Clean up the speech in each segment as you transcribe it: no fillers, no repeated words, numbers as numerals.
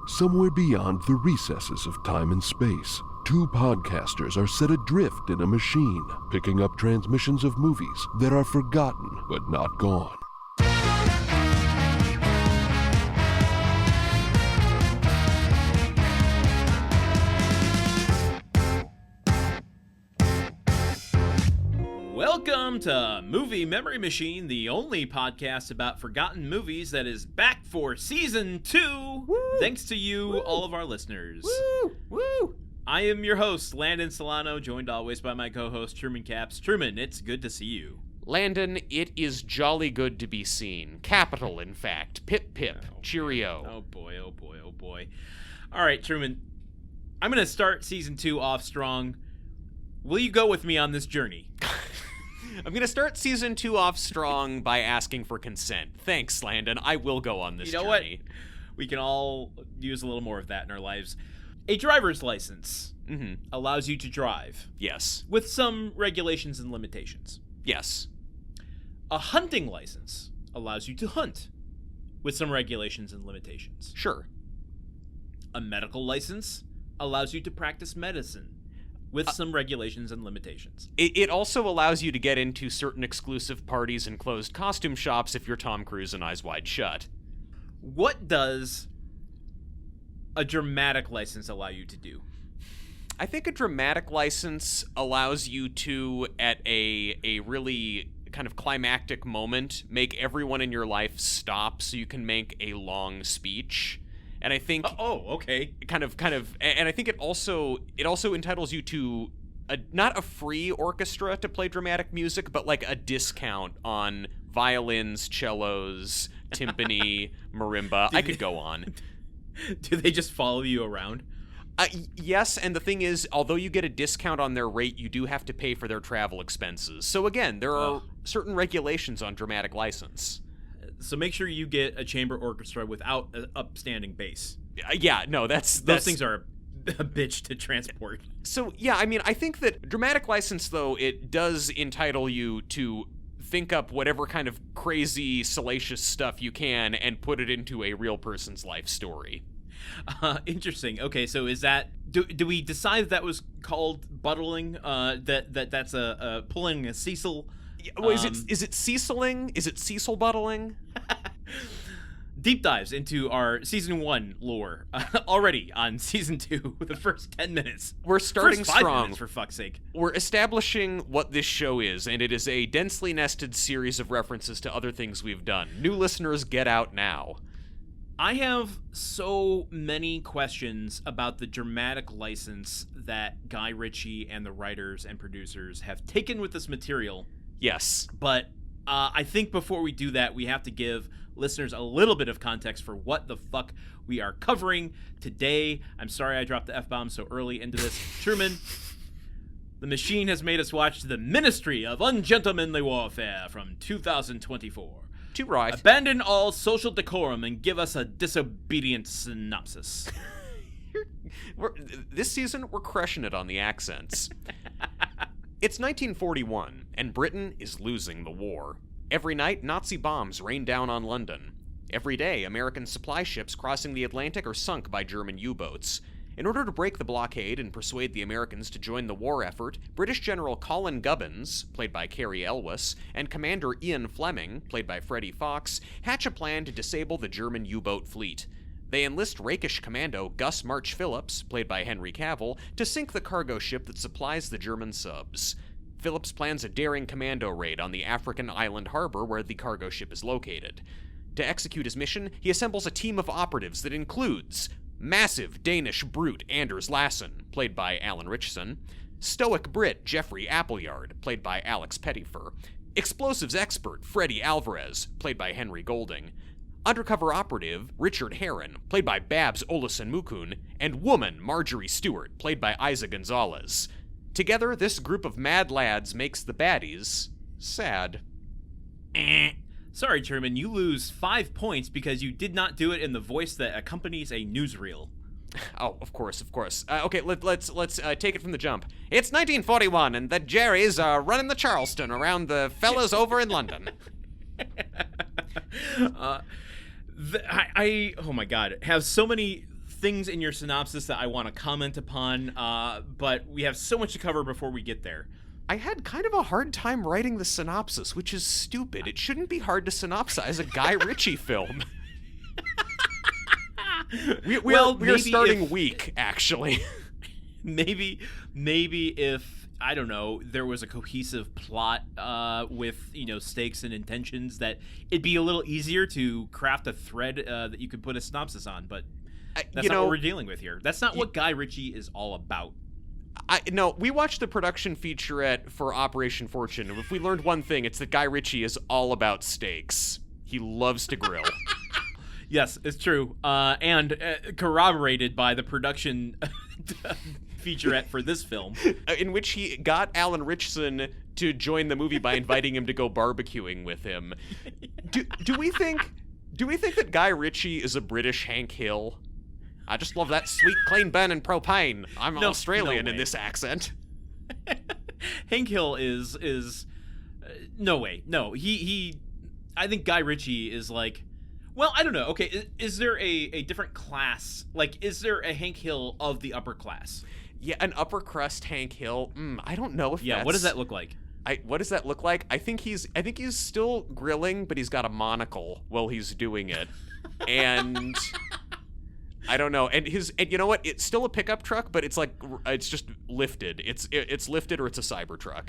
Somewhere beyond the recesses of time and space, two podcasters are set adrift in a machine, picking up transmissions of movies that are forgotten but not gone. Welcome to Movie Memory Machine, the only podcast about forgotten movies that is back for Season 2, thanks to you, all of our listeners. Woo! I am your host, Landen Solano, joined always by my co-host, Truman Caps. Truman, it's good to see you. Landen, it is jolly good to be seen. Capital, in fact. Pip, cheerio. Oh boy, oh boy, oh boy. All right, Truman, I'm going to start Season 2 off strong. Will you go with me on this journey? I'm going to start Season 2 off strong by asking for consent. Thanks, Landon. I will go on this journey. What? We can all use a little more of that in our lives. A driver's license allows you to drive. Yes. With some regulations and limitations. Yes. A hunting license allows you to hunt. With some regulations and limitations. Sure. A medical license allows you to practice medicine. With some regulations and limitations. It also allows you to get into certain exclusive parties and closed costume shops if you're Tom Cruise and Eyes Wide Shut. What does a dramatic license allow you to do? I think a dramatic license allows you to, at a really kind of climactic moment, make everyone in your life stop so you can make a long speech. And I think okay. Kind of and I think it also entitles you to not a free orchestra to play dramatic music, but like a discount on violins, cellos, timpani, marimba. I could go on. Do they just follow you around? Yes, and the thing is, although you get a discount on their rate, you do have to pay for their travel expenses. So again, there are certain regulations on dramatic license. So make sure you get a chamber orchestra without an upstanding bass. Yeah, no, those things are a bitch to transport. So yeah, I mean, I think that dramatic license, though, it does entitle you to think up whatever kind of crazy, salacious stuff you can and put it into a real person's life story. Interesting. Okay, so is that do we decide that was called buttling? That's a pulling a Cecil. Well, is it Ceciling? Is it Cecil buttling? Deep dives into our Season 1 lore already on Season 2 with the first 10 minutes. We're starting first 5 strong. Minutes, for fuck's sake. We're establishing what this show is, and it is a densely nested series of references to other things we've done. New listeners, get out now. I have so many questions about the dramatic license that Guy Ritchie and the writers and producers have taken with this material. Yes. But I think before we do that, we have to give listeners a little bit of context for what the fuck we are covering today. I'm sorry I dropped the F-bomb so early into this. Truman, the machine has made us watch The Ministry of Ungentlemanly Warfare from 2024. Too right. Abandon all social decorum and give us a disobedient synopsis. This season, we're crushing it on the accents. It's 1941, and Britain is losing the war. Every night, Nazi bombs rain down on London. Every day, American supply ships crossing the Atlantic are sunk by German U-boats. In order to break the blockade and persuade the Americans to join the war effort, British General Colin Gubbins, played by Cary Elwes, and Commander Ian Fleming, played by Freddie Fox, hatch a plan to disable the German U-boat fleet. They enlist rakish commando Gus March Phillips, played by Henry Cavill, to sink the cargo ship that supplies the German subs. Phillips plans a daring commando raid on the African island harbor where the cargo ship is located. To execute his mission, he assembles a team of operatives that includes massive Danish brute Anders Lassen, played by Alan Ritchson, stoic Brit Jeffrey Appleyard, played by Alex Pettyfer, explosives expert Freddie Alvarez, played by Henry Golding, undercover operative Richard Herron, played by Babs Olusanmokun, and woman Marjorie Stewart, played by Isa Gonzalez. Together, this group of mad lads makes the baddies sad. Sorry, Truman, you lose 5 points because you did not do it in the voice that accompanies a newsreel. Oh, of course. Okay, let's take it from the jump. It's 1941, and the Jerrys are running the Charleston around the fellas over in London. I oh my god, have so many things in your synopsis that I want to comment upon, but we have so much to cover before we get there. I had kind of a hard time writing the synopsis, which is stupid. It shouldn't be hard to synopsize a Guy Ritchie film. We are starting weak, actually. Maybe if, I don't know, there was a cohesive plot with, stakes and intentions, that it'd be a little easier to craft a thread that you could put a synopsis on, but that's not what we're dealing with here. That's not what Guy Ritchie is all about. No, we watched the production featurette for Operation Fortune, and if we learned one thing, it's that Guy Ritchie is all about steaks. He loves to grill. Yes, it's true. And corroborated by the production featurette for this film. In which he got Alan Ritchson to join the movie by inviting him to go barbecuing with him. Do we think that Guy Ritchie is a British Hank Hill? I just love that sweet, clean burn and propane. I'm Australian in this accent. Hank Hill is no way. No, he I think Guy Ritchie is like, well, I don't know. Okay, is there a different class? Like, is there a Hank Hill of the upper class? Yeah, an upper crust Hank Hill. I don't know if what does that look like? What does that look like? I think he's still grilling, but he's got a monocle while he's doing it. And I don't know. And you know what? It's still a pickup truck, but it's like, it's just lifted. It's lifted, or it's a Cybertruck.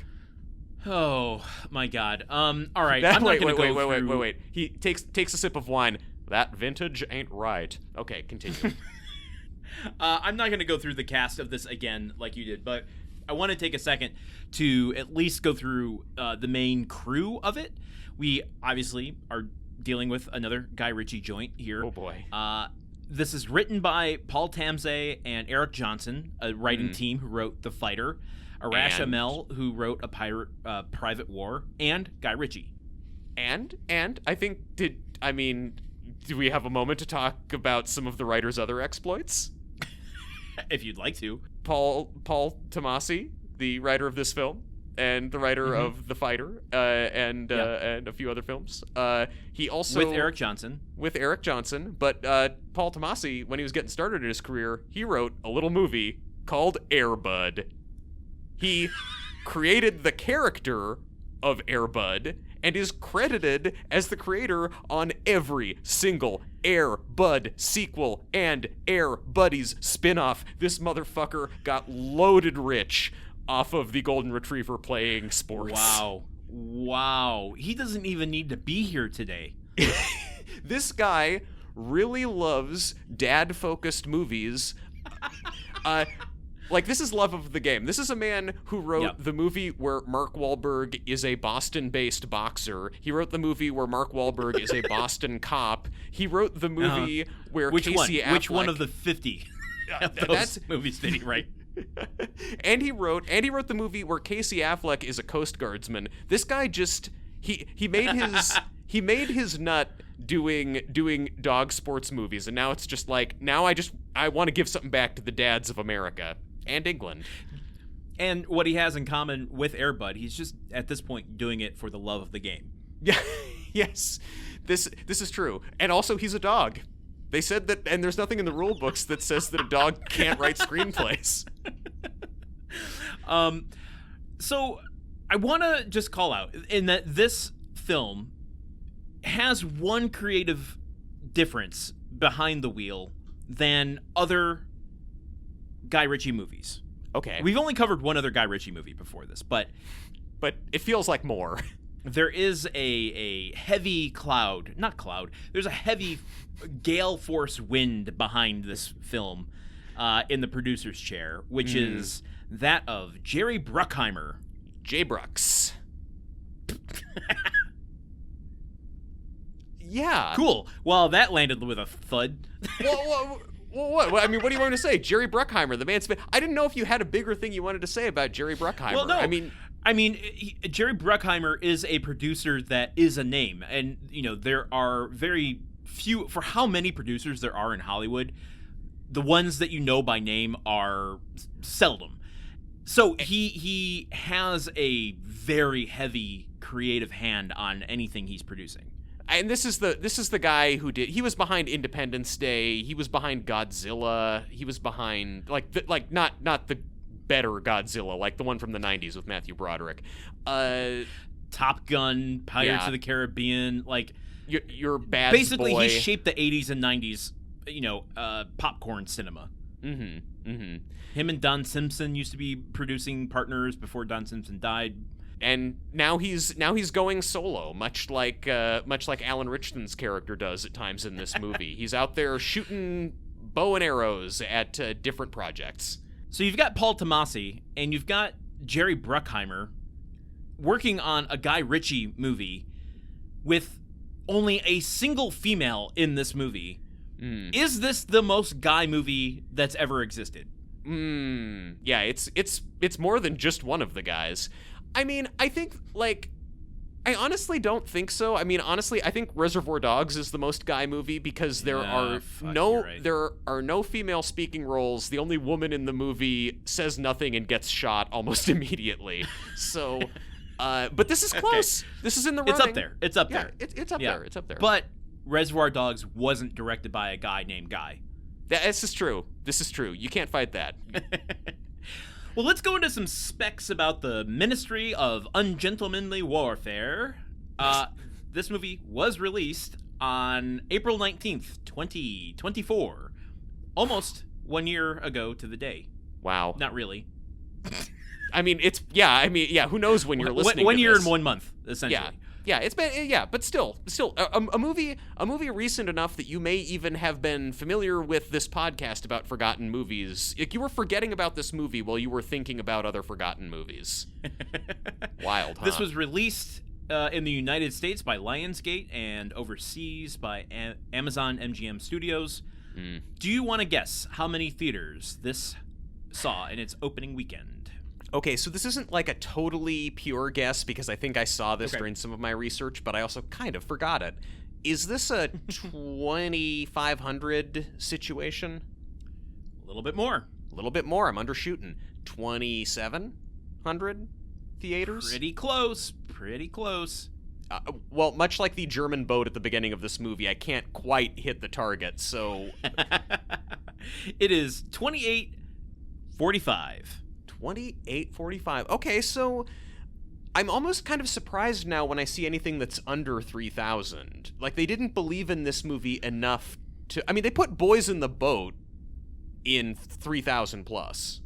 Oh my God. All right. Wait. He takes a sip of wine. That vintage ain't right. Okay, continue. I'm not gonna go through the cast of this again like you did, but I want to take a second to at least go through the main crew of it. We obviously are dealing with another Guy Ritchie joint here. Oh boy. This is written by Paul Tamzay and Eric Johnson, a writing team who wrote The Fighter, Arash Amel, who wrote Private War, and Guy Ritchie. And I think, do we have a moment to talk about some of the writer's other exploits? If you'd like to. Paul Tomasi, the writer of this film, and the writer of The Fighter, and a few other films. He also with Eric Johnson, but Paul Tomasi, when he was getting started in his career, he wrote a little movie called Air Bud. He created the character of Air Bud and is credited as the creator on every single Air Bud sequel and Air Buddies spin-off. This motherfucker got loaded rich off of the Golden Retriever playing sports. Wow. He doesn't even need to be here today. This guy really loves dad-focused movies. This is love of the game. This is a man who wrote the movie where Mark Wahlberg is a Boston-based boxer. He wrote the movie where Mark Wahlberg is a Boston cop. He wrote the movie where Casey Affleck... Which one of the 50 of those movies did he write? And he wrote the movie where Casey Affleck is a Coast Guardsman. This guy just he made his nut doing dog sports movies, and now it's just like, I want to give something back to the dads of America and England. And what he has in common with Air Bud, he's just at this point doing it for the love of the game. Yeah. Yes. This is true. And also, he's a dog. They said that, and there's nothing in the rule books that says that a dog can't write screenplays. So I want to just call out in that this film has one creative difference behind the wheel than other Guy Ritchie movies. Okay. We've only covered one other Guy Ritchie movie before this, but it feels like more. There is a heavy there's a heavy gale force wind behind this film in the producer's chair, which is that of Jerry Bruckheimer. J. Brooks. Yeah. Cool. Well, that landed with a thud. Well, what? I mean, what do you want to say? Jerry Bruckheimer, the man's... I didn't know if you had a bigger thing you wanted to say about Jerry Bruckheimer. Well, no. I mean, Jerry Bruckheimer is a producer that is a name. And, there are very few... For how many producers there are in Hollywood, the ones that you know by name are seldom. So he has a very heavy creative hand on anything he's producing. And this is the guy who he was behind Independence Day. He was behind Godzilla. He was behind not the better Godzilla, like the one from the 90s with Matthew Broderick. Top Gun, Pirates of the Caribbean, like your bad basically boy. He shaped the 80s and 90s, popcorn cinema. Mm-hmm. Him and Don Simpson used to be producing partners before Don Simpson died. And now he's going solo, much like Alan Ritchson's character does at times in this movie. He's out there shooting bow and arrows at different projects. So you've got Paul Tomasi and you've got Jerry Bruckheimer working on a Guy Ritchie movie with only a single female in this movie. Is this the most Guy movie that's ever existed? Yeah, it's more than just one of the guys. I mean, I think, I honestly don't think so. I mean, honestly, I think Reservoir Dogs is the most Guy movie because there are no female speaking roles. The only woman in the movie says nothing and gets shot almost immediately. So, but this is close. Okay. This is in the running. It's up there. It's up there. It's up there. It's up there. But Reservoir Dogs wasn't directed by a guy named Guy. This is true. You can't fight that. Well, let's go into some specs about the Ministry of Ungentlemanly Warfare. This movie was released on April 19th, 2024. Almost 1 year ago to the day. Wow. Not really. I mean, who knows when you're listening 1 to year this. and 1 month, essentially. Yeah, it's been, but still, a movie recent enough that you may even have been familiar with this podcast about forgotten movies. Like, you were forgetting about this movie while you were thinking about other forgotten movies. Wild, huh? This was released in the United States by Lionsgate and overseas by Amazon MGM Studios. Do you want to guess how many theaters this saw in its opening weekend? Okay, so this isn't like a totally pure guess because I think I saw this during some of my research, but I also kind of forgot it. Is this a 2,500 situation? A little bit more. A little bit more. I'm undershooting. 2,700 theaters? Pretty close. Well, much like the German boat at the beginning of this movie, I can't quite hit the target, so... It is 2845. 2845. Okay, so I'm almost kind of surprised now when I see anything that's under 3,000. Like, they didn't believe in this movie enough to... I mean, they put Boys in the Boat in 3,000 plus.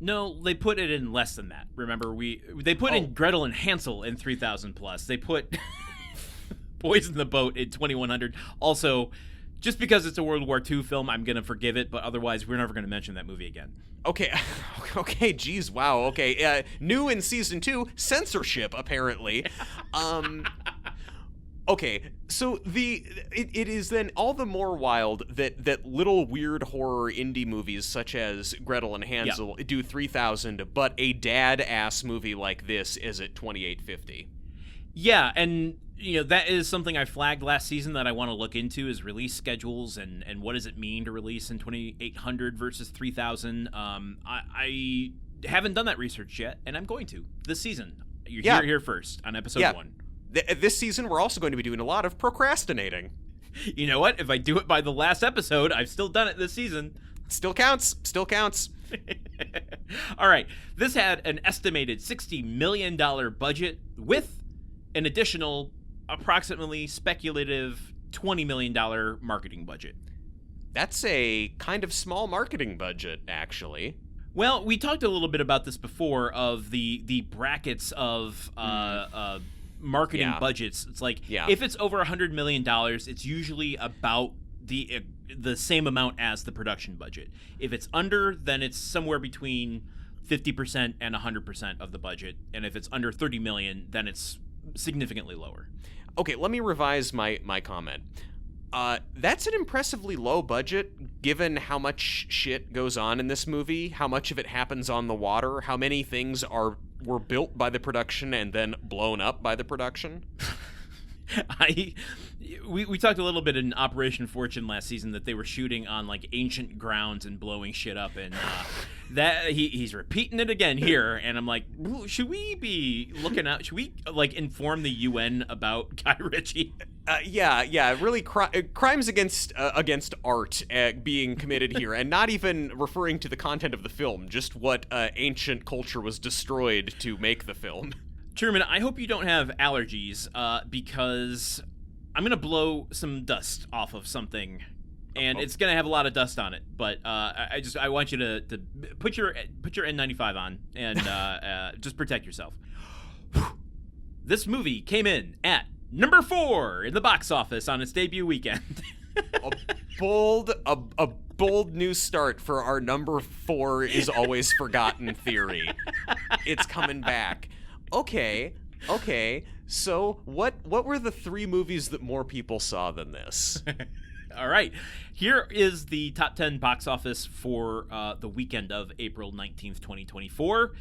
No, they put it in less than that. Remember, they put in Gretel and Hansel in 3,000 plus. They put Boys in the Boat in 2,100. Also, just because it's a World War II film, I'm going to forgive it, but otherwise, we're never going to mention that movie again. Okay, geez, wow, okay. New in Season 2, censorship, apparently. Okay, so it is then all the more wild that little weird horror indie movies such as Gretel and Hansel do 3,000, but a dad-ass movie like this is at 2,850. Yeah, and that is something I flagged last season that I want to look into is release schedules and what does it mean to release in 2,800 versus 3,000. I haven't done that research yet, and I'm going to this season. You're here first on episode 1. This season, we're also going to be doing a lot of procrastinating. You know what? If I do it by the last episode, I've still done it this season. Still counts. All right. This had an estimated $60 million budget with an additional approximately speculative $20 million marketing budget. That's a kind of small marketing budget, actually. Well, we talked a little bit about this before of the brackets of marketing budgets. It's like if it's over $100 million, it's usually about the same amount as the production budget. If it's under, then it's somewhere between 50% and 100% of the budget. And if it's under 30 million, then it's significantly lower. Okay, let me revise my comment. That's an impressively low budget given how much shit goes on in this movie, how much of it happens on the water, how many things were built by the production and then blown up by the production. We talked a little bit in Operation Fortune last season that they were shooting on like ancient grounds and blowing shit up, and that he's repeating it again here, and I'm like, should we be looking out? Should we like inform the UN about Guy Ritchie? Yeah, really crimes against art being committed here, and not even referring to the content of the film, just what ancient culture was destroyed to make the film. Truman, I hope you don't have allergies, because I'm gonna blow some dust off of something, and it's gonna have a lot of dust on it. But I want you to put your N95 on and just protect yourself. This movie came in at number 4 in the box office on its debut weekend. a bold new start for our number 4 is always forgotten theory. It's coming back. Okay. So what were the 3 movies that more people saw than this? All right. Here is the top 10 box office for the weekend of April 19th, 2024.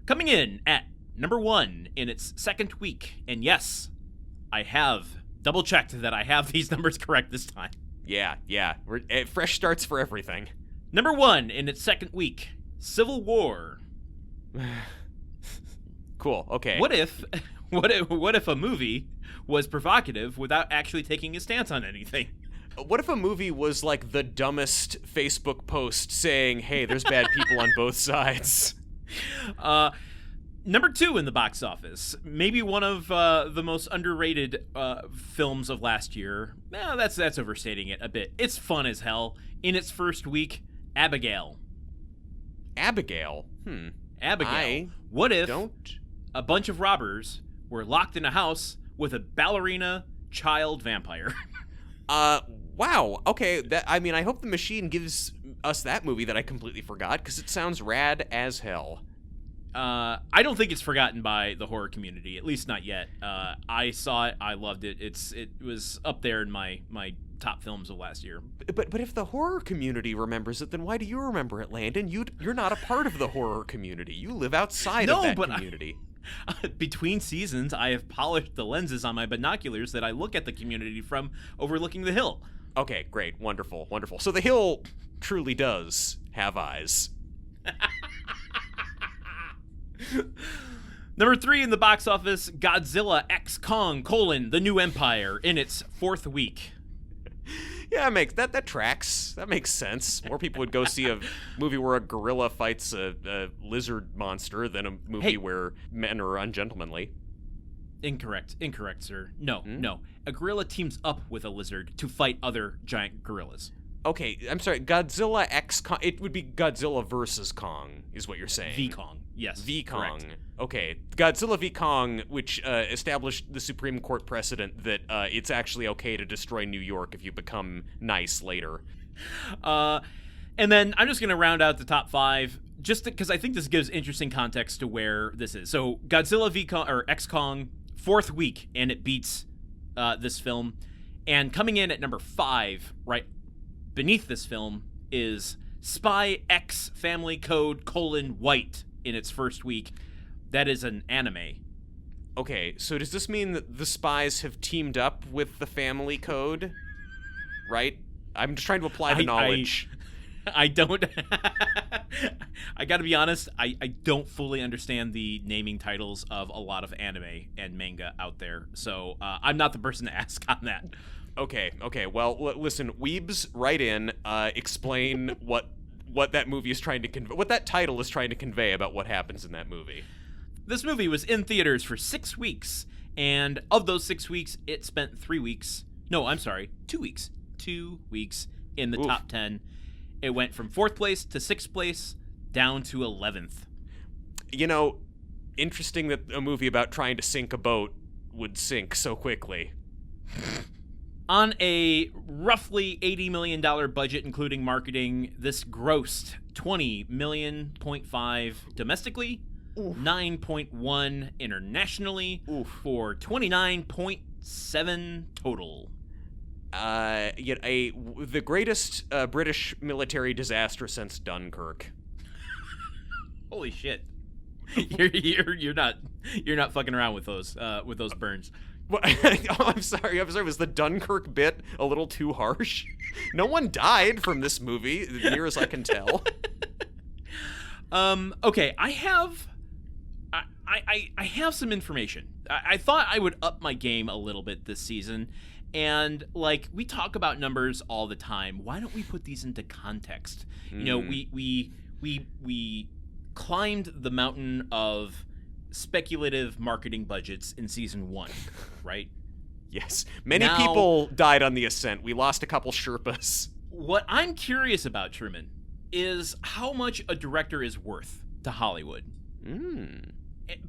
Coming in at number 1 in its second week. And yes, I have double-checked that I have these numbers correct this time. Yeah. Fresh starts for everything. Number 1 in its second week, Civil War. Cool. Okay. What if a movie was provocative without actually taking a stance on anything? What if a movie was like the dumbest Facebook post saying, "Hey, there's bad people on both sides"? Number 2 in the box office, maybe one of the most underrated films of last year. That's overstating it a bit. It's fun as hell. In its first week, Abigail. Abigail. Abigail. What if a bunch of robbers were locked in a house with a ballerina child vampire? Wow. Okay. I hope The Machine gives us that movie that I completely forgot, because it sounds rad as hell. I don't think it's forgotten by the horror community, at least not yet. I saw it. I loved it. It was up there in my top films of last year. But if the horror community remembers it, then why do you remember it, Landon? You're not a part of the horror community. You live outside of that community. Between seasons, I have polished the lenses on my binoculars that I look at the community from, overlooking the hill. Okay, great. Wonderful. So the hill truly does have eyes. Number 3 in the box office, Godzilla x Kong: The New Empire, in its 4th week. Yeah, that tracks. That makes sense. More people would go see a movie where a gorilla fights a lizard monster than a movie where men are ungentlemanly. Incorrect, sir. No. A gorilla teams up with a lizard to fight other giant gorillas. Okay, I'm sorry. Godzilla x Kong. It would be Godzilla versus Kong, is what you're saying. V Kong. Yes. V Kong. Correct. Okay. Godzilla v Kong, which established the Supreme Court precedent that it's actually okay to destroy New York if you become nice later. And then I'm just going to round out the top 5, just because I think this gives interesting context to where this is. So Godzilla v Kong, or X Kong, 4th week, and it beats this film. And coming in at number 5, right beneath this film, is Spy X Family Code: White, in its first week. That is an anime. Okay, so does this mean that the spies have teamed up with the Family Code? Right? I'm just trying to apply the knowledge. I don't... I gotta be honest, I don't fully understand the naming titles of a lot of anime and manga out there, so I'm not the person to ask on that. Okay. Well, listen, weebs, write in, explain what that movie is trying to convey, what that title is trying to convey about what happens in that movie. This movie was in theaters for 6 weeks, and of those 6 weeks, it spent 2 weeks. 2 weeks in the top 10. It went from 4th place to 6th place, down to 11th. You know, interesting that a movie about trying to sink a boat would sink so quickly. On a roughly $80 million budget, including marketing, this grossed $20.5 million domestically, 9.1 internationally, for 29.7 total. The greatest British military disaster since Dunkirk. Holy shit! You're not fucking around with those burns. Oh, I'm sorry. Was the Dunkirk bit a little too harsh? No one died from this movie, near as I can tell. Okay, I have some information. I thought I would up my game a little bit this season, and like we talk about numbers all the time. Why don't we put these into context? You know, we climbed the mountain of speculative marketing budgets in season 1, right? Yes. Many people died on the ascent. We lost a couple Sherpas. What I'm curious about, Truman, is how much a director is worth to Hollywood.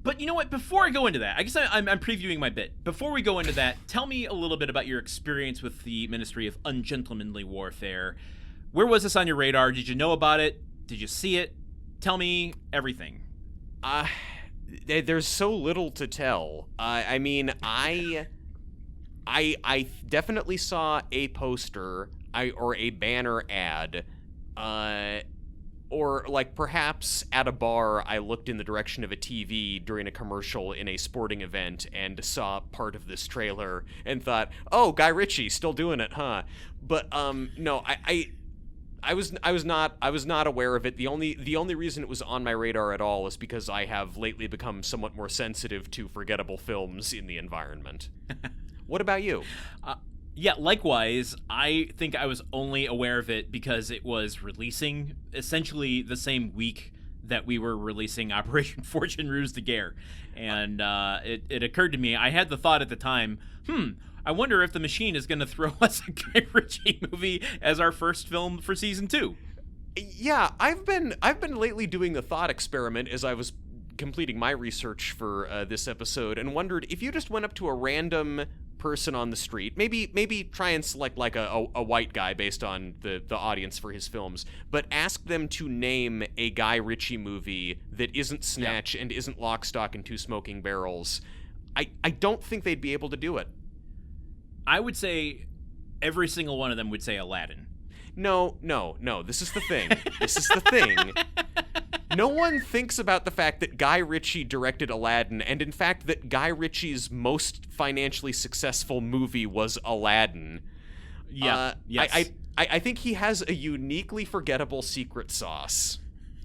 But you know what? Before I go into that, I guess I'm previewing my bit. Before we go into that, tell me a little bit about your experience with the Ministry of Ungentlemanly Warfare. Where was this on your radar? Did you know about it? Did you see it? Tell me everything. There's so little to tell. I mean, I definitely saw a poster or a banner ad, or like perhaps at a bar I looked in the direction of a TV during a commercial in a sporting event and saw part of this trailer and thought, oh, Guy Ritchie, still doing it, huh? But no, I was not aware of it. The only reason it was on my radar at all is because I have lately become somewhat more sensitive to forgettable films in the environment. What about you? Yeah, likewise, I think I was only aware of it because it was releasing essentially the same week that we were releasing Operation Fortune Ruse de Guerre. And it occurred to me, I had the thought at the time, I wonder if The Machine is going to throw us a Guy Ritchie movie as our first film for season 2. Yeah, I've been lately doing the thought experiment as I was completing my research for this episode and wondered if you just went up to a random person on the street, maybe try and select like a white guy based on the audience for his films, but ask them to name a Guy Ritchie movie that isn't Snatch and isn't Lock, Stock, and Two Smoking Barrels. I don't think they'd be able to do it. I would say every single one of them would say Aladdin. No, this is the thing. No one thinks about the fact that Guy Ritchie directed Aladdin, and in fact that Guy Ritchie's most financially successful movie was Aladdin. Yeah, yes. I think he has a uniquely forgettable secret sauce.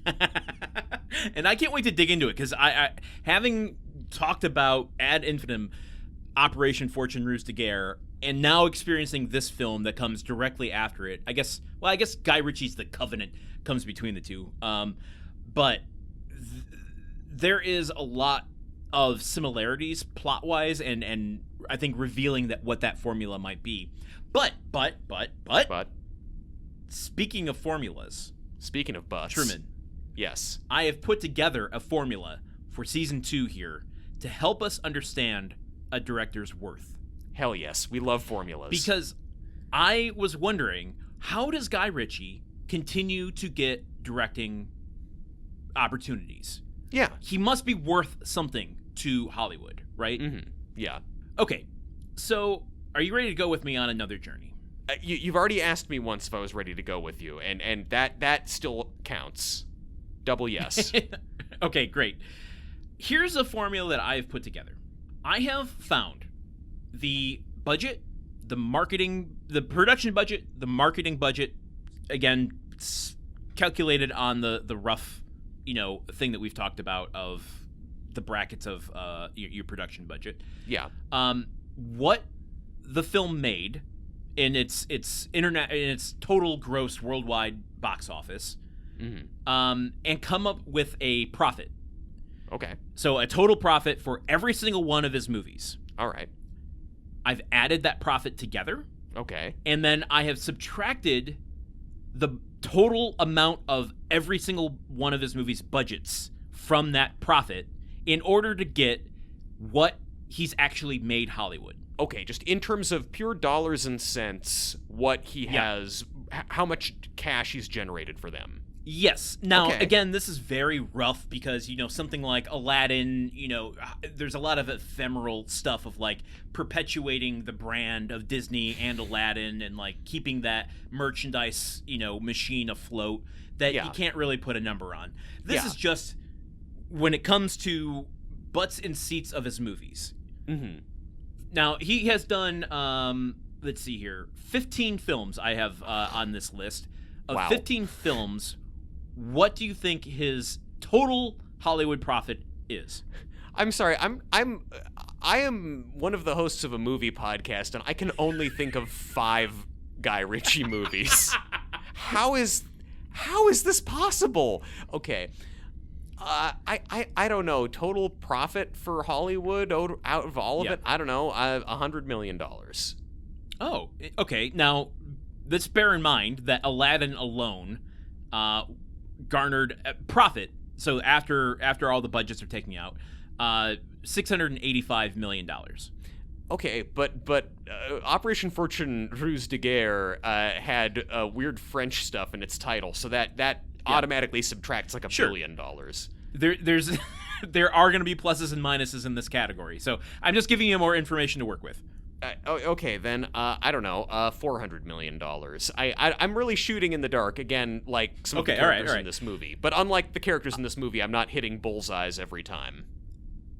And I can't wait to dig into it, because I having talked about ad infinitum Operation Fortune Ruse de Guerre, and now experiencing this film that comes directly after it, I guess Guy Ritchie's The Covenant comes between the two. But there is a lot of similarities plot-wise, and I think revealing what that formula might be. But speaking of formulas, speaking of butts, Truman, yes, I have put together a formula for season 2 here to help us understand a director's worth. Hell yes, we love formulas. Because I was wondering, how does Guy Ritchie continue to get directing opportunities? Yeah. He must be worth something to Hollywood, right? Mm-hmm. Yeah. Okay, so are you ready to go with me on another journey? You've already asked me once if I was ready to go with you, and that still counts. Double yes. Okay, great. Here's a formula that I've put together. I have found the budget, the production budget, the marketing budget, again, calculated on the rough, thing that we've talked about of the brackets of your production budget. Yeah. What the film made in its total gross worldwide box office, and come up with a profit. Okay. So a total profit for every single one of his movies. All right. I've added that profit together. Okay. And then I have subtracted the total amount of every single one of his movies' budgets from that profit in order to get what he's actually made Hollywood. Okay, just in terms of pure dollars and cents, what he has, how much cash he's generated for them. Yes. Now, Okay. Again, this is very rough because, something like Aladdin, there's a lot of ephemeral stuff of, like, perpetuating the brand of Disney and Aladdin and, like, keeping that merchandise, machine afloat that you can't really put a number on. This is just when it comes to butts and seats of his movies. Mm-hmm. Now, he has done, let's see here, 15 films I have on this list. Of Wow. 15 films, what do you think his total Hollywood profit is? I'm sorry. I am one of the hosts of a movie podcast, and I can only think of 5 Guy Ritchie movies. How is this possible? Okay. I don't know. Total profit for Hollywood out of all of it? I don't know. $100 million. Oh, okay. Now, let's bear in mind that Aladdin alone garnered profit. So after all the budgets are taken out, $685 million. Okay, but Operation Fortune Ruse de Guerre had weird French stuff in its title, so that automatically subtracts like $1 billion. There's there are going to be pluses and minuses in this category, so I'm just giving you more information to work with. Okay, then I don't know, $400 million. I'm really shooting in the dark again, like some of the characters in this movie. But unlike the characters in this movie, I'm not hitting bullseyes every time.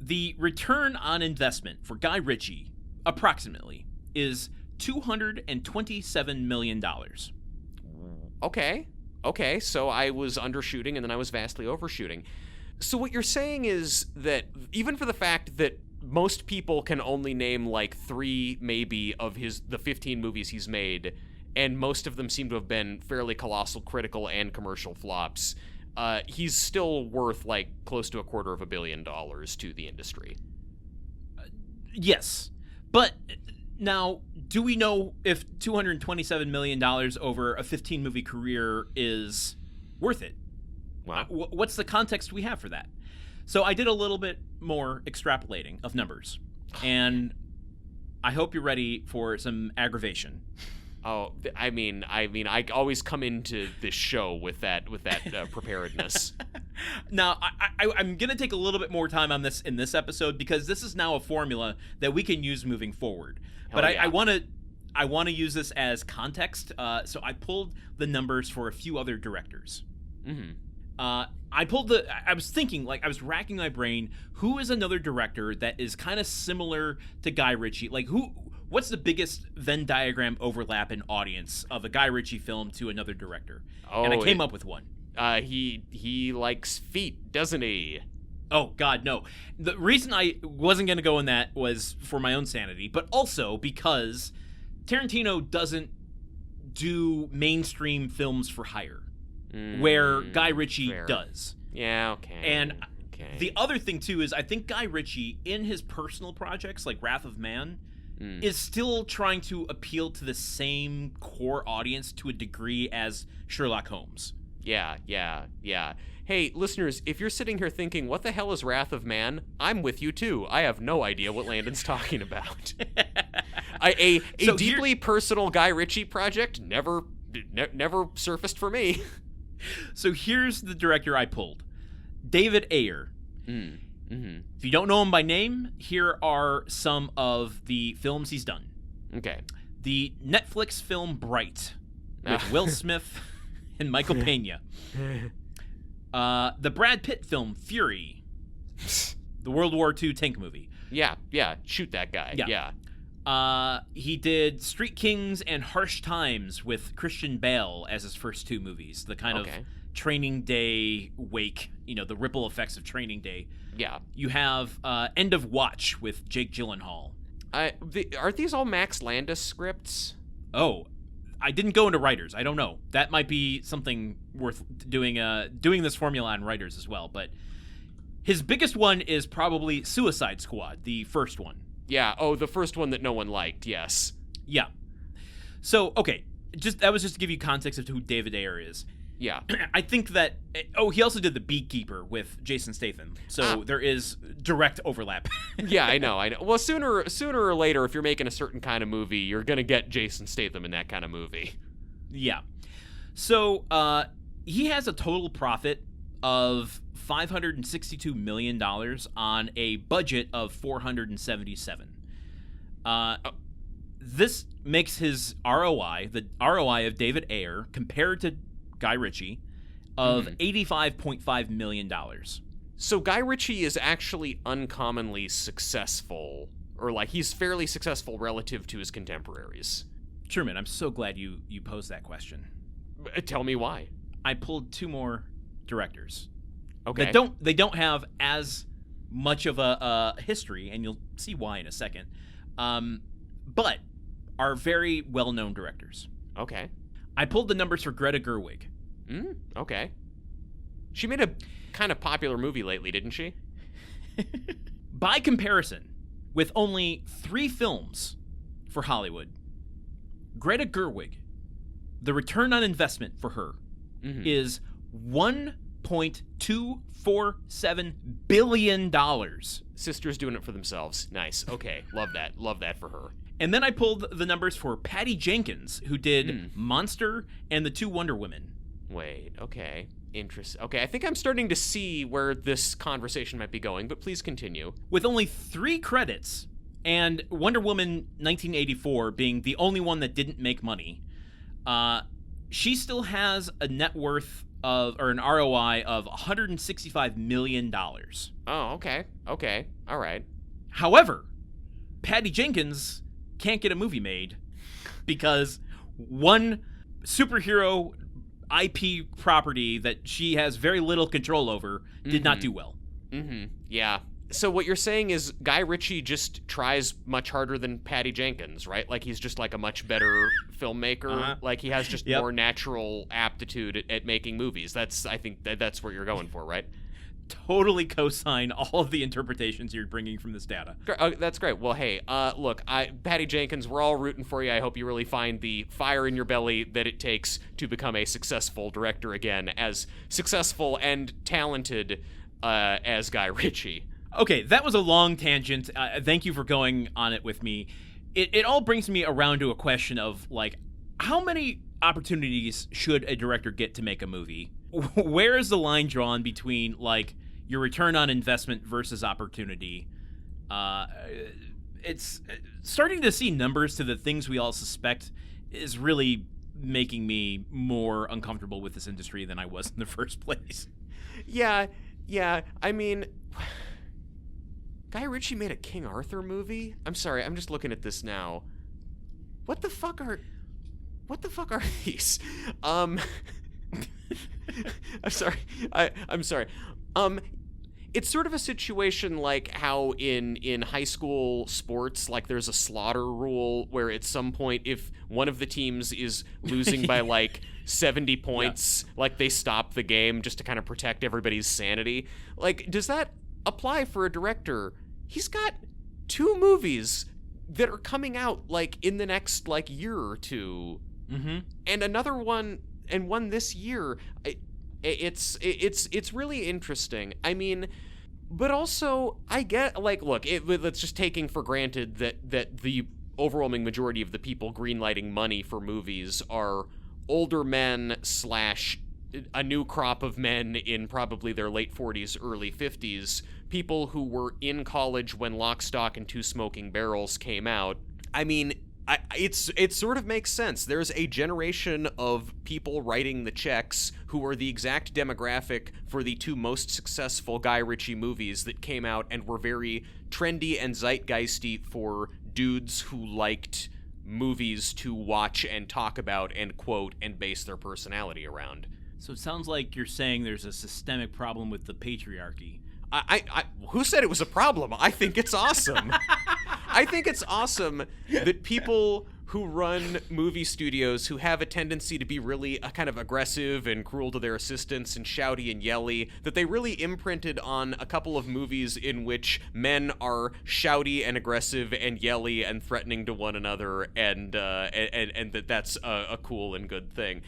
The return on investment for Guy Ritchie, approximately, is $227 million. Okay, so I was undershooting and then I was vastly overshooting. So what you're saying is that even for the fact that most people can only name like 3 maybe of the 15 movies he's made, and most of them seem to have been fairly colossal critical and commercial flops, he's still worth like close to $250 million to the industry. Yes, but now, do we know if $227 million over a 15-movie career is worth it? Wow. What's the context we have for that? So I did a little bit more extrapolating of numbers, and I hope you're ready for some aggravation. Oh, I mean, I always come into this show with that preparedness. Now, I'm going to take a little bit more time on this in this episode because this is now a formula that we can use moving forward. But yeah. I want to use this as context, so I pulled the numbers for a few other directors. Mm-hmm. I was thinking, like, I was racking my brain, who is another director that is kind of similar to Guy Ritchie? Like, what's the biggest Venn diagram overlap in audience of a Guy Ritchie film to another director? And I came up with one. He likes feet, doesn't he? Oh, God, no. The reason I wasn't going to go in that was for my own sanity, but also because Tarantino doesn't do mainstream films for hire, where Guy Ritchie does. Yeah, okay. And the other thing, too, is I think Guy Ritchie, in his personal projects like Wrath of Man, is still trying to appeal to the same core audience to a degree as Sherlock Holmes. Yeah. Hey, listeners, if you're sitting here thinking, what the hell is Wrath of Man? I'm with you, too. I have no idea what Landon's talking about. A deeply personal Guy Ritchie project never surfaced for me. So here's the director I pulled. David Ayer. Mm-hmm. If you don't know him by name, here are some of the films he's done. Okay. The Netflix film Bright with Will Smith and Michael Pena. The Brad Pitt film Fury. The World War II tank movie. Yeah. Shoot that guy. Yeah. He did Street Kings and Harsh Times with Christian Bale as his first 2 movies. The kind of Training Day wake, the ripple effects of Training Day. Yeah. You have End of Watch with Jake Gyllenhaal. Are these all Max Landis scripts? Oh, I didn't go into writers. I don't know. That might be something worth doing this formula on writers as well. But his biggest one is probably Suicide Squad, the first one. Yeah. Oh, the first one that no one liked. Yes. Yeah. So, okay. That was just to give you context of who David Ayer is. Yeah. I think that... Oh, he also did The Beekeeper with Jason Statham. So there is direct overlap. Yeah, I know. Well, sooner or later, if you're making a certain kind of movie, you're going to get Jason Statham in that kind of movie. Yeah. So he has a total profit of $562 million on a budget of $477. This makes his ROI, the ROI of David Ayer, compared to Guy Ritchie, of $85.5 million. So Guy Ritchie is actually uncommonly successful Or, like, he's fairly successful relative to his contemporaries. Truman, I'm so glad you posed that question. Tell me why. I pulled 2 more directors. Okay. They don't have as much of a history, and you'll see why in a second, but are very well-known directors. Okay. I pulled the numbers for Greta Gerwig. Okay. She made a kind of popular movie lately, didn't she? By comparison, with only 3 films for Hollywood, Greta Gerwig, the return on investment for her is $1.247 billion. Sisters doing it for themselves. Nice. Okay. Love that. Love that for her. And then I pulled the numbers for Patty Jenkins, who did Monster and the 2 Wonder Women. Wait. Okay. Interesting. Okay, I think I'm starting to see where this conversation might be going, but please continue. With only 3 credits, and Wonder Woman 1984 being the only one that didn't make money, she still has a net worth or an ROI of $165 million. Oh, okay. Okay. All right. However, Patty Jenkins can't get a movie made because one superhero IP property that she has very little control over did not do well. Yeah. So what you're saying is Guy Ritchie just tries much harder than Patty Jenkins, right? Like he's just like a much better filmmaker. Like he has just more natural aptitude at making movies. I think that's what you're going for, right? Totally co-sign all of the interpretations you're bringing from this data. That's great. Well, hey, look, Patty Jenkins, we're all rooting for you. I hope you really find the fire in your belly that it takes to become a successful director again, as successful and talented as Guy Ritchie. Okay, that was a long tangent. Thank you for going on it with me. It all brings me around to a question of, like, how many opportunities should a director get to make a movie? Where is the line drawn between, like, your return on investment versus opportunity? It's starting to see numbers to the things we all suspect is really making me more uncomfortable with this industry than I was in the first place. Yeah. I mean, Guy Ritchie made a King Arthur movie? I'm sorry, I'm just looking at this now. What the fuck are these? I'm sorry. I'm sorry. It's sort of a situation like how in high school sports, like there's a slaughter rule where at some point if one of the teams is losing by like 70 points, like they stop the game just to kind of protect everybody's sanity. Like, does that apply for a director? He's got 2 movies that are coming out like in the next like year or 2, and another one and one this year. It's really interesting. I mean, but also I get, like, look, let's just taking for granted that the overwhelming majority of the people greenlighting money for movies are older men / a new crop of men in probably their late 40s, early 50s, people who were in college when Lock, Stock, and Two Smoking Barrels came out. I mean, it sort of makes sense. There's a generation of people writing the checks who are the exact demographic for the 2 most successful Guy Ritchie movies that came out and were very trendy and zeitgeisty for dudes who liked movies to watch and talk about and quote and base their personality around. So it sounds like you're saying there's a systemic problem with the patriarchy. Who said it was a problem? I think it's awesome. I think it's awesome that people who run movie studios who have a tendency to be really kind of aggressive and cruel to their assistants and shouty and yelly, that they really imprinted on a couple of movies in which men are shouty and aggressive and yelly and threatening to one another, and that's a cool and good thing.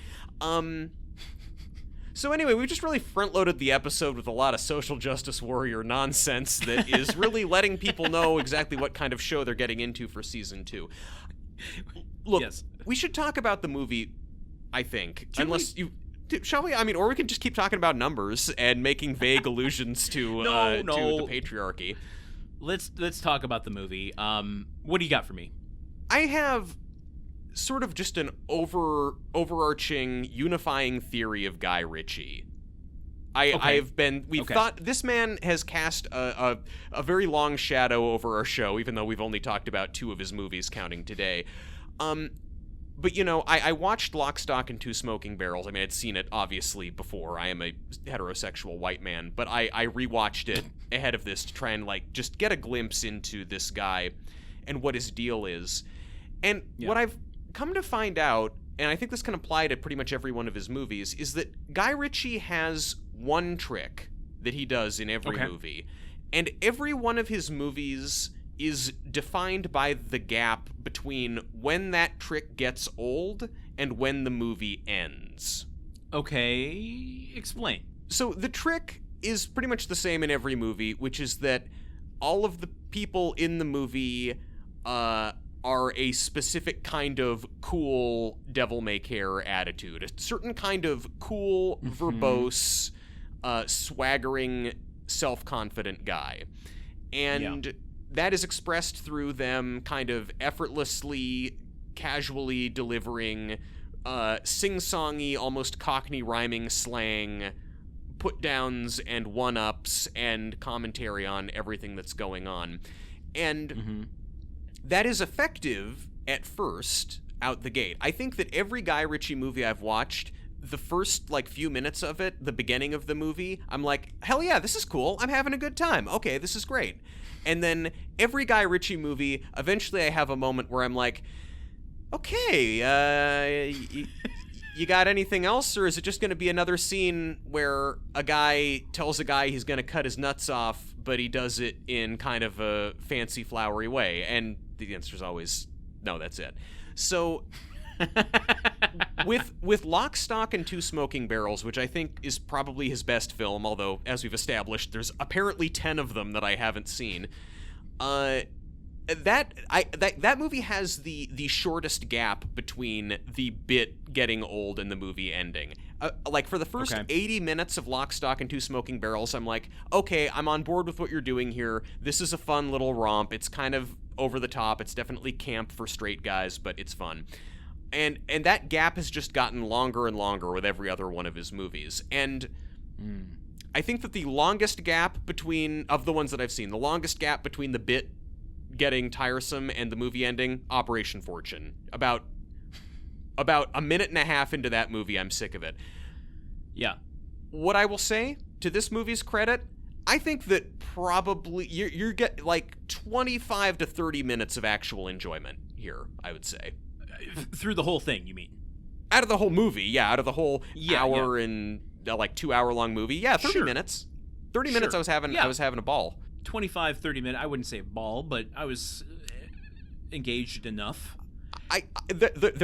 So anyway, we just really front-loaded the episode with a lot of social justice warrior nonsense that is really letting people know exactly what kind of show they're getting into for season 2. Look, we should talk about the movie, I think. Shall we? I mean, or we can just keep talking about numbers and making vague allusions to to the patriarchy. Let's talk about the movie. What do you got for me? I have sort of just an overarching unifying theory of Guy Ritchie. We've thought this man has cast a very long shadow over our show, even though we've only talked about 2 of his movies, counting today. But, I watched Lock, Stock, and Two Smoking Barrels. I mean, I'd seen it, obviously, before. I am a heterosexual white man. But I rewatched it ahead of this to try and, just get a glimpse into this guy and what his deal is. And what I've come to find out, and I think this can apply to pretty much every one of his movies, is that Guy Ritchie has one trick that he does in every movie. And every one of his movies is defined by the gap between when that trick gets old and when the movie ends. Okay, explain. So the trick is pretty much the same in every movie, which is that all of the people in the movie are a specific kind of cool devil-may-care attitude, a certain kind of cool, verbose, swaggering, self-confident guy. And that is expressed through them kind of effortlessly, casually delivering sing-songy, almost Cockney rhyming slang, put-downs and one-ups and commentary on everything that's going on. And that is effective at first out the gate. I think that every Guy Ritchie movie I've watched, the first few minutes of it, the beginning of the movie, I'm like, hell yeah, this is cool. I'm having a good time. Okay, this is great. And then every Guy Ritchie movie, eventually I have a moment where I'm like, okay, you got anything else? Or is it just going to be another scene where a guy tells a guy he's going to cut his nuts off, but he does it in kind of a fancy, flowery way? And the answer is always, no, that's it. So with Lock, Stock, and Two Smoking Barrels, which I think is probably his best film, although, as we've established, there's apparently 10 of them that I haven't seen, that movie has the shortest gap between the bit getting old and the movie ending. For the first 80 minutes of Lock, Stock, and Two Smoking Barrels, I'm like, okay, I'm on board with what you're doing here. This is a fun little romp. It's kind of over the top. It's definitely camp for straight guys, but it's fun. And that gap has just gotten longer and longer with every other one of his movies. And I think that the longest gap of the ones that I've seen, the longest gap between the bit getting tiresome and the movie ending, Operation Fortune. About a minute and a half into that movie, I'm sick of it. Yeah. What I will say, to this movie's credit, I think that probably you get 25 to 30 minutes of actual enjoyment here, I would say. Through the whole thing, you mean? Out of the whole movie, out of the whole hour and 2 hour long movie. 30 minutes. 30 minutes I was having a ball. 25, 30 minutes, I wouldn't say a ball, but I was engaged enough. There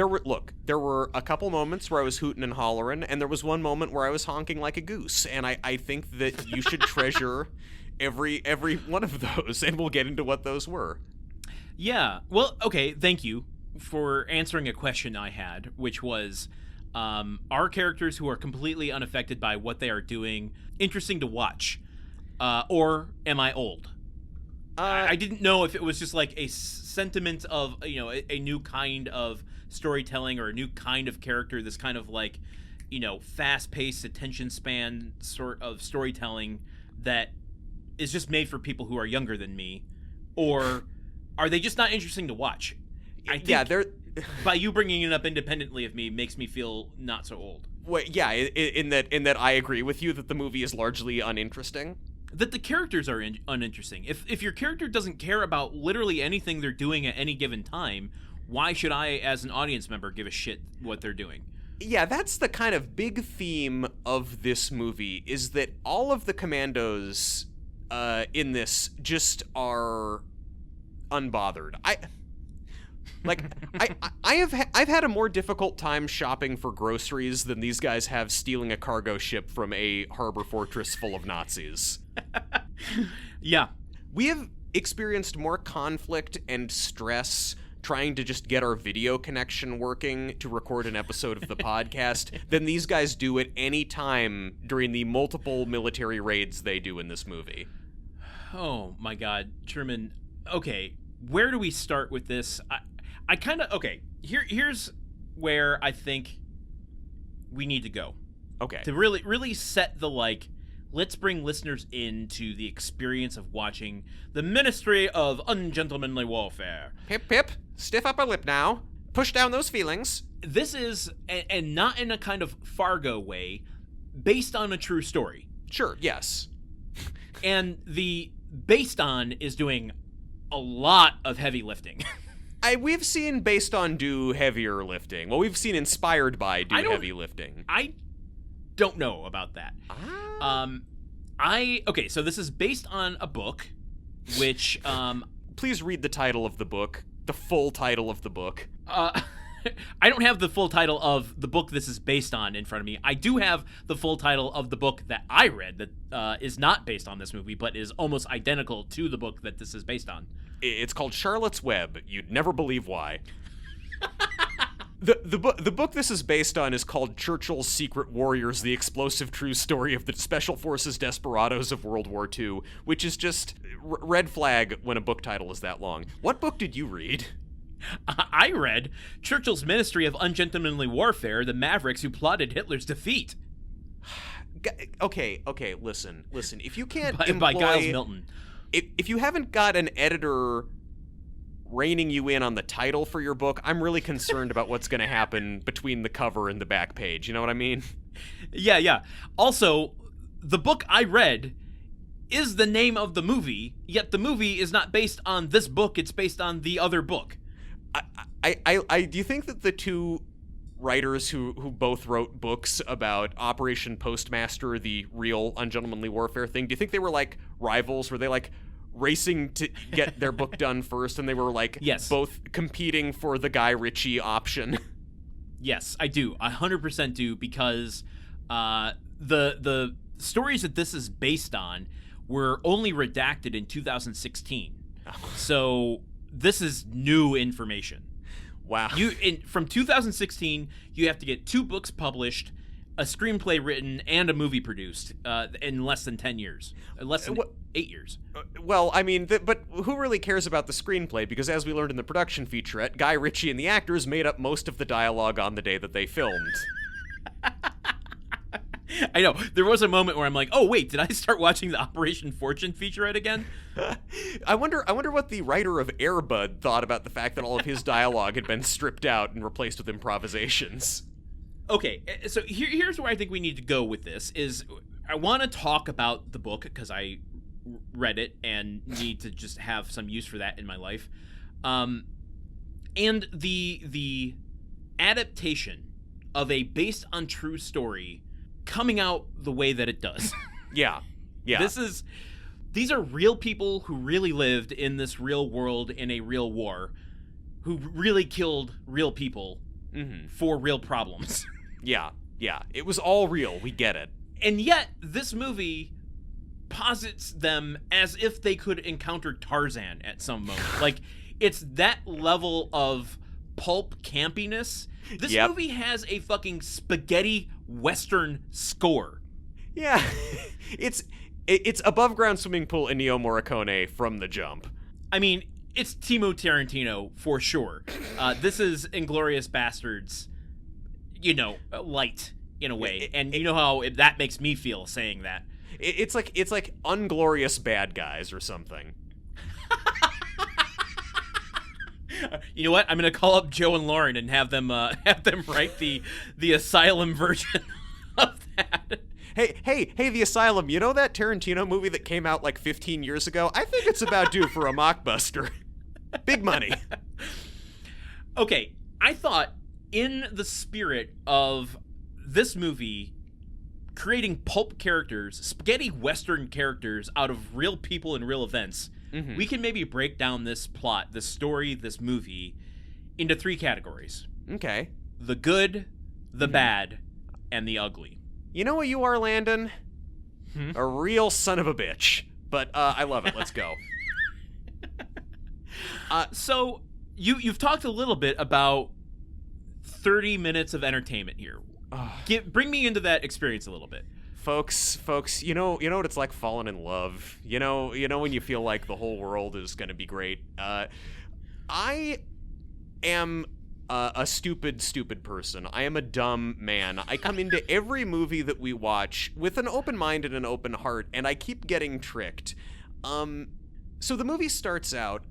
were a couple moments where I was hooting and hollering, and there was one moment where I was honking like a goose, and I think that you should treasure every one of those, and we'll get into what those were. Yeah, well, okay, thank you for answering a question I had, which was, are characters who are completely unaffected by what they are doing interesting to watch? Or am I old? I didn't know if it was just a sentiment of, a new kind of storytelling or a new kind of character, this kind of fast-paced attention span sort of storytelling that is just made for people who are younger than me, or are they just not interesting to watch? I think by you bringing it up independently of me makes me feel not so old. Well, yeah, in that I agree with you that the movie is largely uninteresting. That the characters are uninteresting. If your character doesn't care about literally anything they're doing at any given time, why should I, as an audience member, give a shit what they're doing? Yeah, that's the kind of big theme of this movie, is that all of the commandos in this just are unbothered. I've had a more difficult time shopping for groceries than these guys have stealing a cargo ship from a harbor fortress full of Nazis. Yeah. We have experienced more conflict and stress trying to just get our video connection working to record an episode of the podcast than these guys do at any time during the multiple military raids they do in this movie. Oh my God, Truman. Okay, where do we start with this? I kind of, okay, here's where I think we need to go. Okay. To really set the let's bring listeners into the experience of watching The Ministry of Ungentlemanly Warfare. Pip, pip, stiff upper lip now. Push down those feelings. This is, and not in a kind of Fargo way, based on a true story. Sure, yes. And the based on is doing a lot of heavy lifting. We've seen based on do heavier lifting. Well, we've seen inspired by do heavy lifting. I don't know about that. Okay, so this is based on a book, which please read the title of the book, the full title of the book. I don't have the full title of the book this is based on in front of me. I do have the full title of the book that I read that is not based on this movie, but is almost identical to the book that this is based on. It's called Charlotte's Web. You'd never believe why. The book this is based on is called Churchill's Secret Warriors, the explosive true story of the Special Forces desperados of World War II, which is just red flag when a book title is that long. What book did you read? I read Churchill's Ministry of Ungentlemanly Warfare, the Mavericks who plotted Hitler's defeat. Okay, listen. If you can't by Giles Milton. If you haven't got an editor reining you in on the title for your book, I'm really concerned about what's going to happen between the cover and the back page. You know what I mean? Yeah. Also, the book I read is the name of the movie, yet the movie is not based on this book, it's based on the other book. Do you think that the two writers who both wrote books about Operation Postmaster, the real Ungentlemanly Warfare thing, do you think they were like rivals? Were they like racing to get their book done first, and they were like both competing for the Guy Ritchie option? Yes, I do. 100% do, because the stories that this is based on were only redacted in 2016. So this is new information. Wow. From 2016, you have to get 2 books published, a screenplay written, and a movie produced in less than 10 years. Less than 8 years. Well, I mean, but who really cares about the screenplay? Because as we learned in the production featurette, Guy Ritchie and the actors made up most of the dialogue on the day that they filmed. I know. There was a moment where I'm like, oh, wait, did I start watching the Operation Fortune featurette again? I wonder what the writer of Air Bud thought about the fact that all of his dialogue had been stripped out and replaced with improvisations. Okay, so here's where I think we need to go with this, is I want to talk about the book, because I read it and need to just have some use for that in my life. And the adaptation of a based on true story coming out the way that it does. Yeah. These are real people who really lived in this real world in a real war, who really killed real people for real problems. Yeah. It was all real. We get it. And yet, this movie posits them as if they could encounter Tarzan at some moment. Like, it's that level of pulp campiness. This movie has a fucking spaghetti western score. Yeah. It's above ground swimming pool Ennio Morricone from the jump. I mean, it's Timo Tarantino for sure. This is Inglourious Bastards, light in a way. And you know how that makes me feel saying that. It's like Unglorious Bad Guys or something. You know what? I'm gonna call up Joe and Lauren and have them write the Asylum version of that. Hey, The Asylum, you know that Tarantino movie that came out like 15 years ago? I think it's about due for a mockbuster. Big money. Okay, I thought in the spirit of this movie creating pulp characters, spaghetti western characters out of real people and real events, we can maybe break down this plot, this story, this movie into 3 categories. Okay. The good, the bad, and the ugly. You know what you are, Landen? A real son of a bitch. But I love it. Let's go. So you've talked a little bit about 30 minutes of entertainment here. Bring me into that experience a little bit. Folks, you know what it's like falling in love. You know when you feel like the whole world is going to be great. I am 100% a stupid person. I am a dumb man. I come into every movie that we watch with an open mind and an open heart, and I keep getting tricked. So the movie starts out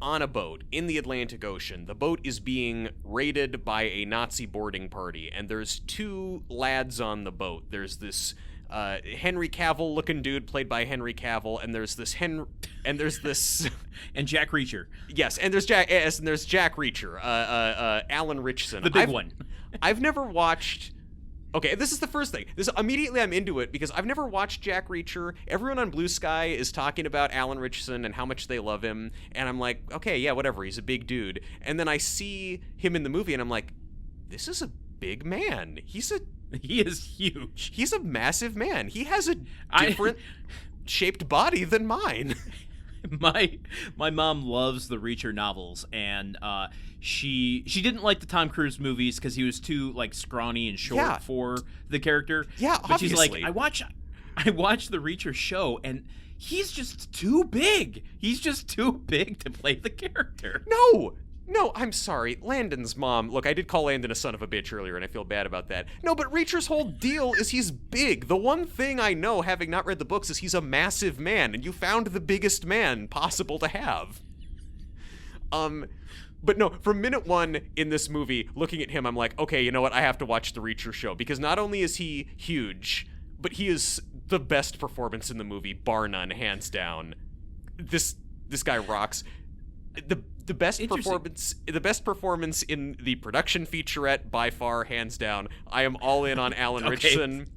on a boat in the Atlantic Ocean. The boat is being raided by a Nazi boarding party, and there's two lads on the boat. There's this Henry Cavill looking dude played by Henry Cavill, and there's this and Jack Reacher. Yes, and there's Jack Reacher, Alan Ritchson. The big one. I've never watched. Okay, this is the first thing. Immediately I'm into it because I've never watched Jack Reacher. Everyone on Blue Sky is talking about Alan Ritchson and how much they love him, and I'm like, okay, yeah, whatever. He's a big dude. And then I see him in the movie, and I'm like, this is a big man. He is huge. He's a massive man. He has a different shaped body than mine. My mom loves the Reacher novels, and she didn't like the Tom Cruise movies because he was too like scrawny and short for the character. Yeah, but obviously. She's like, I watch the Reacher show, and he's just too big. He's just too big to play the character. No, I'm sorry. Landon's mom. Look, I did call Landon a son of a bitch earlier, and I feel bad about that. No, but Reacher's whole deal is he's big. The one thing I know, having not read the books, is he's a massive man, and you found the biggest man possible to have. But no, from minute one in this movie, looking at him, I'm like, okay, you know what? I have to watch the Reacher show, because not only is he huge, but he is the best performance in the movie, bar none, hands down. This guy rocks. The best performance in the production featurette by far, hands down. I am all in on Alan Ritchson.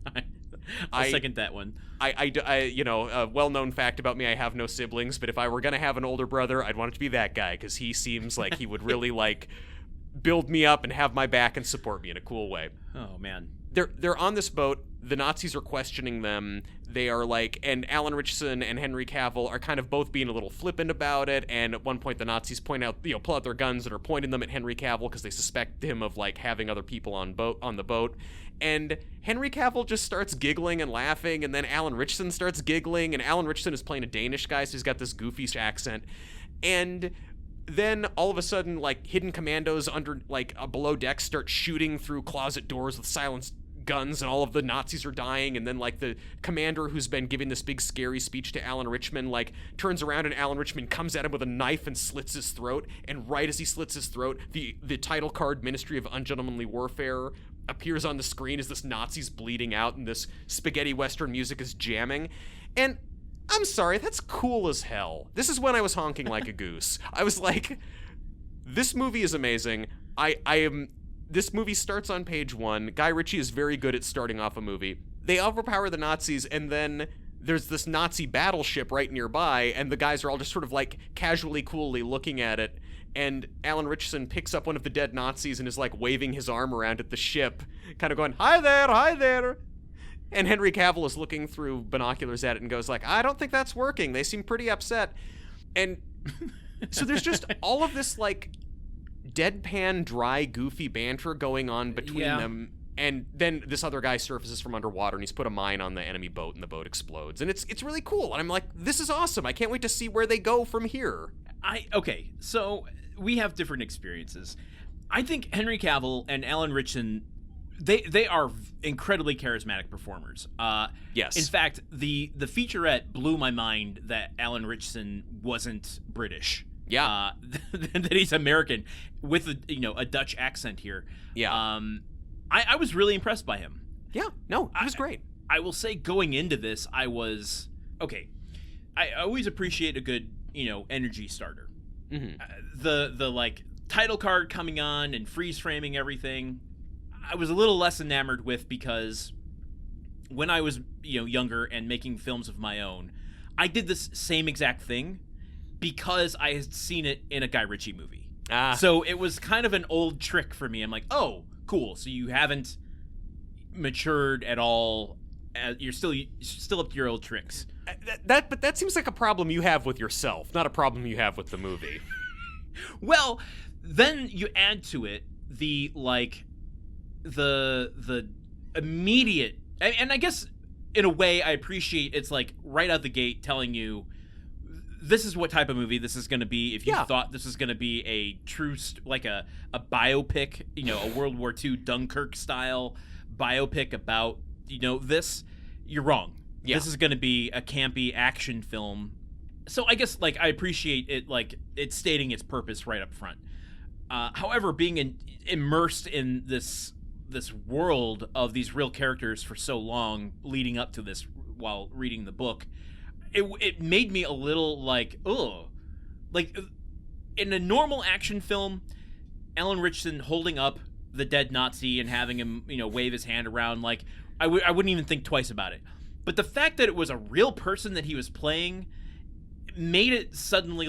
I'll second that one. A well-known fact about me, I have no siblings, but if I were gonna have an older brother, I'd want it to be that guy, because he seems like he would really like build me up and have my back and support me in a cool way. Oh man. They're on this boat. The Nazis are questioning them. They are like, and Alan Ritchson and Henry Cavill are kind of both being a little flippant about it. And at one point, the Nazis pull out their guns and are pointing them at Henry Cavill because they suspect him of like having other people on the boat. And Henry Cavill just starts giggling and laughing, and then Alan Ritchson starts giggling, and Alan Ritchson is playing a Danish guy, so he's got this goofy accent. And then all of a sudden, like, hidden commandos under below deck start shooting through closet doors with silenced guns, and all of the Nazis are dying. And then like the commander who's been giving this big scary speech to Alan Ritchson like turns around, and Alan Ritchson comes at him with a knife and slits his throat. And right as he slits his throat, the title card Ministry of Ungentlemanly Warfare appears on the screen as this Nazi's bleeding out, and this spaghetti western music is jamming. And I'm sorry, that's cool as hell. This is when I was honking like a goose. I was like, this movie is amazing. This movie starts on page 1. Guy Ritchie is very good at starting off a movie. They overpower the Nazis, and then there's this Nazi battleship right nearby, and the guys are all just sort of like casually, coolly looking at it. And Alan Ritchson picks up one of the dead Nazis and is like waving his arm around at the ship, kind of going, "Hi there, hi there." And Henry Cavill is looking through binoculars at it and goes like, "I don't think that's working. They seem pretty upset." And so there's just all of this like deadpan, dry, goofy banter going on between them. And then this other guy surfaces from underwater, and he's put a mine on the enemy boat, and the boat explodes. And it's really cool. And I'm like, this is awesome. I can't wait to see where they go from here. Okay, so we have different experiences. I think Henry Cavill and Alan Ritchson, they are incredibly charismatic performers. Yes. In fact, the featurette blew my mind that Alan Ritchson wasn't British. Yeah. That he's American with a Dutch accent here. Yeah. I was really impressed by him. Yeah. No, he was great. I will say, going into this, I was okay. I always appreciate a good energy starter. Mm-hmm. The like title card coming on and freeze framing everything, I was a little less enamored with, because when I was younger and making films of my own, I did this same exact thing because I had seen it in a Guy Ritchie movie. So it was kind of an old trick for me. I'm like, oh, cool. So you haven't matured at all. You're still up to your old tricks. But that seems like a problem you have with yourself, not a problem you have with the movie. Well, then you add to it the immediate, and I guess in a way I appreciate it's like right out the gate telling you this is what type of movie this is going to be. If you Yeah. thought this is going to be a true, like a biopic, a World War II Dunkirk style biopic about, this, you're wrong. Yeah. This is going to be a campy action film. So I guess, I appreciate it, it's stating its purpose right up front. However, being immersed in this world of these real characters for so long leading up to this while reading the book, it made me a little in a normal action film, Alan Ritchson holding up the dead Nazi and having him, wave his hand around, I wouldn't even think twice about it. But the fact that it was a real person that he was playing made it suddenly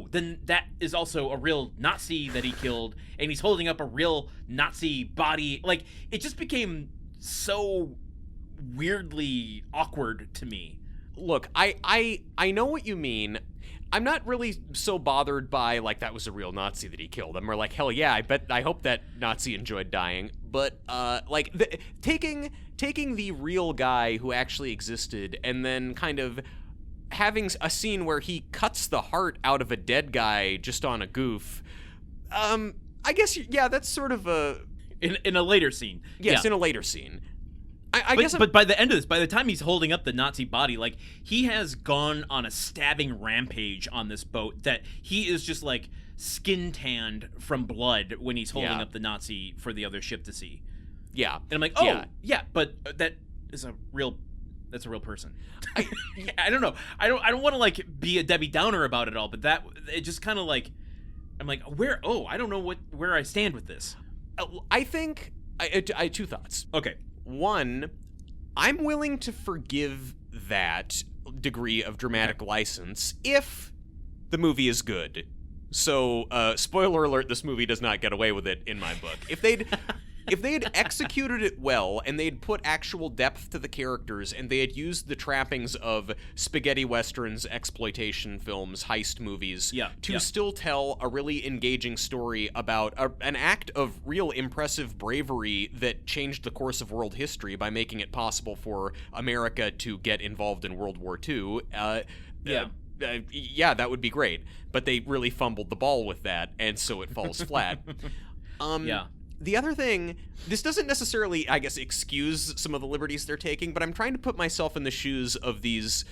then that is also a real Nazi that he killed, and he's holding up a real Nazi body. It just became so weirdly awkward to me. Look, I know what you mean. I'm not really so bothered by, that was a real Nazi that he killed. I'm more like, hell yeah, I hope that Nazi enjoyed dying. But, taking the real guy who actually existed and then kind of having a scene where he cuts the heart out of a dead guy just on a goof, I guess, yeah, that's sort of a... In a later scene. Yes, yeah. In a later scene. But by the end of this, by the time he's holding up the Nazi body, he has gone on a stabbing rampage on this boat that he is just skin tanned from blood when he's holding up the Nazi for the other ship to see. Yeah. And I'm like, oh, yeah, but that's a real person. I don't know. I don't want to be a Debbie Downer about it all, but it just kind of I'm like, I don't know where I stand with this. I think I have two thoughts. Okay. One, I'm willing to forgive that degree of dramatic license if the movie is good. So, spoiler alert, this movie does not get away with it in my book. If they'd executed it well and they'd put actual depth to the characters and they had used the trappings of spaghetti westerns, exploitation films, heist movies to still tell a really engaging story about an act of real impressive bravery that changed the course of world history by making it possible for America to get involved in World War II, that would be great. But they really fumbled the ball with that, and so it falls flat. The other thing, this doesn't necessarily, I guess, excuse some of the liberties they're taking, but I'm trying to put myself in the shoes of these,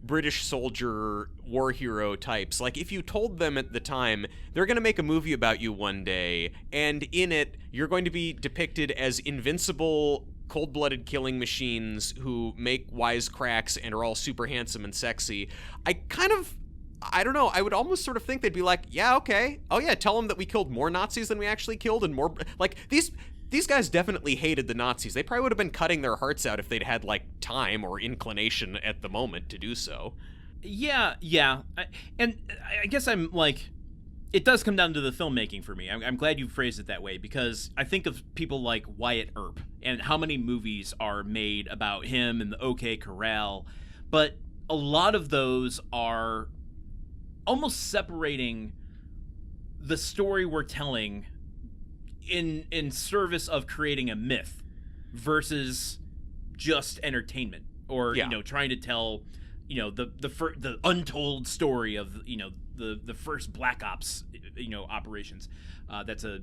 British soldier war hero types. If you told them at the time, they're going to make a movie about you one day, and in it, you're going to be depicted as invincible, cold-blooded killing machines who make wisecracks and are all super handsome and sexy, I don't know. I would almost sort of think they'd be like, yeah, okay. Oh, yeah, tell them that we killed more Nazis than we actually killed and more... These guys definitely hated the Nazis. They probably would have been cutting their hearts out if they'd had, time or inclination at the moment to do so. Yeah. And I guess I'm it does come down to the filmmaking for me. I'm glad you phrased it that way, because I think of people like Wyatt Earp and how many movies are made about him and the OK Corral, but a lot of those are almost separating the story we're telling in service of creating a myth versus just entertainment, or trying to tell the untold story of the first Black Ops operations. That's a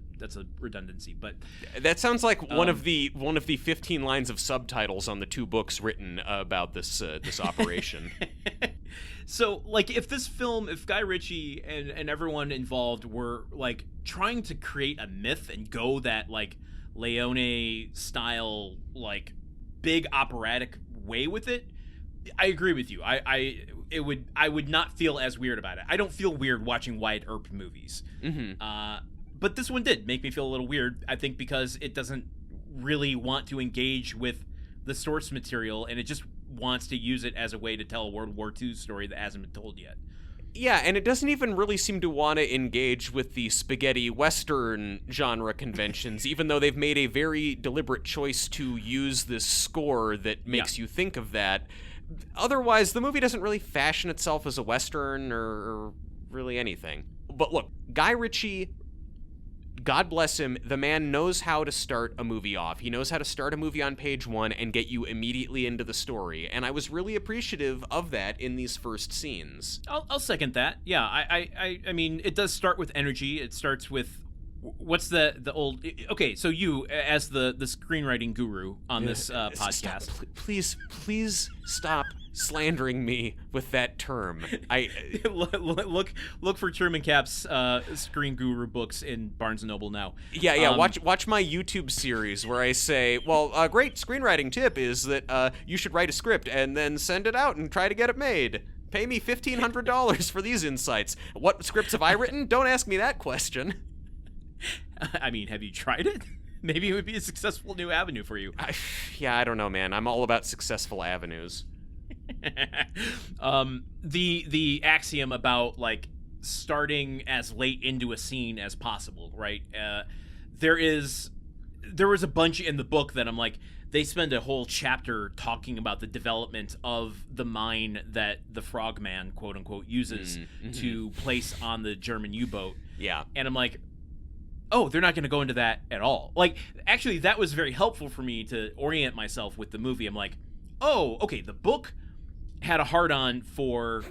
redundancy, but that sounds like one of the 15 lines of subtitles on the 2 books written about this operation. So, if Guy Ritchie and everyone involved were, trying to create a myth and go that, Leone style, big operatic way with it, I agree with you. I would not feel as weird about it. I don't feel weird watching Wyatt Earp movies. Mm-hmm. But this one did make me feel a little weird, I think, because it doesn't really want to engage with the source material, and it just wants to use it as a way to tell a World War II story that hasn't been told yet. Yeah, and it doesn't even really seem to want to engage with the spaghetti western genre conventions, even though they've made a very deliberate choice to use this score that makes you think of that. Otherwise, the movie doesn't really fashion itself as a western or really anything. But look, Guy Ritchie God bless him, the man knows how to start a movie off. He knows how to start a movie on page 1 and get you immediately into the story. And I was really appreciative of that in these first scenes. I'll second that. Yeah, I mean, it does start with energy. It starts with what's the old. Okay, so you as the screenwriting guru on this podcast, Please stop slandering me with that term. look for Truman Cap's Screen Guru books in Barnes & Noble now. Yeah. Watch my YouTube series where I say, well, a great screenwriting tip is that you should write a script and then send it out and try to get it made. Pay me $1,500 for these insights. What scripts have I written? Don't ask me that question. I mean, have you tried it? Maybe it would be a successful new avenue for you. I don't know, man. I'm all about successful avenues. The axiom about like starting as late into a scene as possible, right? There was a bunch in the book that I'm like, they spend a whole chapter talking about the development of the mine that the Frogman, quote unquote, uses to place on the German U-boat. Yeah. And I'm like, oh, they're not going to go into that at all. Like, actually, that was very helpful for me to orient myself with the movie. I'm like, oh, okay, the book had a hard-on for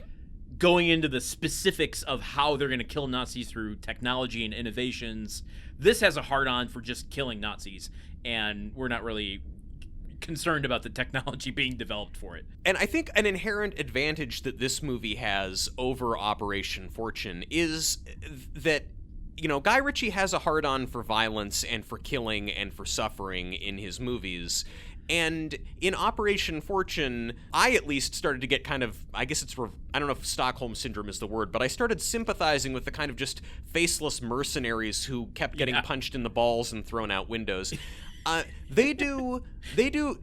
going into the specifics of how they're going to kill Nazis through technology and innovations. This has a hard-on for just killing Nazis, and we're not really concerned about the technology being developed for it. And I think an inherent advantage that this movie has over Operation Fortune is that, you know, Guy Ritchie has a hard-on for violence and for killing and for suffering in his movies. And in Operation Fortune, I at least started to get kind of, I guess I don't know if Stockholm Syndrome is the word, but I started sympathizing with the kind of just faceless mercenaries who kept getting punched in the balls and thrown out windows. They do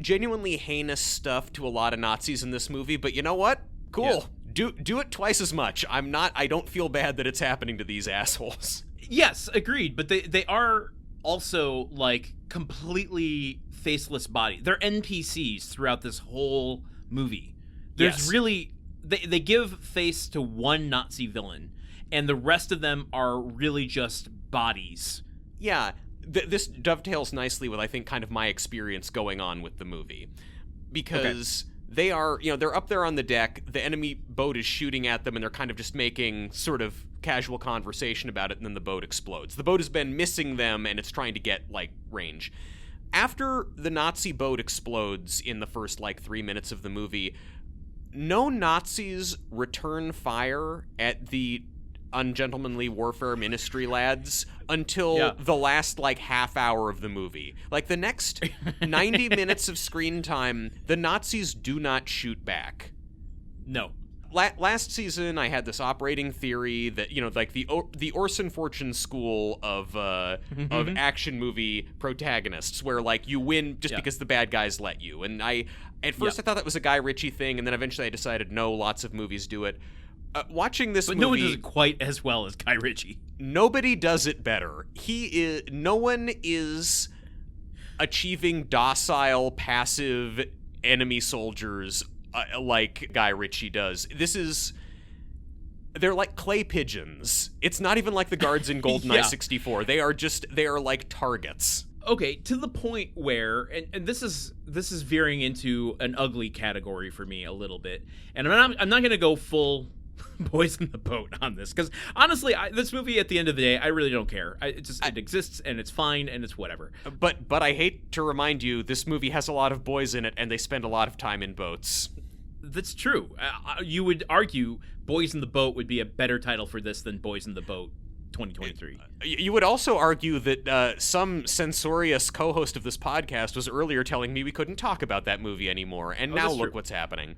genuinely heinous stuff to a lot of Nazis in this movie, but you know what? Cool. Yeah. Do it twice as much. I don't feel bad that it's happening to these assholes. Yes, agreed, but they are also like completely faceless body. They're NPCs throughout this whole movie. There's really they give face to one Nazi villain, and the rest of them are really just bodies. Yeah, this dovetails nicely with, I think, kind of my experience going on with the movie, because they are, you know, they're up there on the deck, the enemy boat is shooting at them, and they're kind of just making sort of casual conversation about it, and then the boat explodes. The boat has been missing them, and it's trying to get, like, range. After the Nazi boat explodes in the first, 3 minutes of the movie, no Nazis return fire at the Ungentlemanly Warfare Ministry lads until the last, half hour of the movie. The next 90 minutes of screen time, the Nazis do not shoot back. No. Last season, I had this operating theory that, the Orson Fortune school of action movie protagonists, where, you win just because the bad guys let you. And at first I thought that was a Guy Ritchie thing, and then eventually I decided, no, lots of movies do it. Watching this movie... But no one does it quite as well as Guy Ritchie. Nobody does it better. No one is achieving docile, passive enemy soldiers like Guy Ritchie does. They're like clay pigeons. It's not even like the guards in GoldenEye 64. They are like targets. Okay, to the point where, and this is veering into an ugly category for me a little bit, and I'm not going to go full Boys in the Boat on this, because honestly, this movie at the end of the day, I really don't care. It exists, and it's fine, and it's whatever. But I hate to remind you, this movie has a lot of boys in it, and they spend a lot of time in boats. That's true. You would argue Boys in the Boat would be a better title for this than Boys in the Boat 2023. You would also argue that some censorious co-host of this podcast was earlier telling me we couldn't talk about that movie anymore, and now look what's happening.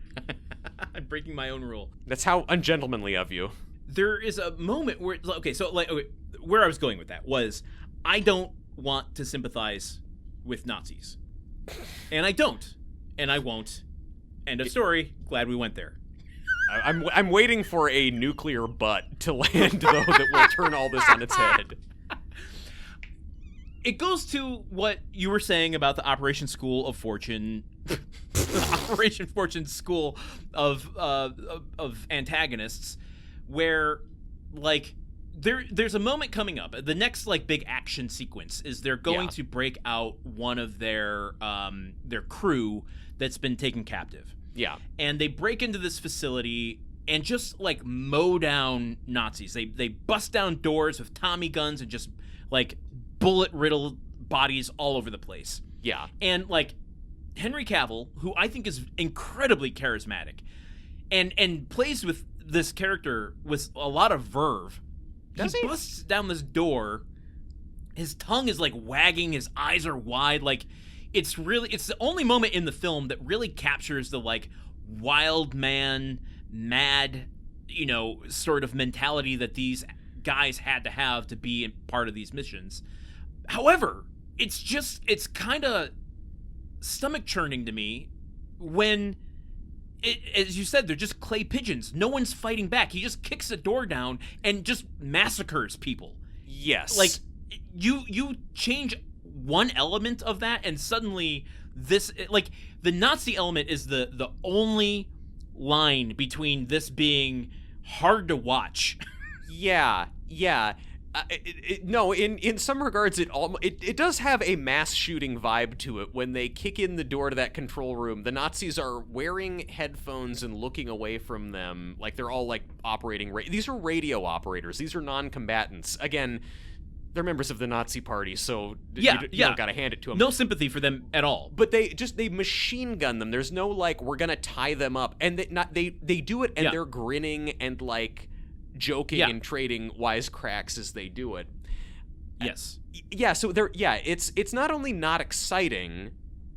I'm breaking my own rule. That's how ungentlemanly of you. There is a moment where, where I was going with that was, I don't want to sympathize with Nazis. And I don't. And I won't. End of story. Glad we went there. I'm waiting for a nuclear butt to land, though, that will turn all this on its head. It goes to what you were saying about the Operation School of Fortune, Operation Fortune School of antagonists, where there's a moment coming up. The next like big action sequence is they're going to break out one of their crew that's been taken captive. Yeah. And they break into this facility and just like mow down Nazis. They bust down doors with Tommy guns and just like bullet riddled bodies all over the place. Yeah. And like Henry Cavill, who I think is incredibly charismatic and plays with this character with a lot of verve. He busts down this door. His tongue is like wagging. His eyes are wide. Like it's the only moment in the film that really captures the like wild man, mad, sort of mentality that these guys had to have to be part of these missions. However, it's kind of stomach churning to me when as you said, they're just clay pigeons. No one's fighting back. He just kicks the door down and just massacres people. Yes. Like, you change one element of that, and suddenly this, like, the Nazi element is the only line between this being hard to watch. Yeah. No, in some regards, it does have a mass shooting vibe to it. When they kick in the door to that control room, the Nazis are wearing headphones and looking away from them, like they're all like operating. These are radio operators. These are non-combatants. Again, they're members of the Nazi Party, so you don't gotta hand it to them. No sympathy for them at all. But they machine gun them. There's no like we're gonna tie them up, and they do it, and they're grinning and like joking and trading wisecracks as they do it. Yes. So it's not only not exciting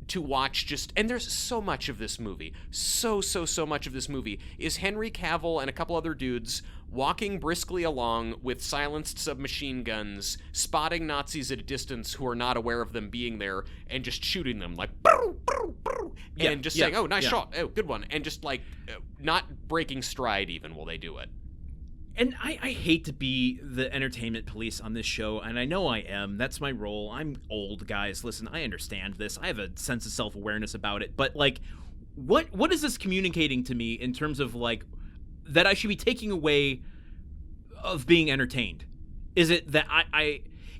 to watch, and there's so much of this movie. So much of this movie is Henry Cavill and a couple other dudes walking briskly along with silenced submachine guns, spotting Nazis at a distance who are not aware of them being there, and just shooting them like bow, bow, bow, and just saying, "Oh, nice shot. Oh, good one." And just like not breaking stride even while they do it. And I hate to be the entertainment police on this show, and I know I am. That's my role. I'm old, guys. Listen, I understand this. I have a sense of self-awareness about it. But, like, what is this communicating to me in terms of, like, that I should be taking away of being entertained? Is it that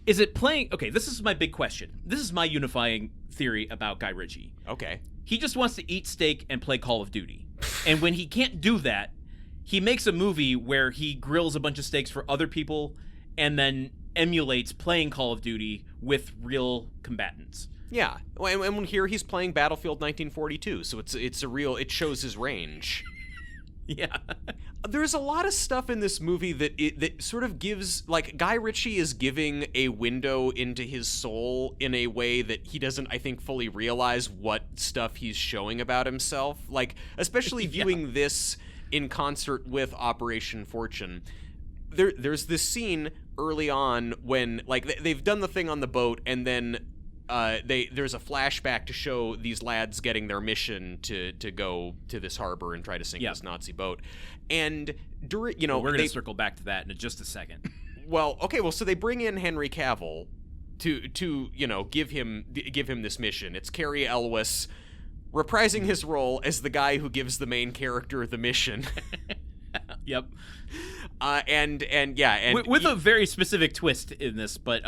is it playing... Okay, this is my big question. This is my unifying theory about Guy Ritchie. Okay. He just wants to eat steak and play Call of Duty. And when he can't do that, he makes a movie where he grills a bunch of steaks for other people and then emulates playing Call of Duty with real combatants. Yeah, and here he's playing Battlefield 1942, so it shows his range. Yeah. There's a lot of stuff in this movie that sort of gives, like, Guy Ritchie is giving a window into his soul in a way that he doesn't, I think, fully realize what stuff he's showing about himself. Like, especially viewing this in concert with Operation Fortune. There's this scene early on when, like, they've done the thing on the boat, and then there's a flashback to show these lads getting their mission to go to this harbor and try to sink this Nazi boat. And during, we're going to circle back to that in just a second. So they bring in Henry Cavill to give him this mission. It's Cary Elwes reprising his role as the guy who gives the main character the mission. Yep. With a very specific twist in this, but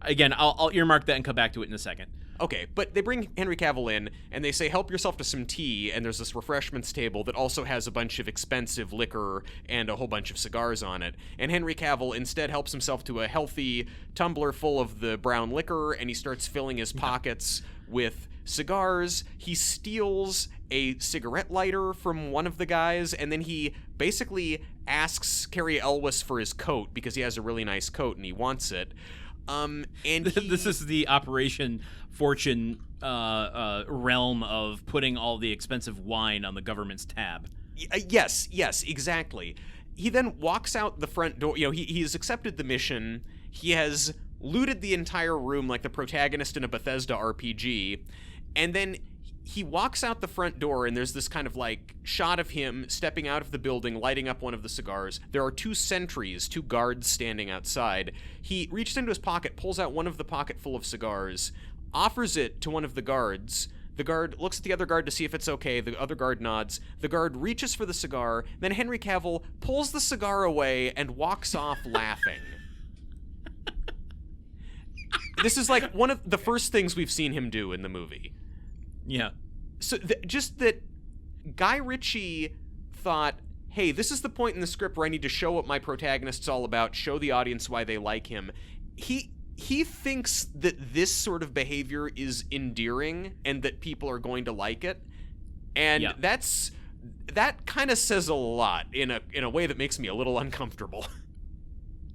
again, I'll earmark that and come back to it in a second. Okay, but they bring Henry Cavill in, and they say, help yourself to some tea, and there's this refreshments table that also has a bunch of expensive liquor and a whole bunch of cigars on it. And Henry Cavill instead helps himself to a healthy tumbler full of the brown liquor, and he starts filling his pockets with cigars. He steals a cigarette lighter from one of the guys, and then he basically asks Cary Elwes for his coat because he has a really nice coat and he wants it. This is the Operation Fortune realm of putting all the expensive wine on the government's tab. Yes, exactly. He then walks out the front door. He has accepted the mission. He has looted the entire room like the protagonist in a Bethesda RPG, and then he walks out the front door, and there's this kind of like shot of him stepping out of the building, lighting up one of the cigars. There are two guards standing outside. He reaches into his pocket, pulls out one of the pocket full of cigars, offers it to one of the guards. The guard looks at the other guard to see if it's okay. The other guard nods. The guard reaches for the cigar. Then Henry Cavill pulls the cigar away and walks off laughing. This is like one of the first things we've seen him do in the movie. Yeah. So just that Guy Ritchie thought, hey, this is the point in the script where I need to show what my protagonist's all about, show the audience why they like him. He thinks that this sort of behavior is endearing and that people are going to like it. And that kind of says a lot in a way that makes me a little uncomfortable.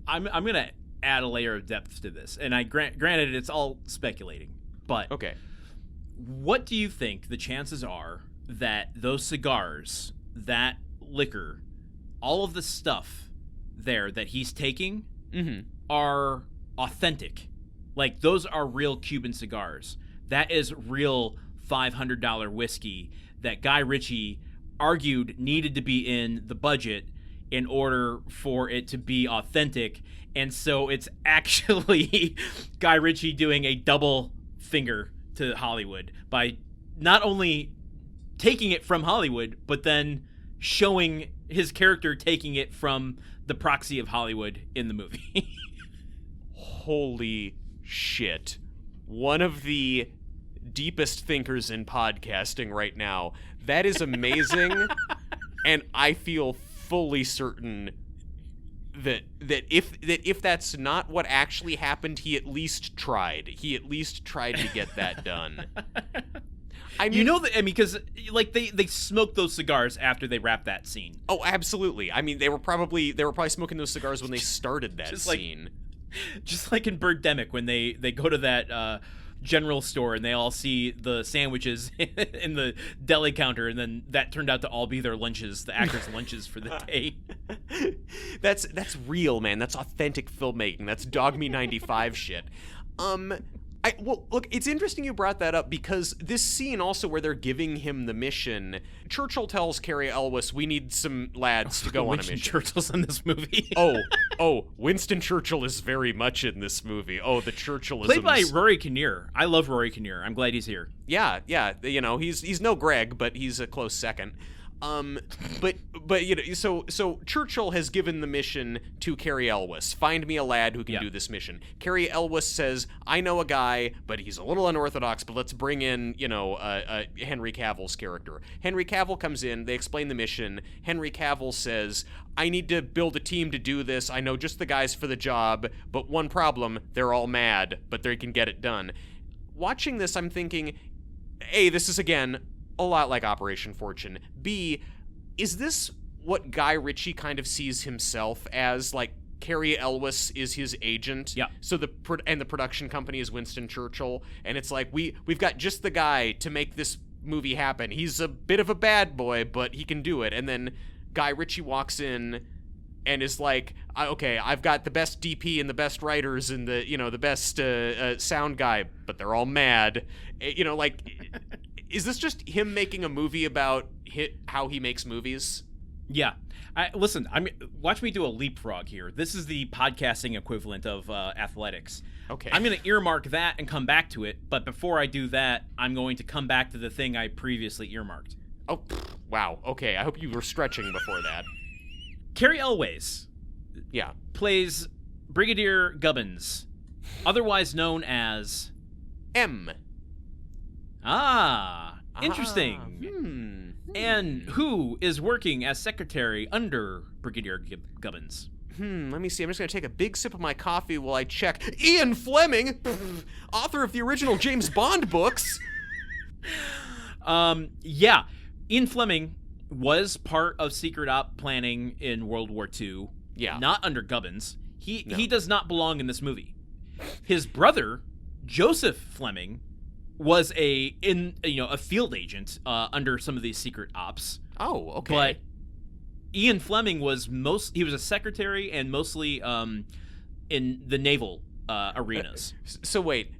I'm going to add a layer of depth to this. And I granted it's all speculating. But okay. What do you think the chances are that those cigars, that liquor, all of the stuff there that he's taking are authentic? Like, those are real Cuban cigars. That is real $500 whiskey that Guy Ritchie argued needed to be in the budget in order for it to be authentic. And so it's actually Guy Ritchie doing a double finger to Hollywood by not only taking it from Hollywood, but then showing his character taking it from the proxy of Hollywood in the movie. Holy shit. One of the deepest thinkers in podcasting right now. That is amazing. And I feel fully certain that if that's not what actually happened, he at least tried. He at least tried to get that done. I mean, because like they smoked those cigars after they wrapped that scene. Oh, absolutely. I mean, they were probably smoking those cigars when they started that scene. Just like in Birdemic, when they go to that general store and they all see the sandwiches in the deli counter, and then that turned out to all be their lunches, the actors' lunches for the day. That's real, man. That's authentic filmmaking. That's Dog Me 95 shit. Well, look, it's interesting you brought that up, because this scene also where they're giving him the mission, Churchill tells Cary Elwes, we need some lads to go on a mission. Churchill's in this movie. Winston Churchill is very much in this movie. Oh, the Churchillisms. Played by Rory Kinnear. I love Rory Kinnear. I'm glad he's here. Yeah. You know, he's no Greg, but he's a close second. But you know, so Churchill has given the mission to Cary Elwes. Find me a lad who can do this mission. Cary Elwes says, I know a guy, but he's a little unorthodox, but let's bring in, Henry Cavill's character. Henry Cavill comes in, they explain the mission. Henry Cavill says, I need to build a team to do this. I know just the guys for the job, but one problem, they're all mad, but they can get it done. Watching this, I'm thinking, A, this is, again, a lot like Operation Fortune. B, is this what Guy Ritchie kind of sees himself as? Like, Cary Elwes is his agent. Yeah. So the production company is Winston Churchill, and it's like we've got just the guy to make this movie happen. He's a bit of a bad boy, but he can do it. And then Guy Ritchie walks in and is like, okay, I've got the best DP and the best writers and the best sound guy, but they're all mad. Is this just him making a movie about how he makes movies? Yeah. Listen, watch me do a leapfrog here. This is the podcasting equivalent of athletics. Okay. I'm going to earmark that and come back to it, but before I do that, I'm going to come back to the thing I previously earmarked. Oh, wow. Okay, I hope you were stretching before that. Cary Elwes plays Brigadier Gubbins, otherwise known as... M. Interesting. And who is working as secretary under Brigadier Gubbins? Let me see. I'm just going to take a big sip of my coffee while I check. Ian Fleming, author of the original James Bond books. Ian Fleming was part of secret op planning in World War II. Yeah. Not under Gubbins. He does not belong in this movie. His brother, Joseph Fleming, was a field agent under some of these secret ops. Oh, okay. But Ian Fleming was a secretary and mostly in the naval arenas. So wait.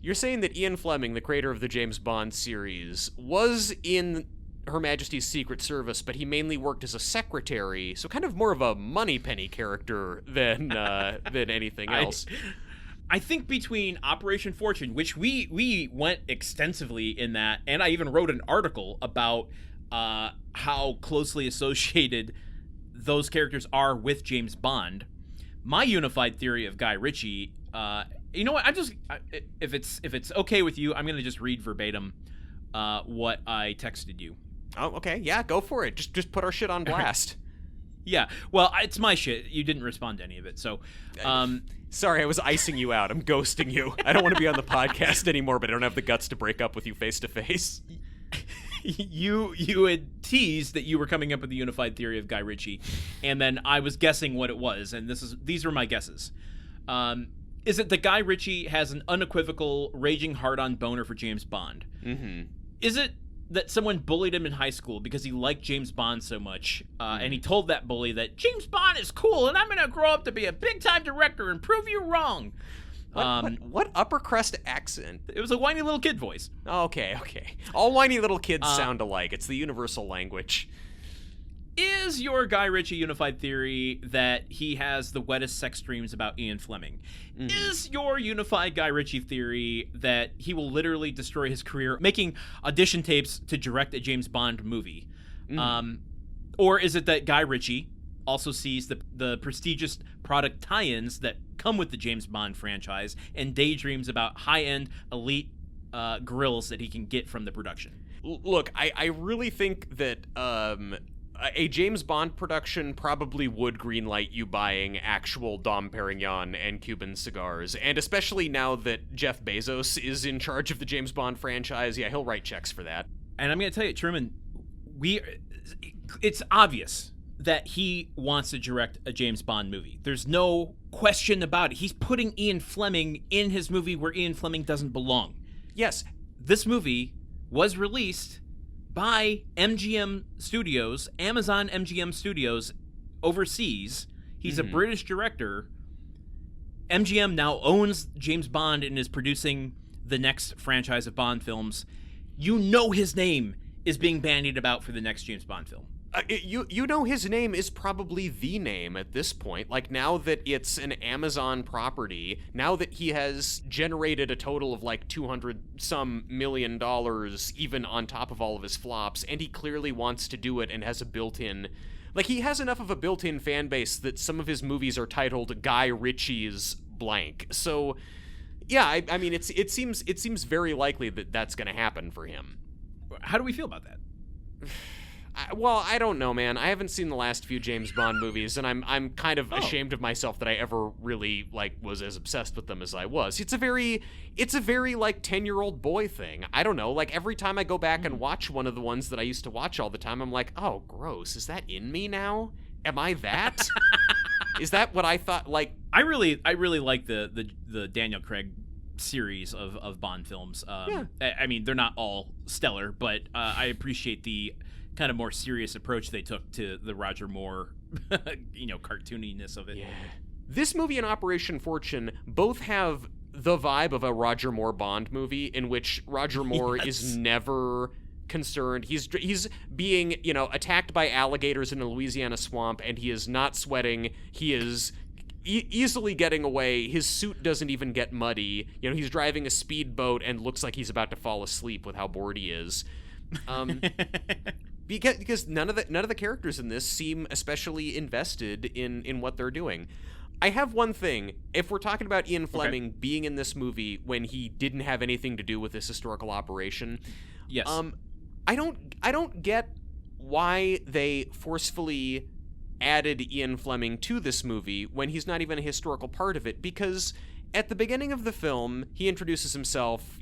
You're saying that Ian Fleming, the creator of the James Bond series, was in Her Majesty's Secret Service, but he mainly worked as a secretary, so kind of more of a Moneypenny character than anything else. I think between Operation Fortune, which we went extensively in that, and I even wrote an article about how closely associated those characters are with James Bond. My unified theory of Guy Ritchie, you know what? If it's okay with you, I'm gonna just read verbatim what I texted you. Oh, okay. Yeah, go for it. Just put our shit on blast. Yeah. Well, it's my shit. You didn't respond to any of it, so. Sorry, I was icing you out. I'm ghosting you. I don't want to be on the podcast anymore, but I don't have the guts to break up with you face to face. You had teased that you were coming up with the unified theory of Guy Ritchie, and then I was guessing what it was, and these are my guesses. Is it that Guy Ritchie has an unequivocal, raging hard-on boner for James Bond? Mm-hmm. Is it that someone bullied him in high school because he liked James Bond so much, and he told that bully that James Bond is cool, and I'm going to grow up to be a big-time director and prove you wrong? What upper crust accent? It was a whiny little kid voice. Okay. All whiny little kids sound alike. It's the universal language. Is your Guy Ritchie unified theory that he has the wettest sex dreams about Ian Fleming? Mm-hmm. Is your unified Guy Ritchie theory that he will literally destroy his career making audition tapes to direct a James Bond movie? Mm-hmm. Or is it that Guy Ritchie also sees the prestigious product tie-ins that come with the James Bond franchise and daydreams about high-end elite grills that he can get from the production? Look, I really think that a James Bond production probably would greenlight you buying actual Dom Perignon and Cuban cigars, and especially now that Jeff Bezos is in charge of the James Bond franchise, yeah, he'll write checks for that. And I'm going to tell you, Truman, it's obvious that he wants to direct a James Bond movie. There's no question about it. He's putting Ian Fleming in his movie where Ian Fleming doesn't belong. Yes. This movie was released by MGM Studios, Amazon MGM Studios overseas. He's a British director. MGM now owns James Bond and is producing the next franchise of Bond films. You know his name is being bandied about for the next James Bond film. You know his name is probably the name at this point. Like, now that it's an Amazon property, now that he has generated a total of like $200-some million, even on top of all of his flops, and he clearly wants to do it and has a built-in... Like, he has enough of a built-in fan base that some of his movies are titled Guy Ritchie's blank. So, yeah, I mean, it seems very likely that that's going to happen for him. How do we feel about that? Well, I don't know, man. I haven't seen the last few James Bond movies, and I'm kind of ashamed of myself that I ever really was as obsessed with them as I was. It's a very like 10-year-old boy thing. I don't know. Like, every time I go back and watch one of the ones that I used to watch all the time, I'm like, oh, gross. Is that in me now? Am I that? Is that what I thought? Like, I really like the Daniel Craig series of Bond films. Yeah. I mean, they're not all stellar, but I appreciate the kind of more serious approach they took to the Roger Moore, cartooniness of it. Yeah. This movie and Operation Fortune both have the vibe of a Roger Moore Bond movie, in which Roger Moore is never concerned. He's being, attacked by alligators in a Louisiana swamp, and he is not sweating. He is easily getting away. His suit doesn't even get muddy. He's driving a speedboat and looks like he's about to fall asleep with how bored he is. Because none of the characters in this seem especially invested in what they're doing. I have one thing. If we're talking about Ian Fleming being in this movie when he didn't have anything to do with this historical operation, yes. I don't get why they forcefully added Ian Fleming to this movie when he's not even a historical part of it, because at the beginning of the film, he introduces himself,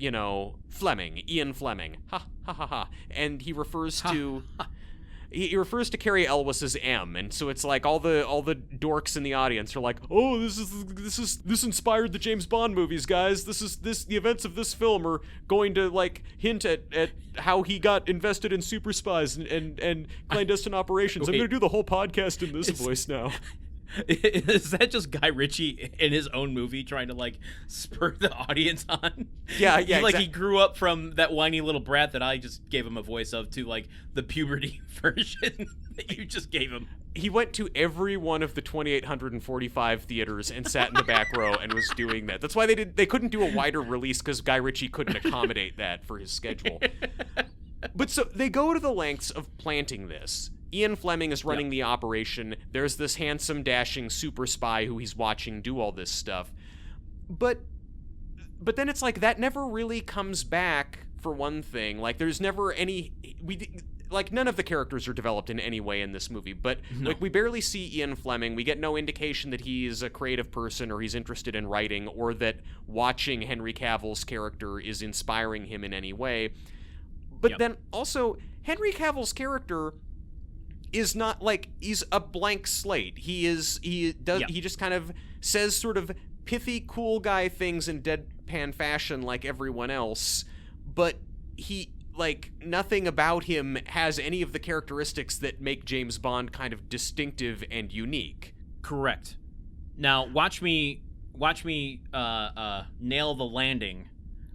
Fleming, Ian Fleming, ha ha ha ha, and he refers to Carrie Elwes as M, and so it's like all the dorks in the audience are like, oh, this inspired the James Bond movies, guys. The events of this film are going to hint at how he got invested in super spies and clandestine operations. I'm gonna do the whole podcast in this voice now. Is that just Guy Ritchie in his own movie trying to like spur the audience on? Yeah, He grew up from that whiny little brat that I just gave him a voice of to like the puberty version that you just gave him. He went to every one of the 2,845 theaters and sat in the back row and was doing that. That's why they couldn't do a wider release, because Guy Ritchie couldn't accommodate that for his schedule. But so they go to the lengths of planting this. Ian Fleming is running the operation. There's this handsome, dashing super spy who he's watching do all this stuff. But then it's like that never really comes back, for one thing. Like, there's never any... none of the characters are developed in any way in this movie, but like we barely see Ian Fleming. We get no indication that he's a creative person or he's interested in writing, or that watching Henry Cavill's character is inspiring him in any way. But then also, Henry Cavill's character is not like, he's a blank slate. He just kind of says sort of pithy, cool guy things in deadpan fashion like everyone else, but nothing about him has any of the characteristics that make James Bond kind of distinctive and unique. Correct. Now, watch me nail the landing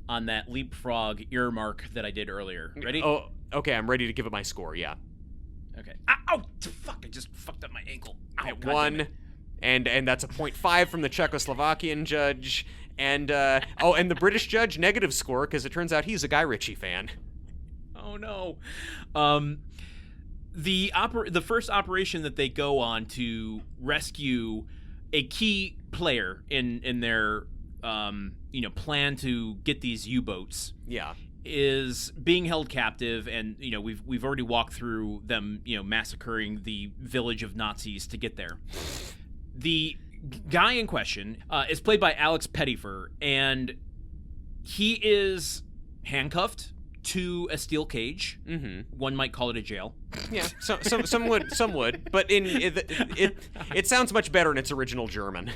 on that leapfrog earmark that I did earlier. Ready? Oh, okay, I'm ready to give it my score, yeah. Okay. Ow! Fuck, I just fucked up my ankle. Ow, at 1, and that's a 0.5 from the Czechoslovakian judge, and and the British judge, negative score, because it turns out he's a Guy Ritchie fan. Oh no. The first operation that they go on to rescue a key player in their plan to get these U-boats. Yeah. Is being held captive, and we've already walked through them massacring the village of Nazis to get there. The guy in question is played by Alex Pettyfer, and he is handcuffed to a steel cage. Mm-hmm. One might call it a jail. Yeah, some would, but it sounds much better in its original German.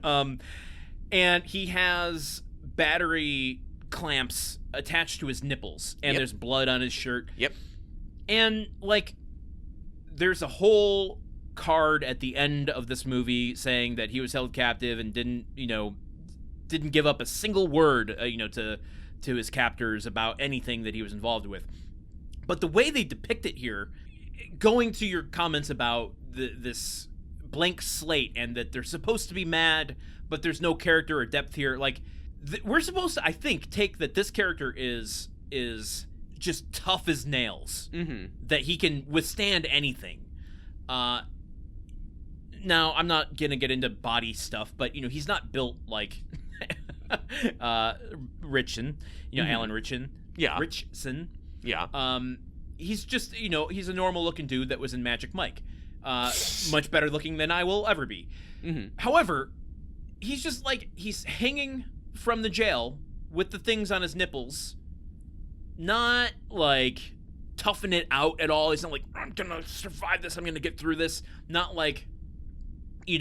And he has battery clamps attached to his nipples, and there's blood on his shirt. Yep. And there's a whole card at the end of this movie saying that he was held captive and didn't give up a single word to his captors about anything that he was involved with. But the way they depict it here, going to your comments about this blank slate and that they're supposed to be mad, but there's no character or depth here, we're supposed to, I think, take that this character is just tough as nails, that he can withstand anything. Now, I'm not gonna get into body stuff, but he's not built like Ritchson, Alan Ritchson. Yeah. Ritchson. Yeah. He's just, he's a normal looking dude that was in Magic Mike. Much better looking than I will ever be. Mm-hmm. However, he's just he's hanging from the jail with the things on his nipples, not toughing it out at all. He's not I'm gonna survive this, I'm gonna get through this. Not he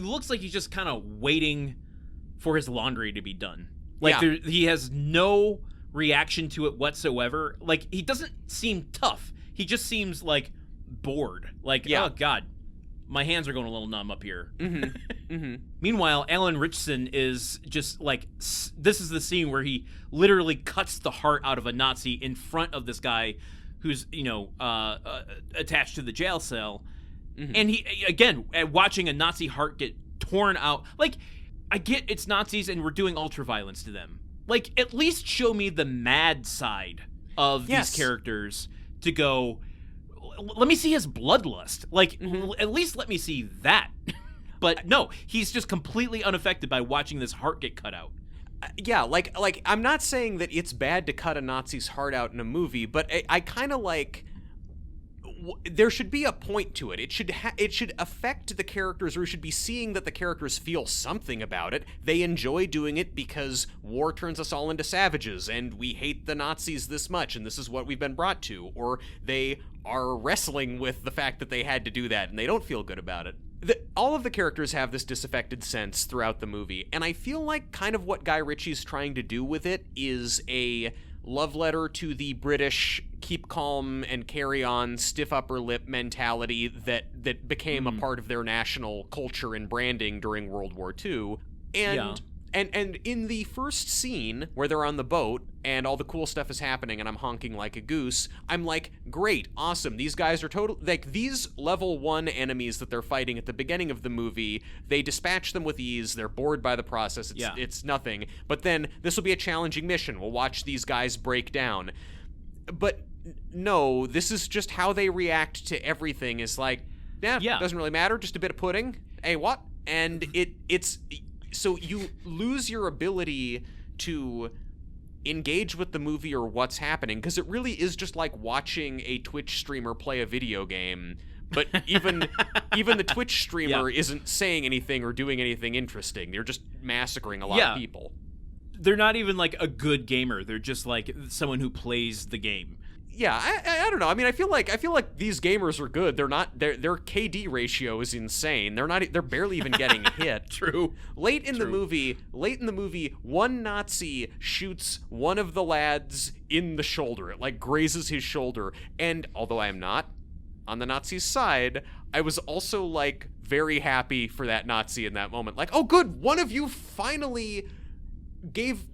looks like he's just kind of waiting for his laundry to be done. He has no reaction to it whatsoever. He doesn't seem tough. He just seems bored. Oh god, my hands are going a little numb up here. Mm-hmm. Mm-hmm. Meanwhile, Alan Ritchson is just this is the scene where he literally cuts the heart out of a Nazi in front of this guy who's attached to the jail cell. Mm-hmm. And he, again, watching a Nazi heart get torn out, I get it's Nazis and we're doing ultra-violence to them. At least show me the mad side of these characters to go, let me see his bloodlust. At least let me see that. But no, he's just completely unaffected by watching this heart get cut out. Yeah, I'm not saying that it's bad to cut a Nazi's heart out in a movie, but I kind of there should be a point to it. It should affect the characters, or we should be seeing that the characters feel something about it. They enjoy doing it because war turns us all into savages, and we hate the Nazis this much, and this is what we've been brought to. Or they are wrestling with the fact that they had to do that, and they don't feel good about it. All of the characters have this disaffected sense throughout the movie, and I feel like kind of what Guy Ritchie's trying to do with it is a love letter to the British keep calm and carry on, stiff upper lip mentality that became a part of their national culture and branding during World War II. And in the first scene where they're on the boat and all the cool stuff is happening and I'm honking like a goose, I'm like, great, awesome. These guys are total, like, these level 1 enemies that they're fighting at the beginning of the movie, they dispatch them with ease. They're bored by the process. It's nothing. But then this will be a challenging mission. We'll watch these guys break down. But no, this is just how they react to everything. Is like, doesn't really matter. Just a bit of pudding. Hey, what? And it's... So you lose your ability to engage with the movie or what's happening, because it really is just like watching a Twitch streamer play a video game, but even the Twitch streamer isn't saying anything or doing anything interesting. They're just massacring a lot of people. They're not even like a good gamer. They're just like someone who plays the game. Yeah, I don't know. I mean, I feel like these gamers are good. They're not. Their KD ratio is insane. They're barely even getting hit. True. Late in the movie, one Nazi shoots one of the lads in the shoulder. It like grazes his shoulder. And although I am not on the Nazi's side, I was also like very happy for that Nazi in that moment. Like, oh, good, one of you finally gave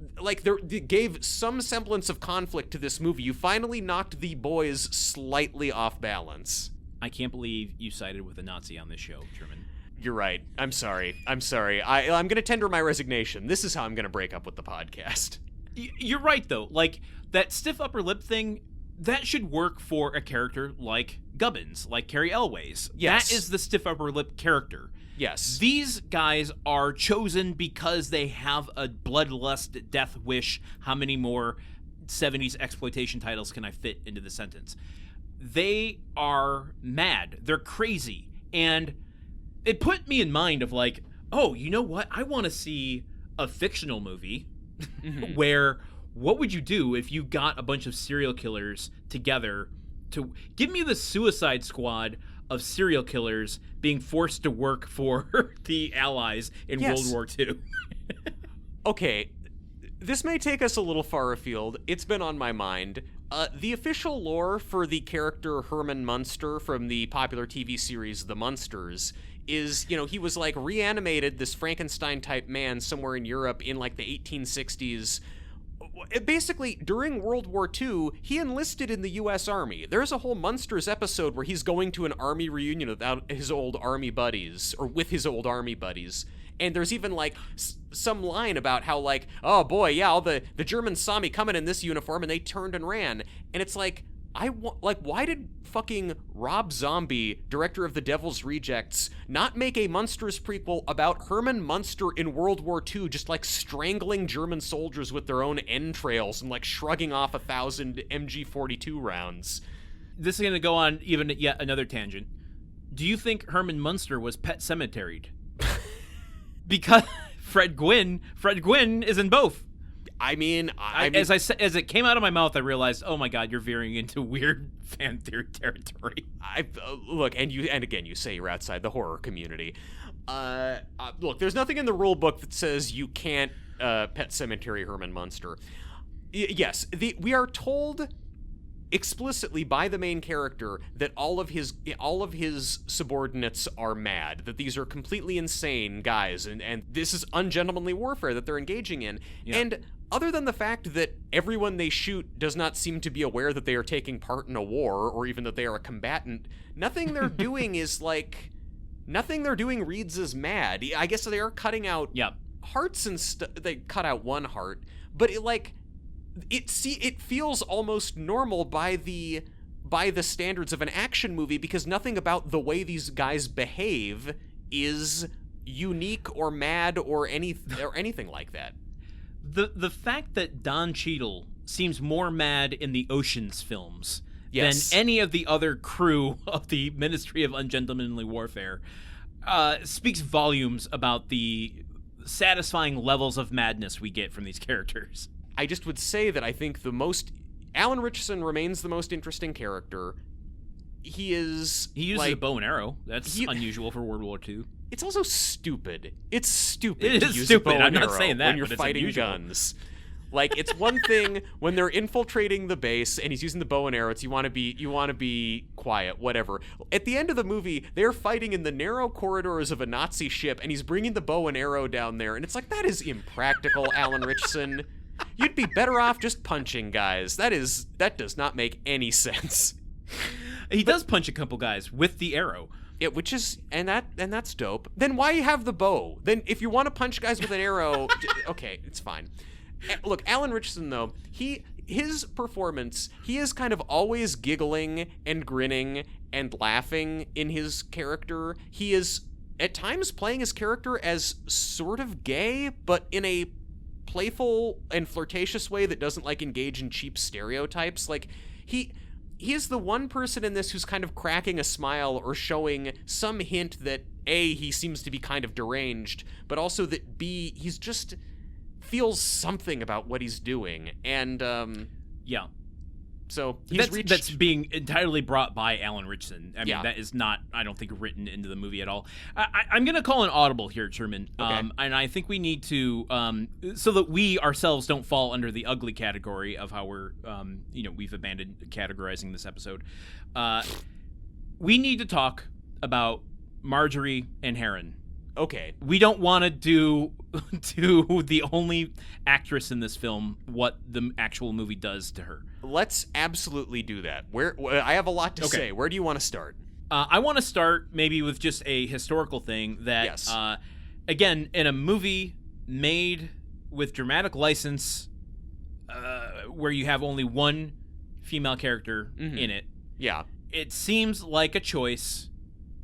some semblance of conflict to this movie. You finally knocked the boys slightly off balance. I can't believe you sided with a Nazi on this show, Truman. You're right. I'm sorry. I'm going to tender my resignation. This is how I'm going to break up with the podcast. You're right, though. Like, that stiff upper lip thing, that should work for a character like Gubbins, like Carrie Elway's. Yes. That is the stiff upper lip character. Yes. These guys are chosen because they have a bloodlust death wish. How many more 70s exploitation titles can I fit into the sentence? They are mad. They're crazy. And it put me in mind of like, oh, you know what? I want to see a fictional movie where what would you do if you got a bunch of serial killers together to give me the Suicide Squad of serial killers being forced to work for the Allies in World War II. Okay, this may take us a little far afield. It's been on my mind. The official lore for the character Herman Munster from the popular TV series The Munsters is, he was like reanimated, this Frankenstein-type man somewhere in Europe in like the 1860s. Basically, during World War II, he enlisted in the U.S. Army. There's a whole Munsters episode where he's going to an army reunion without his old army buddies, or with his old army buddies. And there's even, like, some line about how, like, oh boy, yeah, all the Germans saw me coming in this uniform and they turned and ran. And it's like, why did fucking Rob Zombie, director of The Devil's Rejects, not make a Munsters prequel about Herman Munster in World War II just, like, strangling German soldiers with their own entrails and, like, shrugging off 1,000 MG-42 rounds? This is going to go on even yet another tangent. Do you think Herman Munster was pet cemeteried? Because Fred Gwynn is in both. I mean, as it came out of my mouth, I realized, oh my God, you're veering into weird fan theory territory. Look, and again, you say you're outside the horror community. Look, there's nothing in the rule book that says you can't pet cemetery Herman Munster. Yes, we are told explicitly by the main character that all of his subordinates are mad, that these are completely insane guys, and this is ungentlemanly warfare that they're engaging in. Yeah. And other than the fact that everyone they shoot does not seem to be aware that they are taking part in a war, or even that they are a combatant, nothing they're doing reads as mad. I guess they are cutting out hearts and stuff. They cut out one heart, but it feels almost normal by the standards of an action movie, because nothing about the way these guys behave is unique or mad or anything like that. The fact that Don Cheadle seems more mad in the Ocean's films than any of the other crew of the Ministry of Ungentlemanly Warfare speaks volumes about the satisfying levels of madness we get from these characters. I just would say that I think Alan Ritchson remains the most interesting character. He uses a bow and arrow. That's unusual for World War II. It's also stupid. It's stupid. It to is use stupid. A bow and I'm not arrow saying that when you're fighting unusual. guns. Like, it's one thing when they're infiltrating the base and he's using the bow and arrow. It's you want to be quiet, whatever. At the end of the movie, they're fighting in the narrow corridors of a Nazi ship, and he's bringing the bow and arrow down there, and it's like, that is impractical, Alan Ritchson. You'd be better off just punching guys. That does not make any sense. He does punch a couple guys with the arrow. Which is that's dope. Then why have the bow? Then if you want to punch guys with an arrow, okay, it's fine. Look, Alan Ritchson though, his performance, he is kind of always giggling and grinning and laughing in his character. He is at times playing his character as sort of gay, but in a playful and flirtatious way that doesn't like engage in cheap stereotypes. Like he is the one person in this who's kind of cracking a smile or showing some hint that A, he seems to be kind of deranged, but also that B, he's just feels something about what he's doing. And yeah. So that's being entirely brought by Alan Ritchson. I mean, Yeah. that is not, I don't think, written into the movie at all. I'm going to call an audible here, Truman. Okay. And I think we need to, so that we ourselves don't fall under the ugly category of how we're, we've abandoned categorizing this episode. We need to talk about Marjorie and Heron. Okay. We don't want to do to the only actress in this film what the actual movie does to her. Let's absolutely do that. I have a lot to say. Where do you want to start? I want to start maybe with just a historical thing that, Yes. Again, in a movie made with dramatic license, where you have only one female character in it, Yeah. it seems like a choice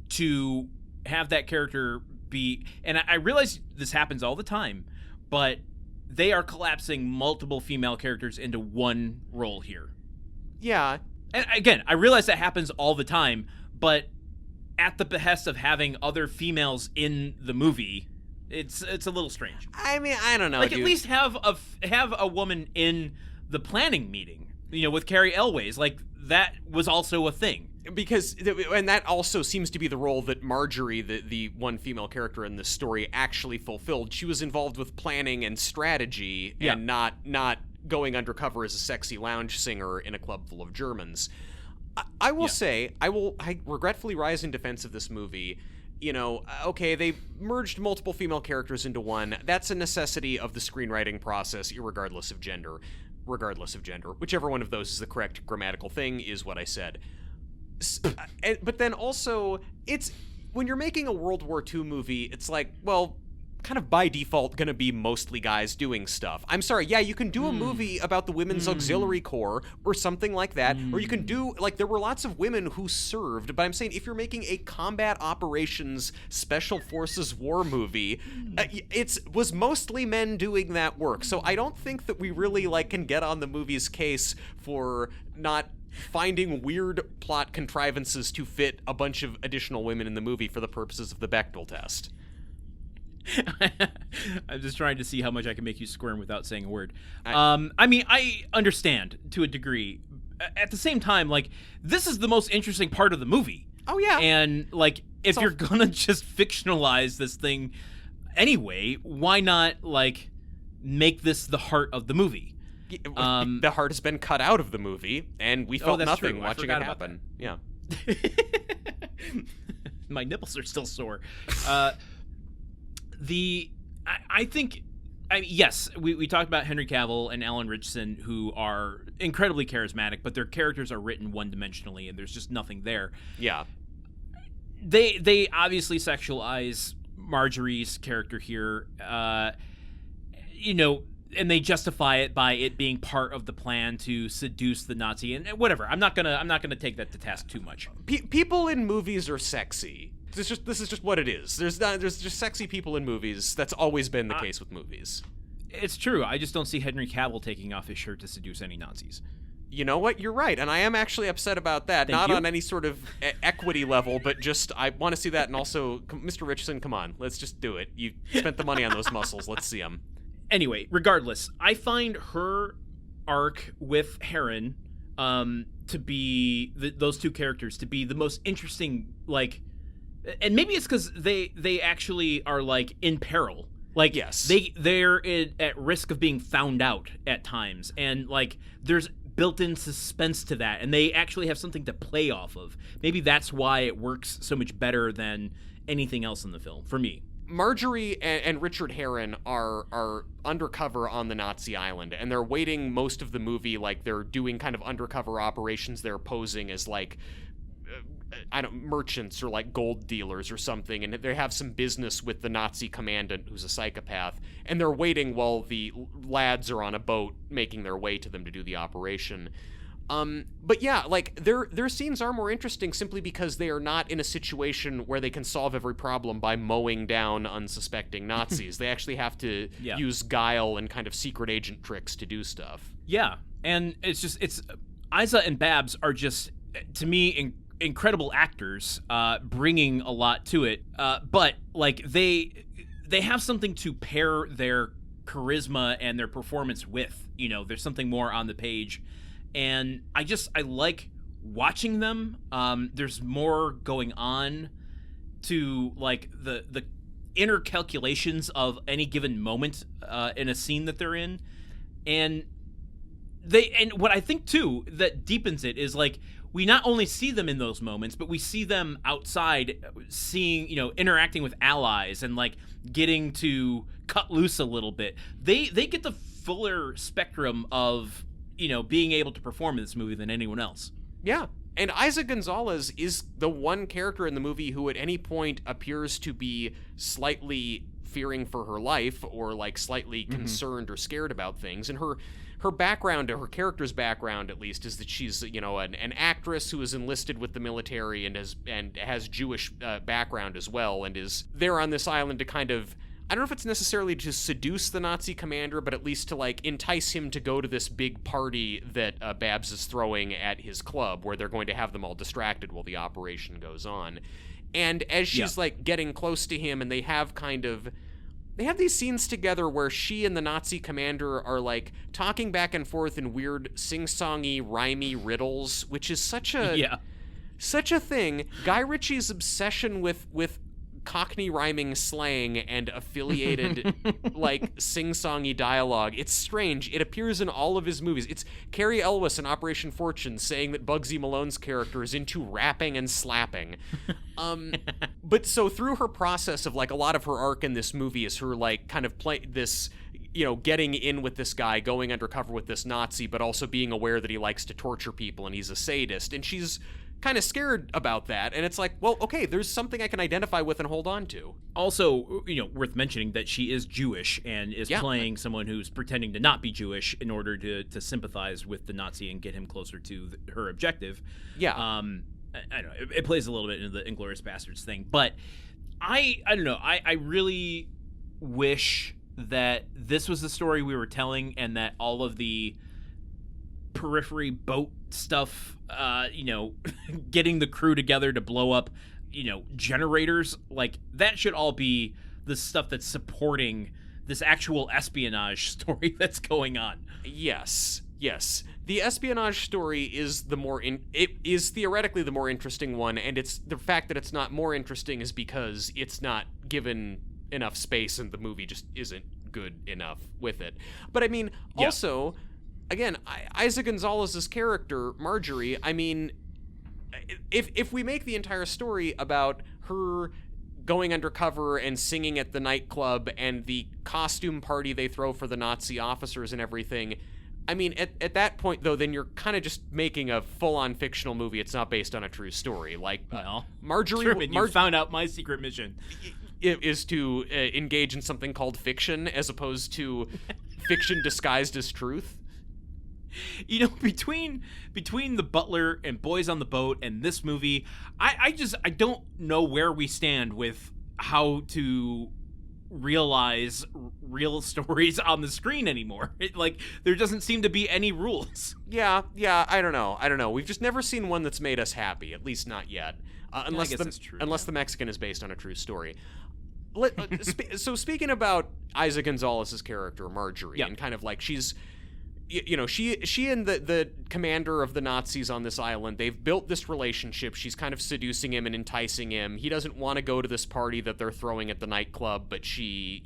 to have that character be, and I realize this happens all the time, but they are collapsing multiple female characters into one role here. Yeah. And again, I realize that happens all the time, but at the behest of having other females in the movie, it's a little strange. I mean, I don't know, Like, dude. at least have a woman in the planning meeting, with Carrie Elways. Like, that was also a thing. Because, and that also seems to be the role that Marjorie, the one female character in this story, actually fulfilled. She was involved with planning and strategy, and not going undercover as a sexy lounge singer in a club full of Germans. I will say, I regretfully rise in defense of this movie. Okay, they merged multiple female characters into one. That's a necessity of the screenwriting process, irregardless of gender. Regardless of gender. Whichever one of those is the correct grammatical thing is what I said. But then also, it's when you're making a World War II movie, it's like, well, kind of by default gonna be mostly guys doing stuff. I'm sorry, yeah, you can do a movie about the Women's Auxiliary Corps or something like that, or you can do, like, there were lots of women who served, but I'm saying if you're making a combat operations special forces war movie, it was mostly men doing that work. So I don't think that we really, can get on the movie's case for not finding weird plot contrivances to fit a bunch of additional women in the movie for the purposes of the Bechdel test. I'm just trying to see how much I can make you squirm without saying a word. I mean, I understand to a degree. At the same time, this is the most interesting part of the movie. Oh, yeah. And, if you're gonna just fictionalize this thing anyway, why not, make this the heart of the movie? The heart has been cut out of the movie, and we felt nothing true. watching it happen. Yeah. My nipples are still sore. I think, yes, we talked about Henry Cavill and Alan Ritchson, who are incredibly charismatic, but their characters are written one-dimensionally, and there's just nothing there. Yeah. They obviously sexualize Marjorie's character here, and they justify it by it being part of the plan to seduce the Nazi, and whatever. I'm not gonna take that to task too much. People in movies are sexy. This is just what it is. There's just sexy people in movies. That's always been the case with movies. It's true. I just don't see Henry Cavill taking off his shirt to seduce any Nazis. You know what? You're right, and I am actually upset about that. Not on any sort of equity level, but just I want to see that. And also, Mr. Ritchson, come on, let's just do it. You spent the money on those muscles. Let's see them. Anyway, regardless, I find her arc with Heron to be those two characters to be the most interesting. And maybe it's because they actually are in peril. Like, Yes. they're at risk of being found out at times, and like there's built-in suspense to that, and they actually have something to play off of. Maybe that's why it works so much better than anything else in the film for me. Marjorie and Richard Herron are undercover on the Nazi island, and they're waiting most of the movie, like they're doing kind of undercover operations. They're posing as like merchants or like gold dealers or something, and they have some business with the Nazi commandant who's a psychopath, and they're waiting while the lads are on a boat making their way to them to do the operation. But yeah, like their scenes are more interesting simply because they are not in a situation where they can solve every problem by mowing down unsuspecting Nazis. They actually have to use guile and kind of secret agent tricks to do stuff. Yeah, and it's Isa and Babs are just, to me, incredible actors, bringing a lot to it. But like they have something to pair their charisma and their performance with. You know, there's something more on the page. And I like watching them. There's more going on to like the inner calculations of any given moment in a scene that they're in. And what I think too that deepens it is like we not only see them in those moments, but we see them outside, seeing, interacting with allies and like getting to cut loose a little bit. They get the fuller spectrum of being able to perform in this movie than anyone else. Yeah. And Isa Gonzalez is the one character in the movie who at any point appears to be slightly fearing for her life or like slightly concerned or scared about things. And her background, or her character's background at least, is that she's, an actress who is enlisted with the military and has Jewish background as well, and is there on this island to kind of, I don't know if it's necessarily to seduce the Nazi commander, but at least to like entice him to go to this big party that Babs is throwing at his club, where they're going to have them all distracted while the operation goes on. And as she's like getting close to him, and they have these scenes together where she and the Nazi commander are like talking back and forth in weird sing-songy, rhymey riddles, which is such a thing. Guy Ritchie's obsession with Cockney rhyming slang and affiliated like sing-songy dialogue. It's strange. It appears in all of his movies. It's Cary Elwes in Operation Fortune saying that Bugsy Malone's character is into rapping and slapping. But so through her process of like a lot of her arc in this movie is her like kind of play this, getting in with this guy, going undercover with this Nazi, but also being aware that he likes to torture people and he's a sadist. And she's kind of scared about that, and it's like, well, okay, there's something I can identify with and hold on to. Also, worth mentioning that she is Jewish and is playing someone who's pretending to not be Jewish in order to sympathize with the Nazi and get him closer to her objective. Yeah. I don't know. It plays a little bit into the Inglourious Basterds thing, but I don't know. I really wish that this was the story we were telling, and that all of the periphery boat stuff, getting the crew together to blow up, generators, like that should all be the stuff that's supporting this actual espionage story that's going on. Yes. The espionage story is it is theoretically the more interesting one, and it's the fact that it's not more interesting is because it's not given enough space and the movie just isn't good enough with it. But I mean, also, again, Isa Gonzalez's character, Marjorie, I mean, if we make the entire story about her going undercover and singing at the nightclub and the costume party they throw for the Nazi officers and everything, I mean, at that point, though, then you're kind of just making a full-on fictional movie. It's not based on a true story. Like, Marjorie... Truman, you found out my secret mission. Is to engage in something called fiction as opposed to fiction disguised as truth. Between The Butler and Boys on the Boat and this movie, I don't know where we stand with how to realize real stories on the screen anymore. There doesn't seem to be any rules. Yeah, I don't know. We've just never seen one that's made us happy, at least not yet. Unless the Mexican is based on a true story. So speaking about Isa Gonzalez's character, Marjorie, and kind of like she's she and the commander of the Nazis on this island, they've built this relationship. She's kind of seducing him and enticing him. He doesn't want to go to this party that they're throwing at the nightclub, but she,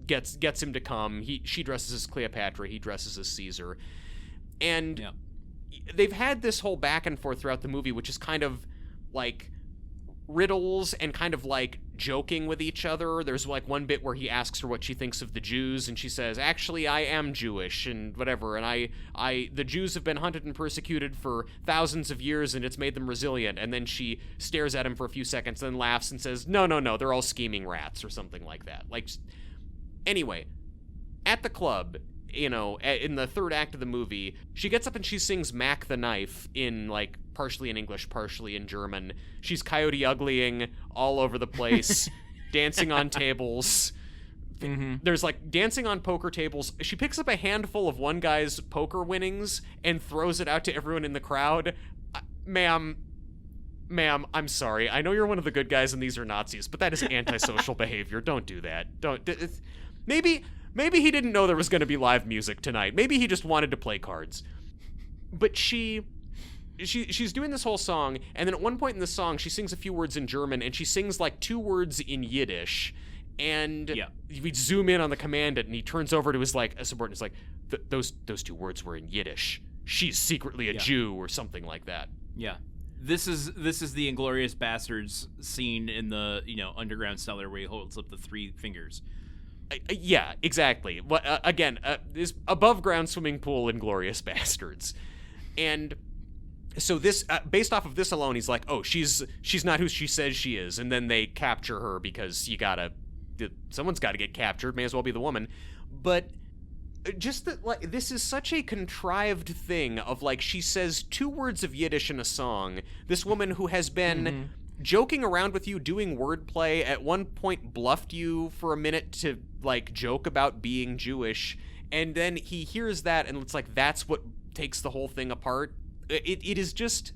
gets him to come. She dresses as Cleopatra, he dresses as Caesar. And they've had this whole back and forth throughout the movie, which is kind of like riddles and kind of like joking with each other. There's like one bit where he asks her what she thinks of the Jews, and she says, actually, I am Jewish and whatever, and the Jews have been hunted and persecuted for thousands of years, and it's made them resilient. And then she stares at him for a few seconds, then laughs and says, no, they're all scheming rats, or something like that. Anyway, at the club, in the third act of the movie, she gets up and she sings Mac the Knife in, partially in English, partially in German. She's Coyote Uglying all over the place, dancing on tables. Mm-hmm. There's, dancing on poker tables. She picks up a handful of one guy's poker winnings and throws it out to everyone in the crowd. Ma'am, I'm sorry. I know you're one of the good guys and these are Nazis, but that is antisocial behavior. Don't do that. Maybe he didn't know there was going to be live music tonight. Maybe he just wanted to play cards. But she's doing this whole song, and then at one point in the song, she sings a few words in German, and she sings 2 words in Yiddish. And we zoom in on the commandant, and he turns over to his a subordinate. It's those 2 words were in Yiddish. She's secretly a Jew, or something like that. Yeah. This is the Inglourious Bastards scene in the underground cellar where he holds up the 3 fingers. Yeah, exactly. Again, this above ground swimming pool in Inglourious Bastards. And so this, based off of this alone, he's like, oh, she's not who she says she is. And then they capture her because someone's got to get captured. May as well be the woman. But just that, this is such a contrived thing of she says 2 words of Yiddish in a song. This woman who has been joking around with you, doing wordplay, at one point bluffed you for a minute to joke about being Jewish, and then he hears that and it's that's what takes the whole thing apart. It is just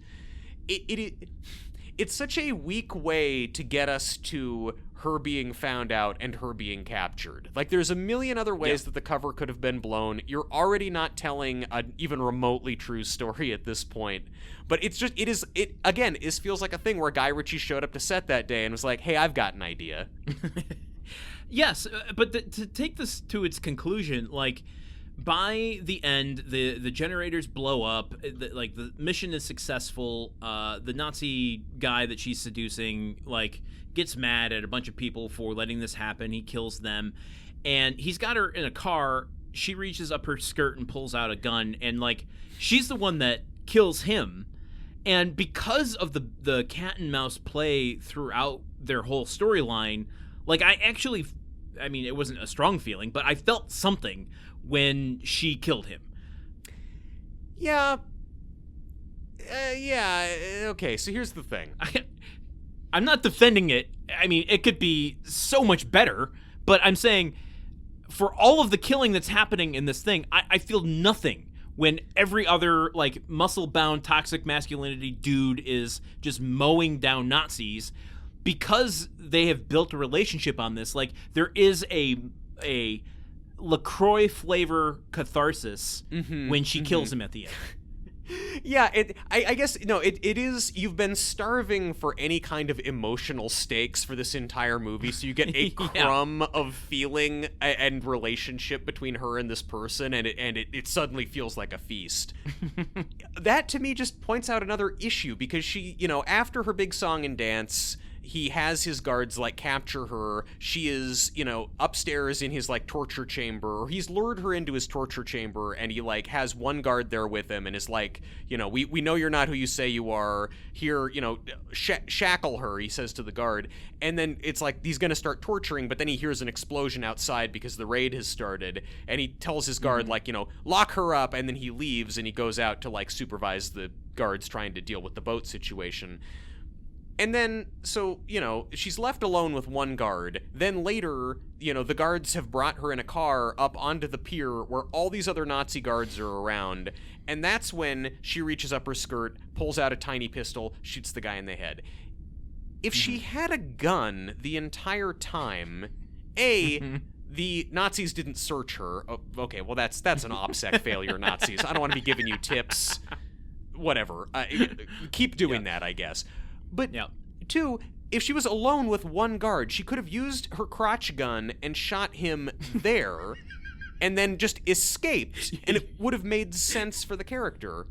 it's such a weak way to get us to her being found out and her being captured. There's a million other ways that the cover could have been blown. You're already not telling an even remotely true story at this point. But it feels like a thing where Guy Ritchie showed up to set that day and was like, hey, I've got an idea. Yes, but to take this to its conclusion, by the end, the generators blow up. The mission is successful. The Nazi guy that she's seducing gets mad at a bunch of people for letting this happen. He kills them, and he's got her in a car. She reaches up her skirt and pulls out a gun, and she's the one that kills him. And because of the cat and mouse play throughout their whole storyline, I mean, it wasn't a strong feeling, but I felt something when she killed him. Yeah. Okay, so here's the thing. I'm not defending it. I mean, it could be so much better, but I'm saying for all of the killing that's happening in this thing, I feel nothing when every other muscle-bound toxic masculinity dude is just mowing down Nazis, because they have built a relationship on this. There is a LaCroix flavor catharsis when she kills him at the end. Yeah, I guess, it is, you've been starving for any kind of emotional stakes for this entire movie, so you get a crumb of feeling and relationship between her and this person, and it suddenly feels like a feast. That, to me, just points out another issue, because she, after her big song and dance, he has his guards capture her. She is, upstairs in his torture chamber, or he's lured her into his torture chamber, and he has one guard there with him and is we know you're not who you say you are. Here, shackle her, he says to the guard. And then it's he's going to start torturing, but then he hears an explosion outside because the raid has started, and he tells his guard lock her up, and then he leaves and he goes out to supervise the guards trying to deal with the boat situation. And then, so, she's left alone with one guard. Then later, the guards have brought her in a car up onto the pier where all these other Nazi guards are around. And that's when she reaches up her skirt, pulls out a tiny pistol, shoots the guy in the head. If she had a gun the entire time, the Nazis didn't search her. Oh, okay, well, that's an OPSEC failure, Nazis. I don't want to be giving you tips. Whatever. Keep doing that, I guess. But, 2, if she was alone with one guard, she could have used her crotch gun and shot him there and then just escaped, and it would have made sense for the character.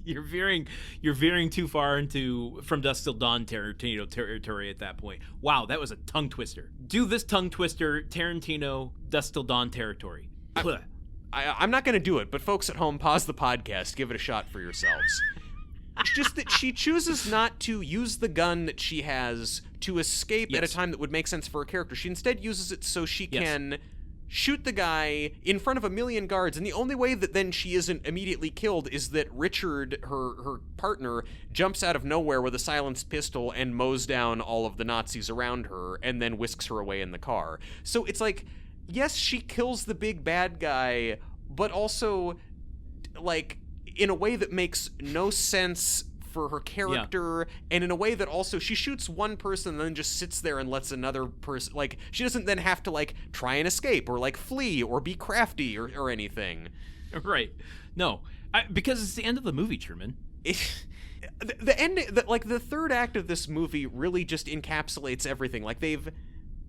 You're veering too far into From Dusk Till Dawn Tarantino territory at that point. Wow, that was a tongue twister. Do this tongue twister, Tarantino, Dusk Till Dawn territory. I'm not going to do it, but folks at home, pause the podcast, give it a shot for yourselves. It's just that she chooses not to use the gun that she has to escape at a time that would make sense for her character. She instead uses it so she can shoot the guy in front of a million guards, and the only way that then she isn't immediately killed is that Richard, her partner, jumps out of nowhere with a silenced pistol and mows down all of the Nazis around her and then whisks her away in the car. So it's like, yes, she kills the big bad guy, but also, like, in a way that makes no sense for her character, and in a way that also she shoots one person and then just sits there and lets another person, like, she doesn't then have to, like, try and escape or, like, flee or be crafty or anything. Right. No, because it's the end of the movie, Truman. The third act of this movie really just encapsulates everything. Like,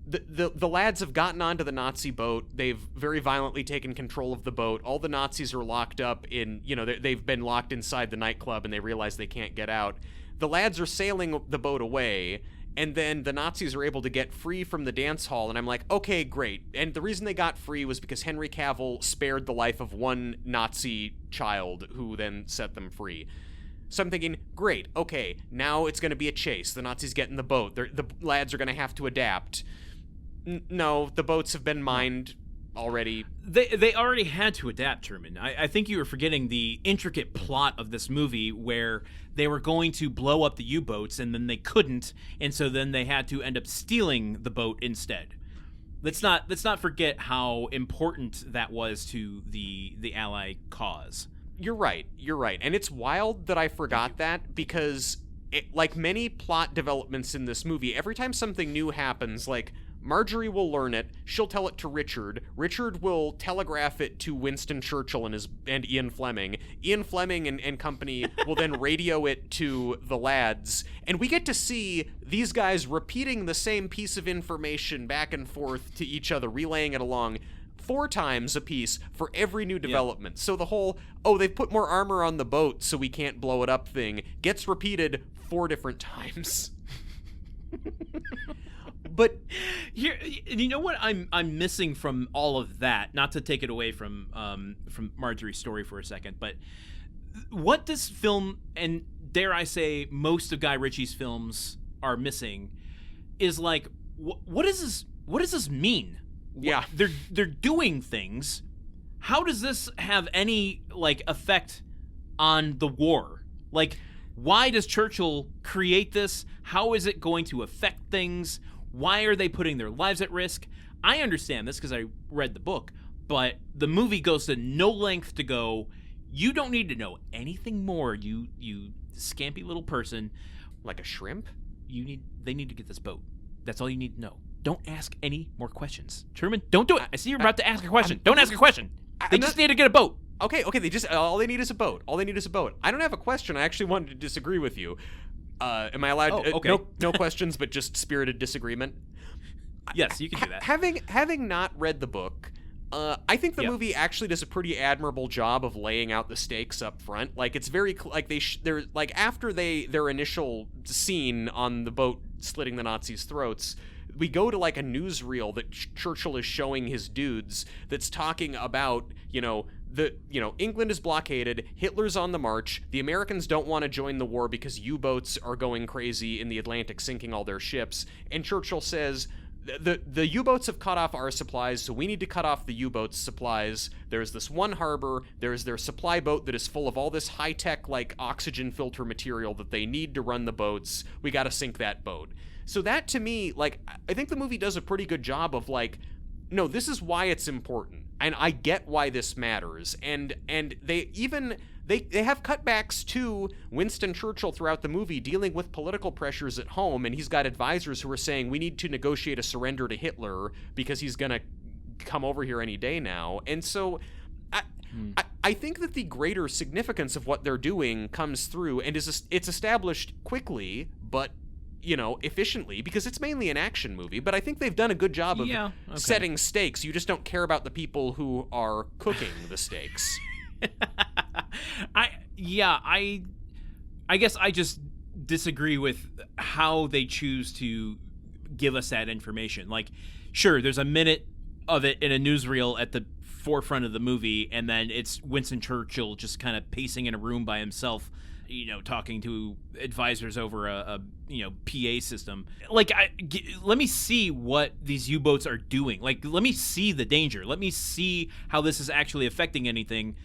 the lads have gotten onto the Nazi boat. They've very violently taken control of the boat. All the Nazis are locked up in, they've been locked inside the nightclub and they realize they can't get out. The lads are sailing the boat away, and then the Nazis are able to get free from the dance hall, and I'm like, okay, great. And the reason they got free was because Henry Cavill spared the life of one Nazi child who then set them free. So I'm thinking, great, okay, now it's going to be a chase. The Nazis get in the boat. The lads are going to have to adapt. No, the boats have been mined already. They already had to adapt, Truman. I think you were forgetting the intricate plot of this movie where they were going to blow up the U-boats and then they couldn't, and so then they had to end up stealing the boat instead. Let's not forget how important that was to the Ally cause. You're right. And it's wild that I forgot that, because like many plot developments in this movie, every time something new happens, like, Marjorie will learn it, she'll tell it to Richard will telegraph it to Winston Churchill and Ian Fleming. Ian Fleming and company will then radio it to the lads, and we get to see these guys repeating the same piece of information back and forth to each other, relaying it along 4 times a piece for every new development. So the whole, they've put more armor on the boat so we can't blow it up thing gets repeated 4 different times. But here, you know what I'm missing from all of that? Not to take it away from Marjorie's story for a second, but what this film, and dare I say, most of Guy Ritchie's films are missing, is like, what does this mean? Yeah, they're doing things. How does this have any, like, effect on the war? Like, why does Churchill create this? How is it going to affect things? Why are they putting their lives at risk? I understand this because I read the book, but the movie goes to no length to go, you don't need to know anything more, you scampy little person. Like a shrimp? They need to get this boat. That's all you need to know. Don't ask any more questions. Truman, don't do it. I see you're about to ask a question. Don't ask a question. They just need to get a boat. Okay, all they need is a boat. I don't have a question. I actually wanted to disagree with you. Am I allowed? Okay. No questions, but just spirited disagreement. Yes, you can do that. Having not read the book, I think the movie actually does a pretty admirable job of laying out the stakes up front. Like, it's very like they're like, after their initial scene on the boat slitting the Nazis' throats, we go to, like, a newsreel that Churchill is showing his dudes that's talking about, England is blockaded, Hitler's on the march, the Americans don't want to join the war because U-boats are going crazy in the Atlantic, sinking all their ships, and Churchill says, the U-boats have cut off our supplies, so we need to cut off the U-boats' supplies. There's this one harbor, there's their supply boat that is full of all this high-tech, like, oxygen filter material that they need to run the boats. We gotta sink that boat. So that, to me, like, I think the movie does a pretty good job of, like, no, this is why it's important, and I get why this matters, and they have cutbacks to Winston Churchill throughout the movie dealing with political pressures at home, and he's got advisors who are saying we need to negotiate a surrender to Hitler because he's gonna come over here any day now. And so I think that the greater significance of what they're doing comes through, and it's established quickly, but efficiently, because it's mainly an action movie. But I think they've done a good job of setting stakes. You just don't care about the people who are cooking the steaks. I guess I just disagree with how they choose to give us that information. Like, sure, there's a minute of it in a newsreel at the forefront of the movie, and then it's Winston Churchill just kind of pacing in a room by himself, talking to advisors over a PA system. Like, let me see what these U-boats are doing. Like, let me see the danger. Let me see how this is actually affecting anything.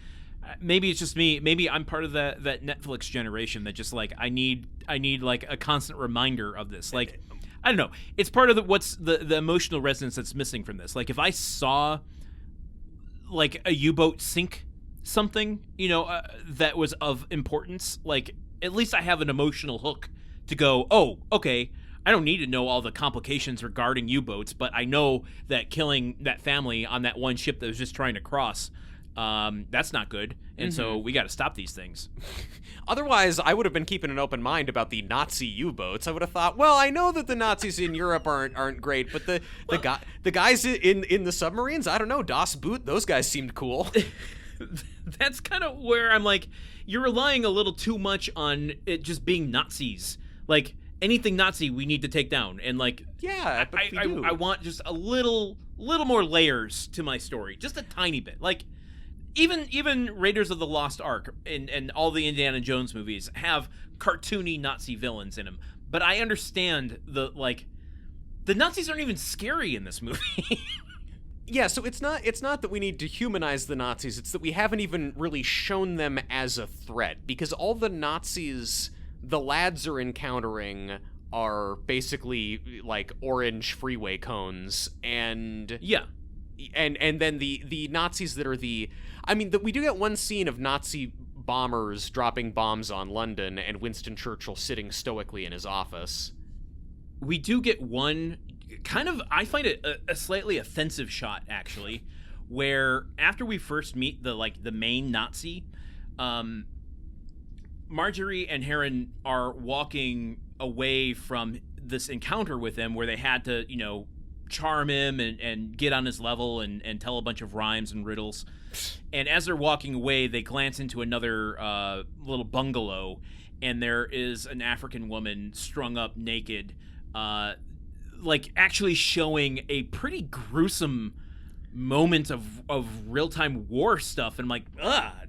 Maybe it's just me. Maybe I'm part of that Netflix generation that just like I need like a constant reminder of this. Like, I don't know. It's part of the emotional resonance that's missing from this. Like, if I saw like a U-boat sink something, that was of importance, like at least I have an emotional hook to go, oh, okay, I don't need to know all the complications regarding U-boats, but I know that killing that family on that one ship that was just trying to cross, that's not good, and so we got to stop these things. Otherwise, I would have been keeping an open mind about the Nazi U-boats. I would have thought, well, I know that the Nazis in Europe aren't great, but the guys in the submarines, I don't know, Das Boot, those guys seemed cool. That's kind of where I'm like, you're relying a little too much on it just being Nazis. Like, anything Nazi we need to take down, and like, yeah, but I want just a little more layers to my story, just a tiny bit. Like, even Raiders of the Lost Ark and all the Indiana Jones movies have cartoony Nazi villains in them, but I understand the Nazis aren't even scary in this movie. Yeah, so it's not that we need to humanize the Nazis, it's that we haven't even really shown them as a threat, because all the Nazis the lads are encountering are basically like orange freeway cones, and and then the Nazis that are we do get one scene of Nazi bombers dropping bombs on London and Winston Churchill sitting stoically in his office. We do get one kind of, I find it a slightly offensive shot, actually, where after we first meet the main Nazi, Marjorie and Heron are walking away from this encounter with him where they had to, charm him and get on his level and tell a bunch of rhymes and riddles. And as they're walking away, they glance into another little bungalow, and there is an African woman strung up naked, actually showing a pretty gruesome moment of real-time war stuff. And I'm like,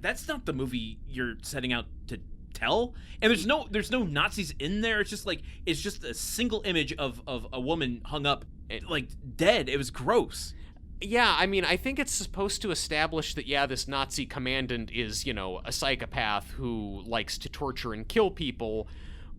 that's not the movie you're setting out to tell. And there's no Nazis in there. It's just a single image of a woman hung up, dead. It was gross. Yeah, I think it's supposed to establish that, this Nazi commandant is, a psychopath who likes to torture and kill people.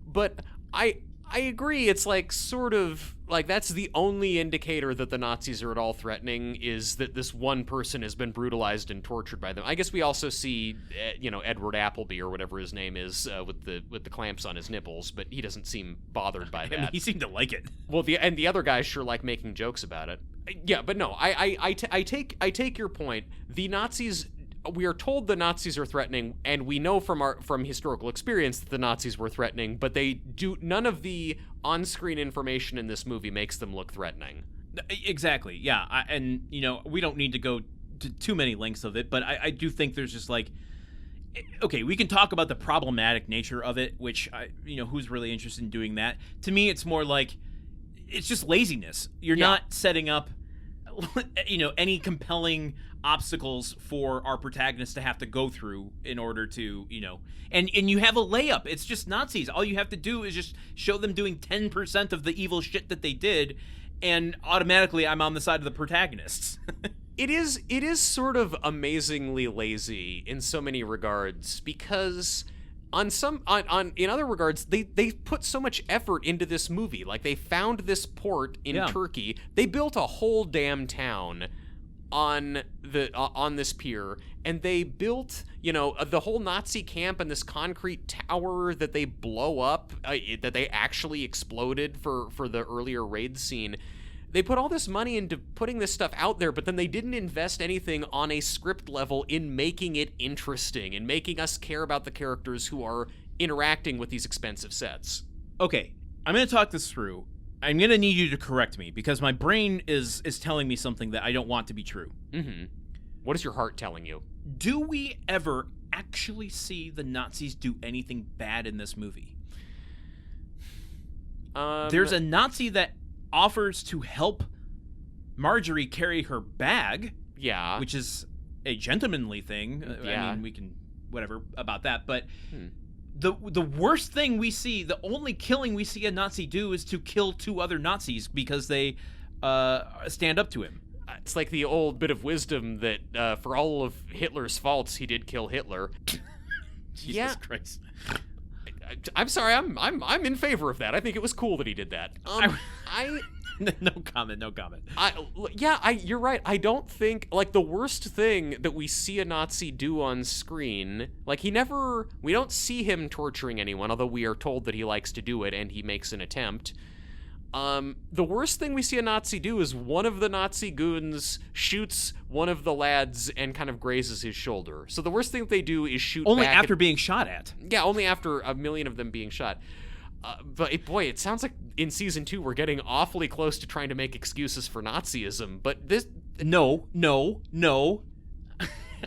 But I agree, it's that's the only indicator that the Nazis are at all threatening, is that this one person has been brutalized and tortured by them. I guess we also see, Edward Appleby or whatever his name is, with the clamps on his nipples, but he doesn't seem bothered by that. He seemed to like it. Well, the other guys sure like making jokes about it. Yeah, but no, I take your point. The Nazis, we are told the Nazis are threatening, and we know from historical experience that the Nazis were threatening, but none of the on-screen information in this movie makes them look threatening. Exactly, yeah. We don't need to go to too many lengths of it, but I do think there's just okay, we can talk about the problematic nature of it, which, who's really interested in doing that? To me, it's more like, it's just laziness. You're not setting up, any compelling obstacles for our protagonists to have to go through in order to, and you have a layup. It's just Nazis. All you have to do is just show them doing 10% of the evil shit that they did, and automatically I'm on the side of the protagonists. It is sort of amazingly lazy in so many regards, because in other regards, they put so much effort into this movie. Like, they found this port in Turkey. They built a whole damn town on this pier, and they built, the whole Nazi camp and this concrete tower that they blow up, that they actually exploded for the earlier raid scene. They put all this money into putting this stuff out there, but then they didn't invest anything on a script level in making it interesting and making us care about the characters who are interacting with these expensive sets. Okay, I'm going to talk this through. I'm going to need you to correct me because my brain is telling me something that I don't want to be true. Mm-hmm. What is your heart telling you? Do we ever actually see the Nazis do anything bad in this movie? There's a Nazi that offers to help Marjorie carry her bag. Yeah. Which is a gentlemanly thing. Yeah. I mean, we can whatever about that, but the worst thing we see, the only killing we see a Nazi do is to kill 2 other Nazis because they stand up to him. It's like the old bit of wisdom that for all of Hitler's faults, he did kill Hitler. Jesus Christ. I'm sorry. I'm in favor of that. I think it was cool that he did that. No comment. You're right. I don't think, like, the worst thing that we see a Nazi do on screen, like, we don't see him torturing anyone, although we are told that he likes to do it and he makes an attempt. The worst thing we see a Nazi do is one of the Nazi goons shoots one of the lads and kind of grazes his shoulder. So the worst thing that they do is shoot only back after being shot at. Yeah, only after a million of them being shot. But it sounds like in season 2 we're getting awfully close to trying to make excuses for Nazism. But this, no.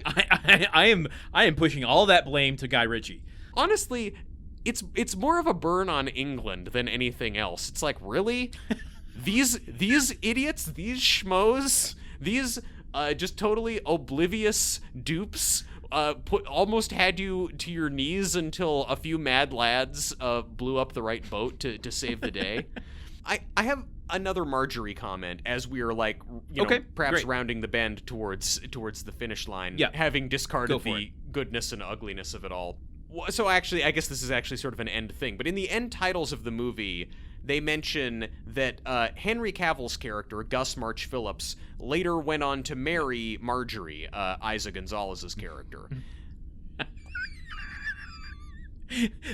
I am pushing all that blame to Guy Ritchie. Honestly, it's more of a burn on England than anything else. It's like, really? These idiots, these schmoes, these just totally oblivious dupes almost had you to your knees until a few mad lads blew up the right boat to save the day. I have another Marjorie comment as we are, like, perhaps great. rounding the bend towards the finish line, yeah. having discarded the goodness and ugliness of it all. So actually, I guess this is actually sort of an end thing, but in the end titles of the movie, they mention that Henry Cavill's character, Gus March Phillips, later went on to marry Marjorie, Isa Gonzalez's character.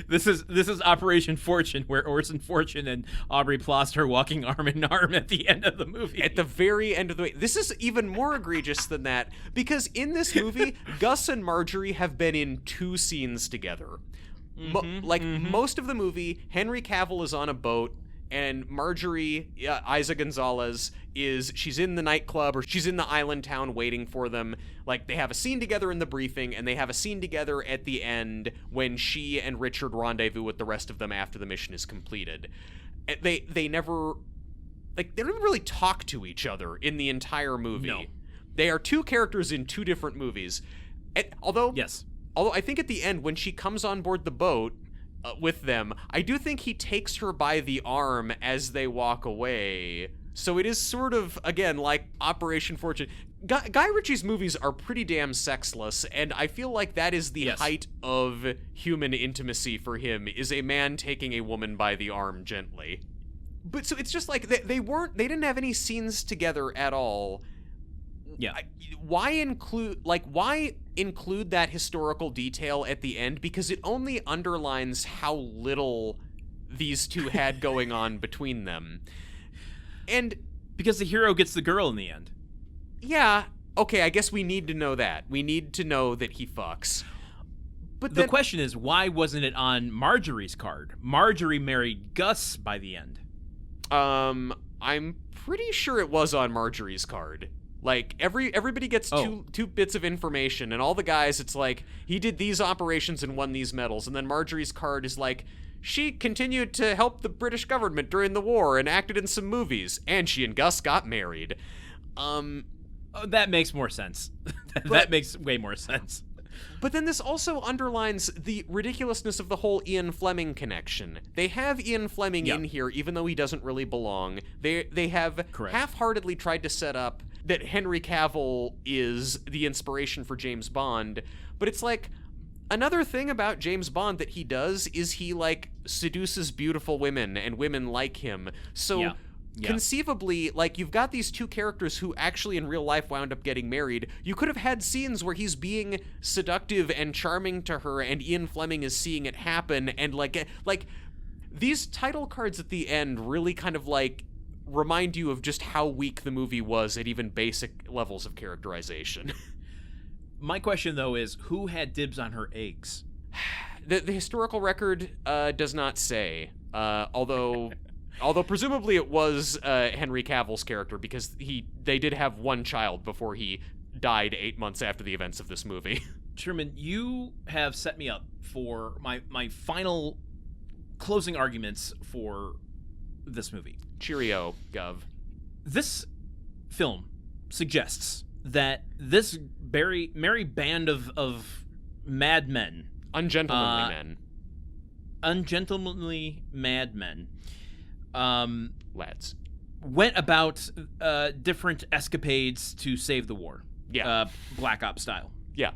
This is Operation Fortune, where Orson Fortune and Aubrey Plaza are walking arm in arm at the end of the movie. At the very end of the way. This is even more egregious than that, because in this movie, Gus and Marjorie have been in 2 scenes together. Most of the movie, Henry Cavill is on a boat, and Marjorie, Isa Gonzalez, she's in the nightclub, or she's in the island town waiting for them. Like, they have a scene together in the briefing, and they have a scene together at the end when she and Richard rendezvous with the rest of them after the mission is completed. They never, like, they don't even really talk to each other in the entire movie. No. They are 2 characters in 2 different movies. Although I think at the end, when she comes on board the boat with them, I do think he takes her by the arm as they walk away. So it is sort of, again, like Operation Fortune. Guy Ritchie's movies are pretty damn sexless, and I feel like that is the height of human intimacy for him, is a man taking a woman by the arm gently. But so it's just like, they didn't have any scenes together at all. Yeah. Why include that historical detail at the end? Because it only underlines how little these 2 had going on between them. And because the hero gets the girl in the end. Yeah, okay, I guess we need to know that. We need to know that he fucks. But the question is, why wasn't it on Marjorie's card? Marjorie married Gus by the end. I'm pretty sure it was on Marjorie's card. Like, everybody gets two bits of information, and all the guys, it's like, he did these operations and won these medals, and then Marjorie's card is like, she continued to help the British government during the war and acted in some movies, and she and Gus got married. That makes more sense. That makes way more sense. But then this also underlines the ridiculousness of the whole Ian Fleming connection. They have Ian Fleming in here, even though he doesn't really belong. They have half-heartedly tried to set up that Henry Cavill is the inspiration for James Bond, but it's like, another thing about James Bond that he does is he, like, seduces beautiful women, and women like him. So conceivably, like, you've got these 2 characters who actually in real life wound up getting married. You could have had scenes where he's being seductive and charming to her, and Ian Fleming is seeing it happen, and like these title cards at the end really kind of, like, remind you of just how weak the movie was at even basic levels of characterization. My question, though, is who had dibs on her eggs? The historical record does not say, although presumably it was Henry Cavill's character, because they did have one child before he died 8 months after the events of this movie. Truman, you have set me up for my final closing arguments for this movie. Cheerio, Gov. This film suggests that this merry band of madmen, ungentlemanly madmen, lads, went about different escapades to save the war. Yeah. Black Ops style. Yeah.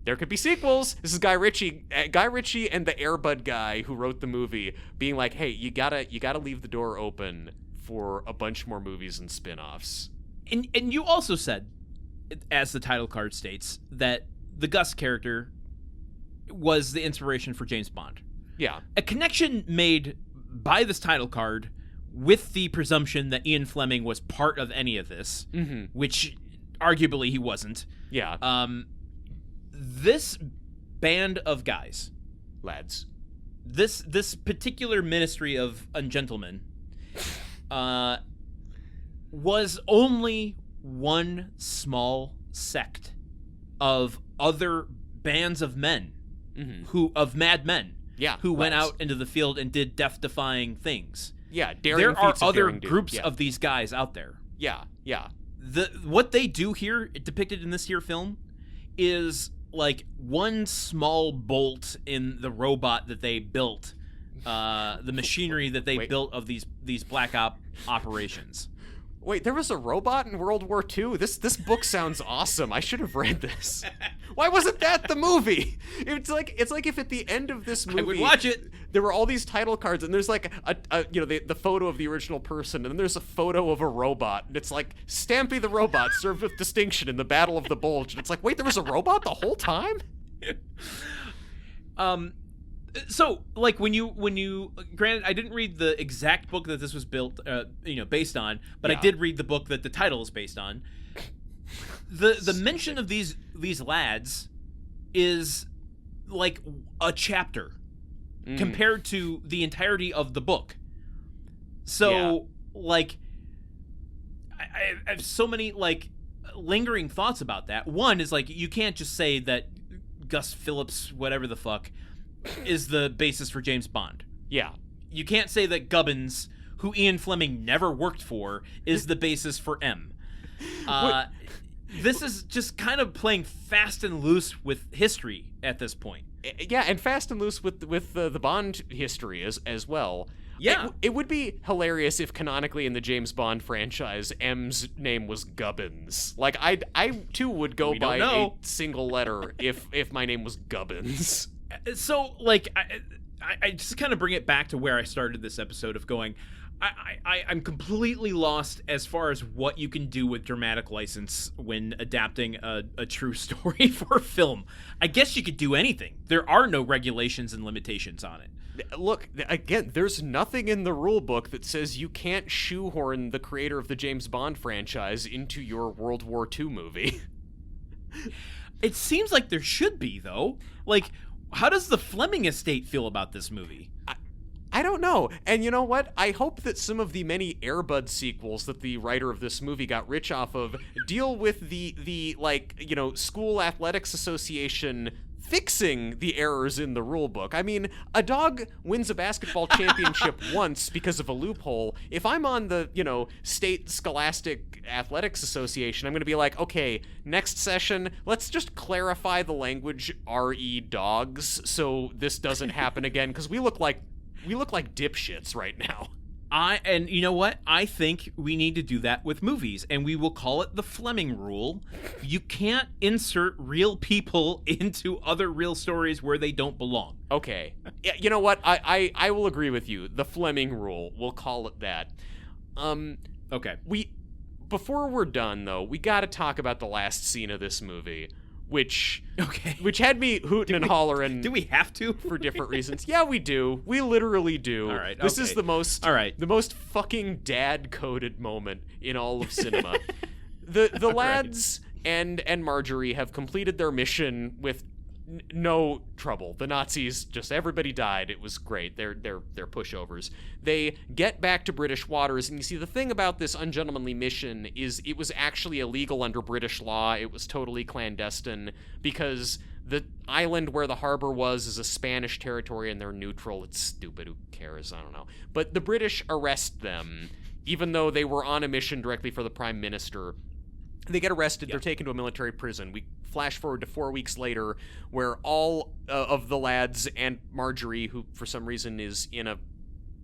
There could be sequels. This is Guy Ritchie and the Air Bud guy who wrote the movie being like, hey, you gotta leave the door open for a bunch more movies and spin-offs. And you also said, as the title card states, that the Gus character was the inspiration for James Bond. Yeah. A connection made by this title card with the presumption that Ian Fleming was part of any of this, which arguably he wasn't. Yeah. This band of guys, lads, this particular ministry of ungentlemen, was only one small sect of other bands of men, of madmen, who went out into the field and did death-defying things. Yeah, there are other groups of these guys out there. Yeah. What they do here, depicted in this here film, is like one small bolt in the robot that they built, the machinery that they built of these Black Ops operations. Wait, there was a robot in World War II? This book sounds awesome. I should have read this. Why wasn't that the movie? It's like if at the end of this movie I would watch it. There were all these title cards, and there's like the photo of the original person, and then there's a photo of a robot, and it's like Stampy the robot served with distinction in the Battle of the Bulge, and it's like, wait, there was a robot the whole time? So, like, when you granted, I didn't read the exact book that this was built, based on, but I did read the book that the title is based on. The mention of these lads is like a chapter compared to the entirety of the book. So, like, I have so many like lingering thoughts about that. One is like, you can't just say that Gus Phillips, whatever the fuck, is the basis for James Bond. Yeah. You can't say that Gubbins, who Ian Fleming never worked for, is the basis for M. This is just kind of playing fast and loose with history at this point. Yeah, and fast and loose with the Bond history as well. Yeah. It would be hilarious if canonically in the James Bond franchise, M's name was Gubbins. Like, I too would go by a single letter if my name was Gubbins. So, like, I just kind of bring it back to where I started this episode of going, I'm completely lost as far as what you can do with dramatic license when adapting a true story for film. I guess you could do anything. There are no regulations and limitations on it. Look, again, there's nothing in the rule book that says you can't shoehorn the creator of the James Bond franchise into your World War II movie. It seems like there should be, though. Like, how does the Fleming estate feel about this movie? I don't know. And you know what? I hope that some of the many Air Bud sequels that the writer of this movie got rich off of deal with the school athletics association fixing the errors in the rule book. I mean, a dog wins a basketball championship once because of a loophole. If I'm on the, state scholastic athletics association, I'm going to be like, okay, next session, let's just clarify the language RE dogs so this doesn't happen again, because we look like dipshits right now. And you know what? I think we need to do that with movies, and we will call it the Fleming rule. You can't insert real people into other real stories where they don't belong. Okay. Yeah, you know what? I will agree with you. The Fleming rule. We'll call it that. Okay. Before we're done, though, we got to talk about the last scene of this movie, which Okay. had me hooting and hollering. Do we have to? For different reasons. Yeah, we do. We literally do. All right. This okay. is the most All right. the most fucking dad-coded moment in all of cinema. The lads and Marjorie have completed their mission with no trouble. The Nazis, just everybody died. It was great. They're pushovers. They get back to British waters, and you see the thing about this ungentlemanly mission is it was actually illegal under British law. It was totally clandestine because the island where the harbor was is a Spanish territory and they're neutral. It's stupid. Who cares? I don't know. But the British arrest them, even though they were on a mission directly for the Prime Minister. They get arrested. They're taken to a military prison. We flash forward to 4 weeks later, where all of the lads and Marjorie, who for some reason is in a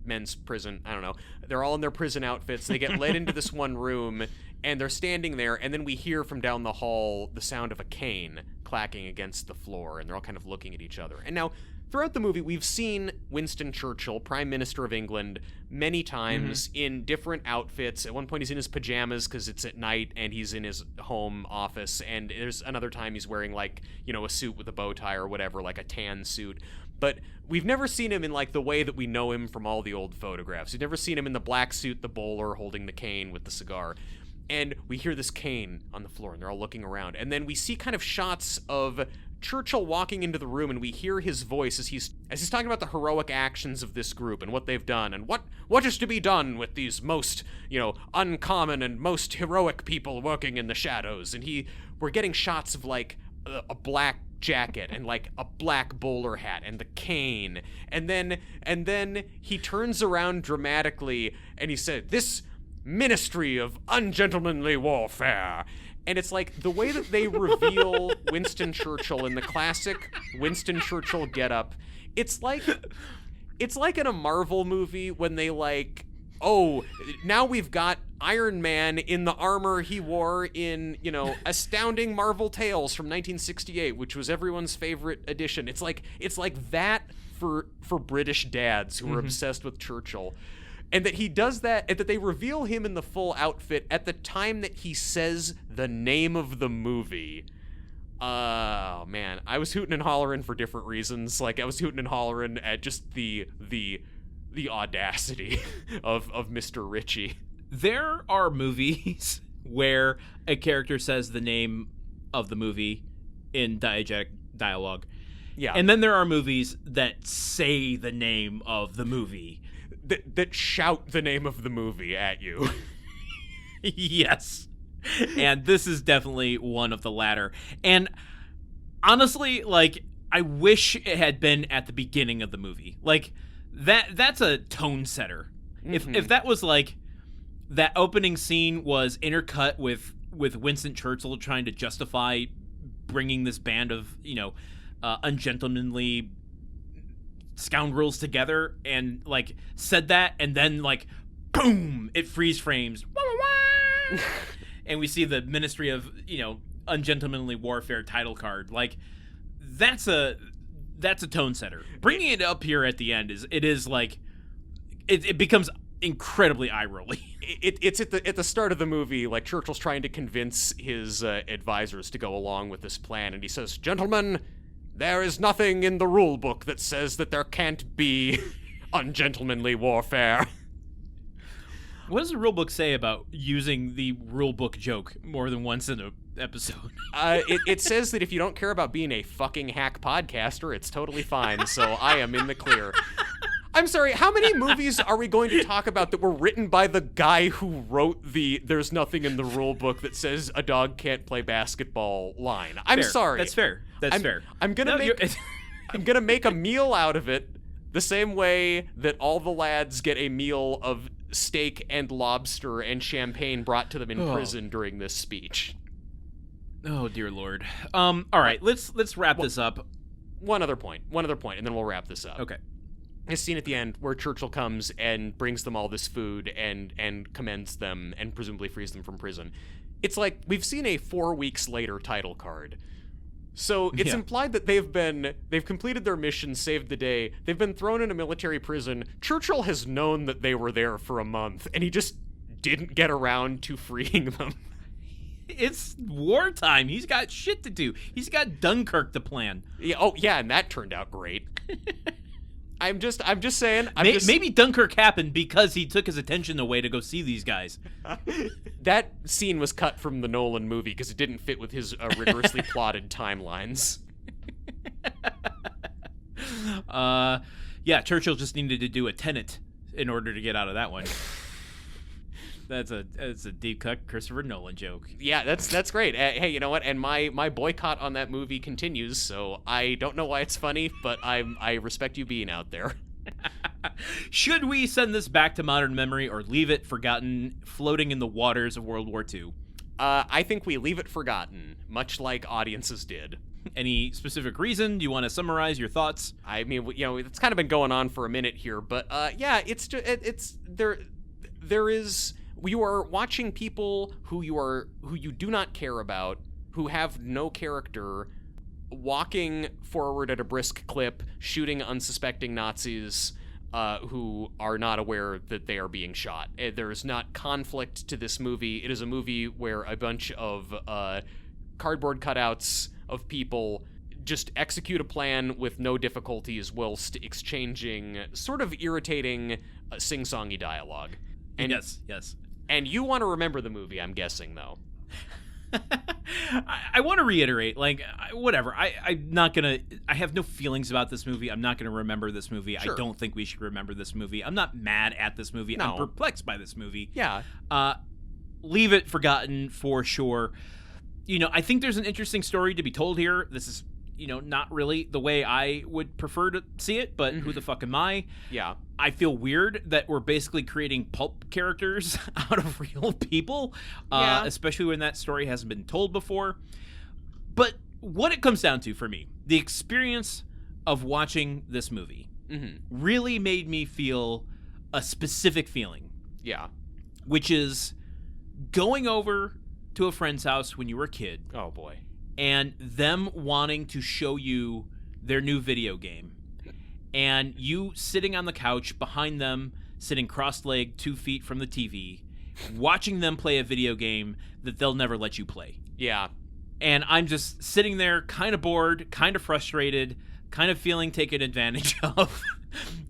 men's prison, I don't know, they're all in their prison outfits. They get led into this one room, and they're standing there, and then we hear from down the hall the sound of a cane clacking against the floor, and they're all kind of looking at each other. And now, throughout the movie, we've seen Winston Churchill, Prime Minister of England, many times in different outfits. At one point, he's in his pajamas because it's at night, and he's in his home office. And there's another time he's wearing, like, you know, a suit with a bow tie or whatever, like a tan suit. But we've never seen him in, like, the way that we know him from all the old photographs. We've never seen him in the black suit, the bowler, holding the cane with the cigar. And we hear this cane on the floor, and they're all looking around. And then we see kind of shots of Churchill walking into the room, and we hear his voice as he's talking about the heroic actions of this group and what they've done and what is to be done with these most, you know, uncommon and most heroic people working in the shadows. And we're getting shots of like a black jacket and like a black bowler hat and the cane, and then he turns around dramatically and he said, "This Ministry of Ungentlemanly Warfare." And it's like the way that they reveal Winston Churchill in the classic Winston Churchill getup. It's like in a Marvel movie when they like, oh, now we've got Iron Man in the armor he wore in, you know, Astounding Marvel Tales from 1968, which was everyone's favorite edition. It's like that for British dads who are obsessed with Churchill. And that he does that, and that they reveal him in the full outfit at the time that he says the name of the movie. Oh, man. I was hooting and hollering for different reasons. Like, I was hooting and hollering at just the audacity of Mr. Ritchie. There are movies where a character says the name of the movie in diegetic dialogue. Yeah. And then there are movies that say the name of the movie. That shout the name of the movie at you. Yes. And this is definitely one of the latter. And honestly, like, I wish it had been at the beginning of the movie. Like, that's a tone setter. Mm-hmm. If that was like, that opening scene was intercut with Winston Churchill trying to justify bringing this band of, you know, ungentlemanly scoundrels together, and like said that, and then like boom, it freeze frames and we see the Ministry of, you know, Ungentlemanly Warfare title card. Like, that's a tone setter. Bringing it up here at the end is like it becomes incredibly eye-rolling. It's at the start of the movie, like Churchill's trying to convince his advisors to go along with this plan, and he says, "Gentlemen, there is nothing in the rule book that says that there can't be ungentlemanly warfare." What does the rule book say about using the rule book joke more than once in an episode? It says that if you don't care about being a fucking hack podcaster, it's totally fine, so I am in the clear. I'm sorry, how many movies are we going to talk about that were written by the guy who wrote the "there's nothing in the rule book that says a dog can't play basketball" line? I'm sorry. That's fair. That's fair. I'm gonna make a meal out of it the same way that all the lads get a meal of steak and lobster and champagne brought to them in prison during this speech. Oh dear Lord. All right, let's wrap this up. One other point, and then we'll wrap this up. Okay. This scene at the end where Churchill comes and brings them all this food and commends them and presumably frees them from prison. It's like we've seen a 4 weeks later title card. So it's implied that they've completed their mission, saved the day. They've been thrown in a military prison. Churchill has known that they were there for a month, and he just didn't get around to freeing them. It's wartime. He's got shit to do. He's got Dunkirk to plan. Yeah, oh yeah, and that turned out great. I'm just saying. Maybe Dunkirk happened because he took his attention away to go see these guys. That scene was cut from the Nolan movie because it didn't fit with his rigorously plotted timelines. Yeah, Churchill just needed to do a Tenet in order to get out of that one. That's a deep cut Christopher Nolan joke. Yeah, that's great. Hey, you know what? And my boycott on that movie continues. So I don't know why it's funny, but I respect you being out there. Should we send this back to modern memory or leave it forgotten, floating in the waters of World War II? I think we leave it forgotten, much like audiences did. Any specific reason? Do you want to summarize your thoughts? I mean, you know, it's kind of been going on for a minute here, but yeah, it's there is. You are watching people who you do not care about, who have no character, walking forward at a brisk clip, shooting unsuspecting Nazis who are not aware that they are being shot. There is not conflict to this movie. It is a movie where a bunch of cardboard cutouts of people just execute a plan with no difficulties whilst exchanging sort of irritating sing-songy dialogue. And Yes. And you want to remember the movie, I'm guessing, though. I want to reiterate, like, whatever. I'm not gonna. I have no feelings about this movie. I'm not gonna remember this movie. Sure. I don't think we should remember this movie. I'm not mad at this movie. No. I'm perplexed by this movie. Yeah. Leave it forgotten for sure. You know, I think there's an interesting story to be told here. This is, you know, not really the way I would prefer to see it, but who the fuck am I? Yeah. I feel weird that we're basically creating pulp characters out of real people, especially when that story hasn't been told before. But what it comes down to for me, the experience of watching this movie really made me feel a specific feeling. Yeah. Which is going over to a friend's house when you were a kid. Oh, boy. And them wanting to show you their new video game. And you sitting on the couch behind them, sitting cross-legged 2 feet from the TV, watching them play a video game that they'll never let you play. Yeah. And I'm just sitting there kind of bored, kind of frustrated, kind of feeling taken advantage of,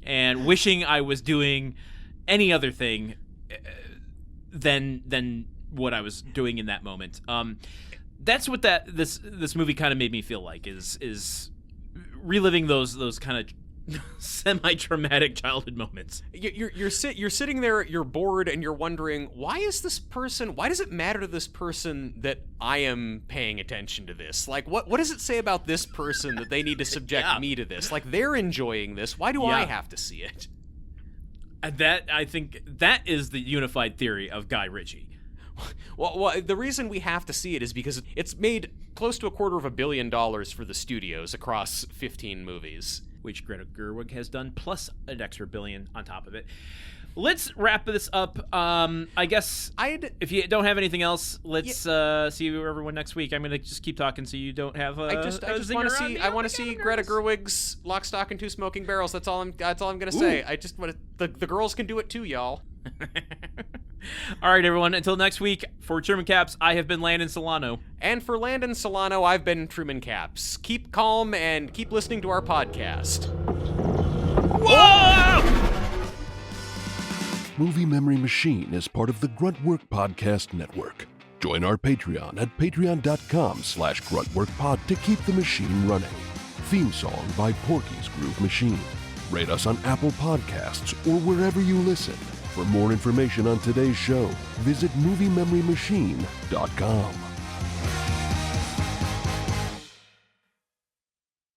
and wishing I was doing any other thing than what I was doing in that moment. That's what this movie kind of made me feel like, is reliving those kind of semi-traumatic childhood moments. You're sitting there, you're bored, and you're wondering, why does it matter to this person that I am paying attention to this? Like, what does it say about this person that they need to subject me to this? Like, they're enjoying this. Why do I have to see it? I think that is the unified theory of Guy Ritchie. Well, the reason we have to see it is because it's made close to $250 million for the studios across 15 movies. Which Greta Gerwig has done, plus an extra billion on top of it. Let's wrap this up. I guess if you don't have anything else, let's see everyone next week. I'm gonna just keep talking so you don't have. I just want to see Greta Gerwig's Lock, Stock, and Two Smoking Barrels. That's all I'm gonna say. I just want the girls can do it too, y'all. All right, everyone. Until next week, for Truman Caps, I have been Landen Solano. And for Landen Solano, I've been Truman Caps. Keep calm and keep listening to our podcast. Whoa! Movie Memory Machine is part of the Gruntwork Podcast Network. Join our Patreon at patreon.com/gruntworkpod to keep the machine running. Theme song by Porky's Groove Machine. Rate us on Apple Podcasts or wherever you listen. For more information on today's show, visit MovieMemoryMachine.com.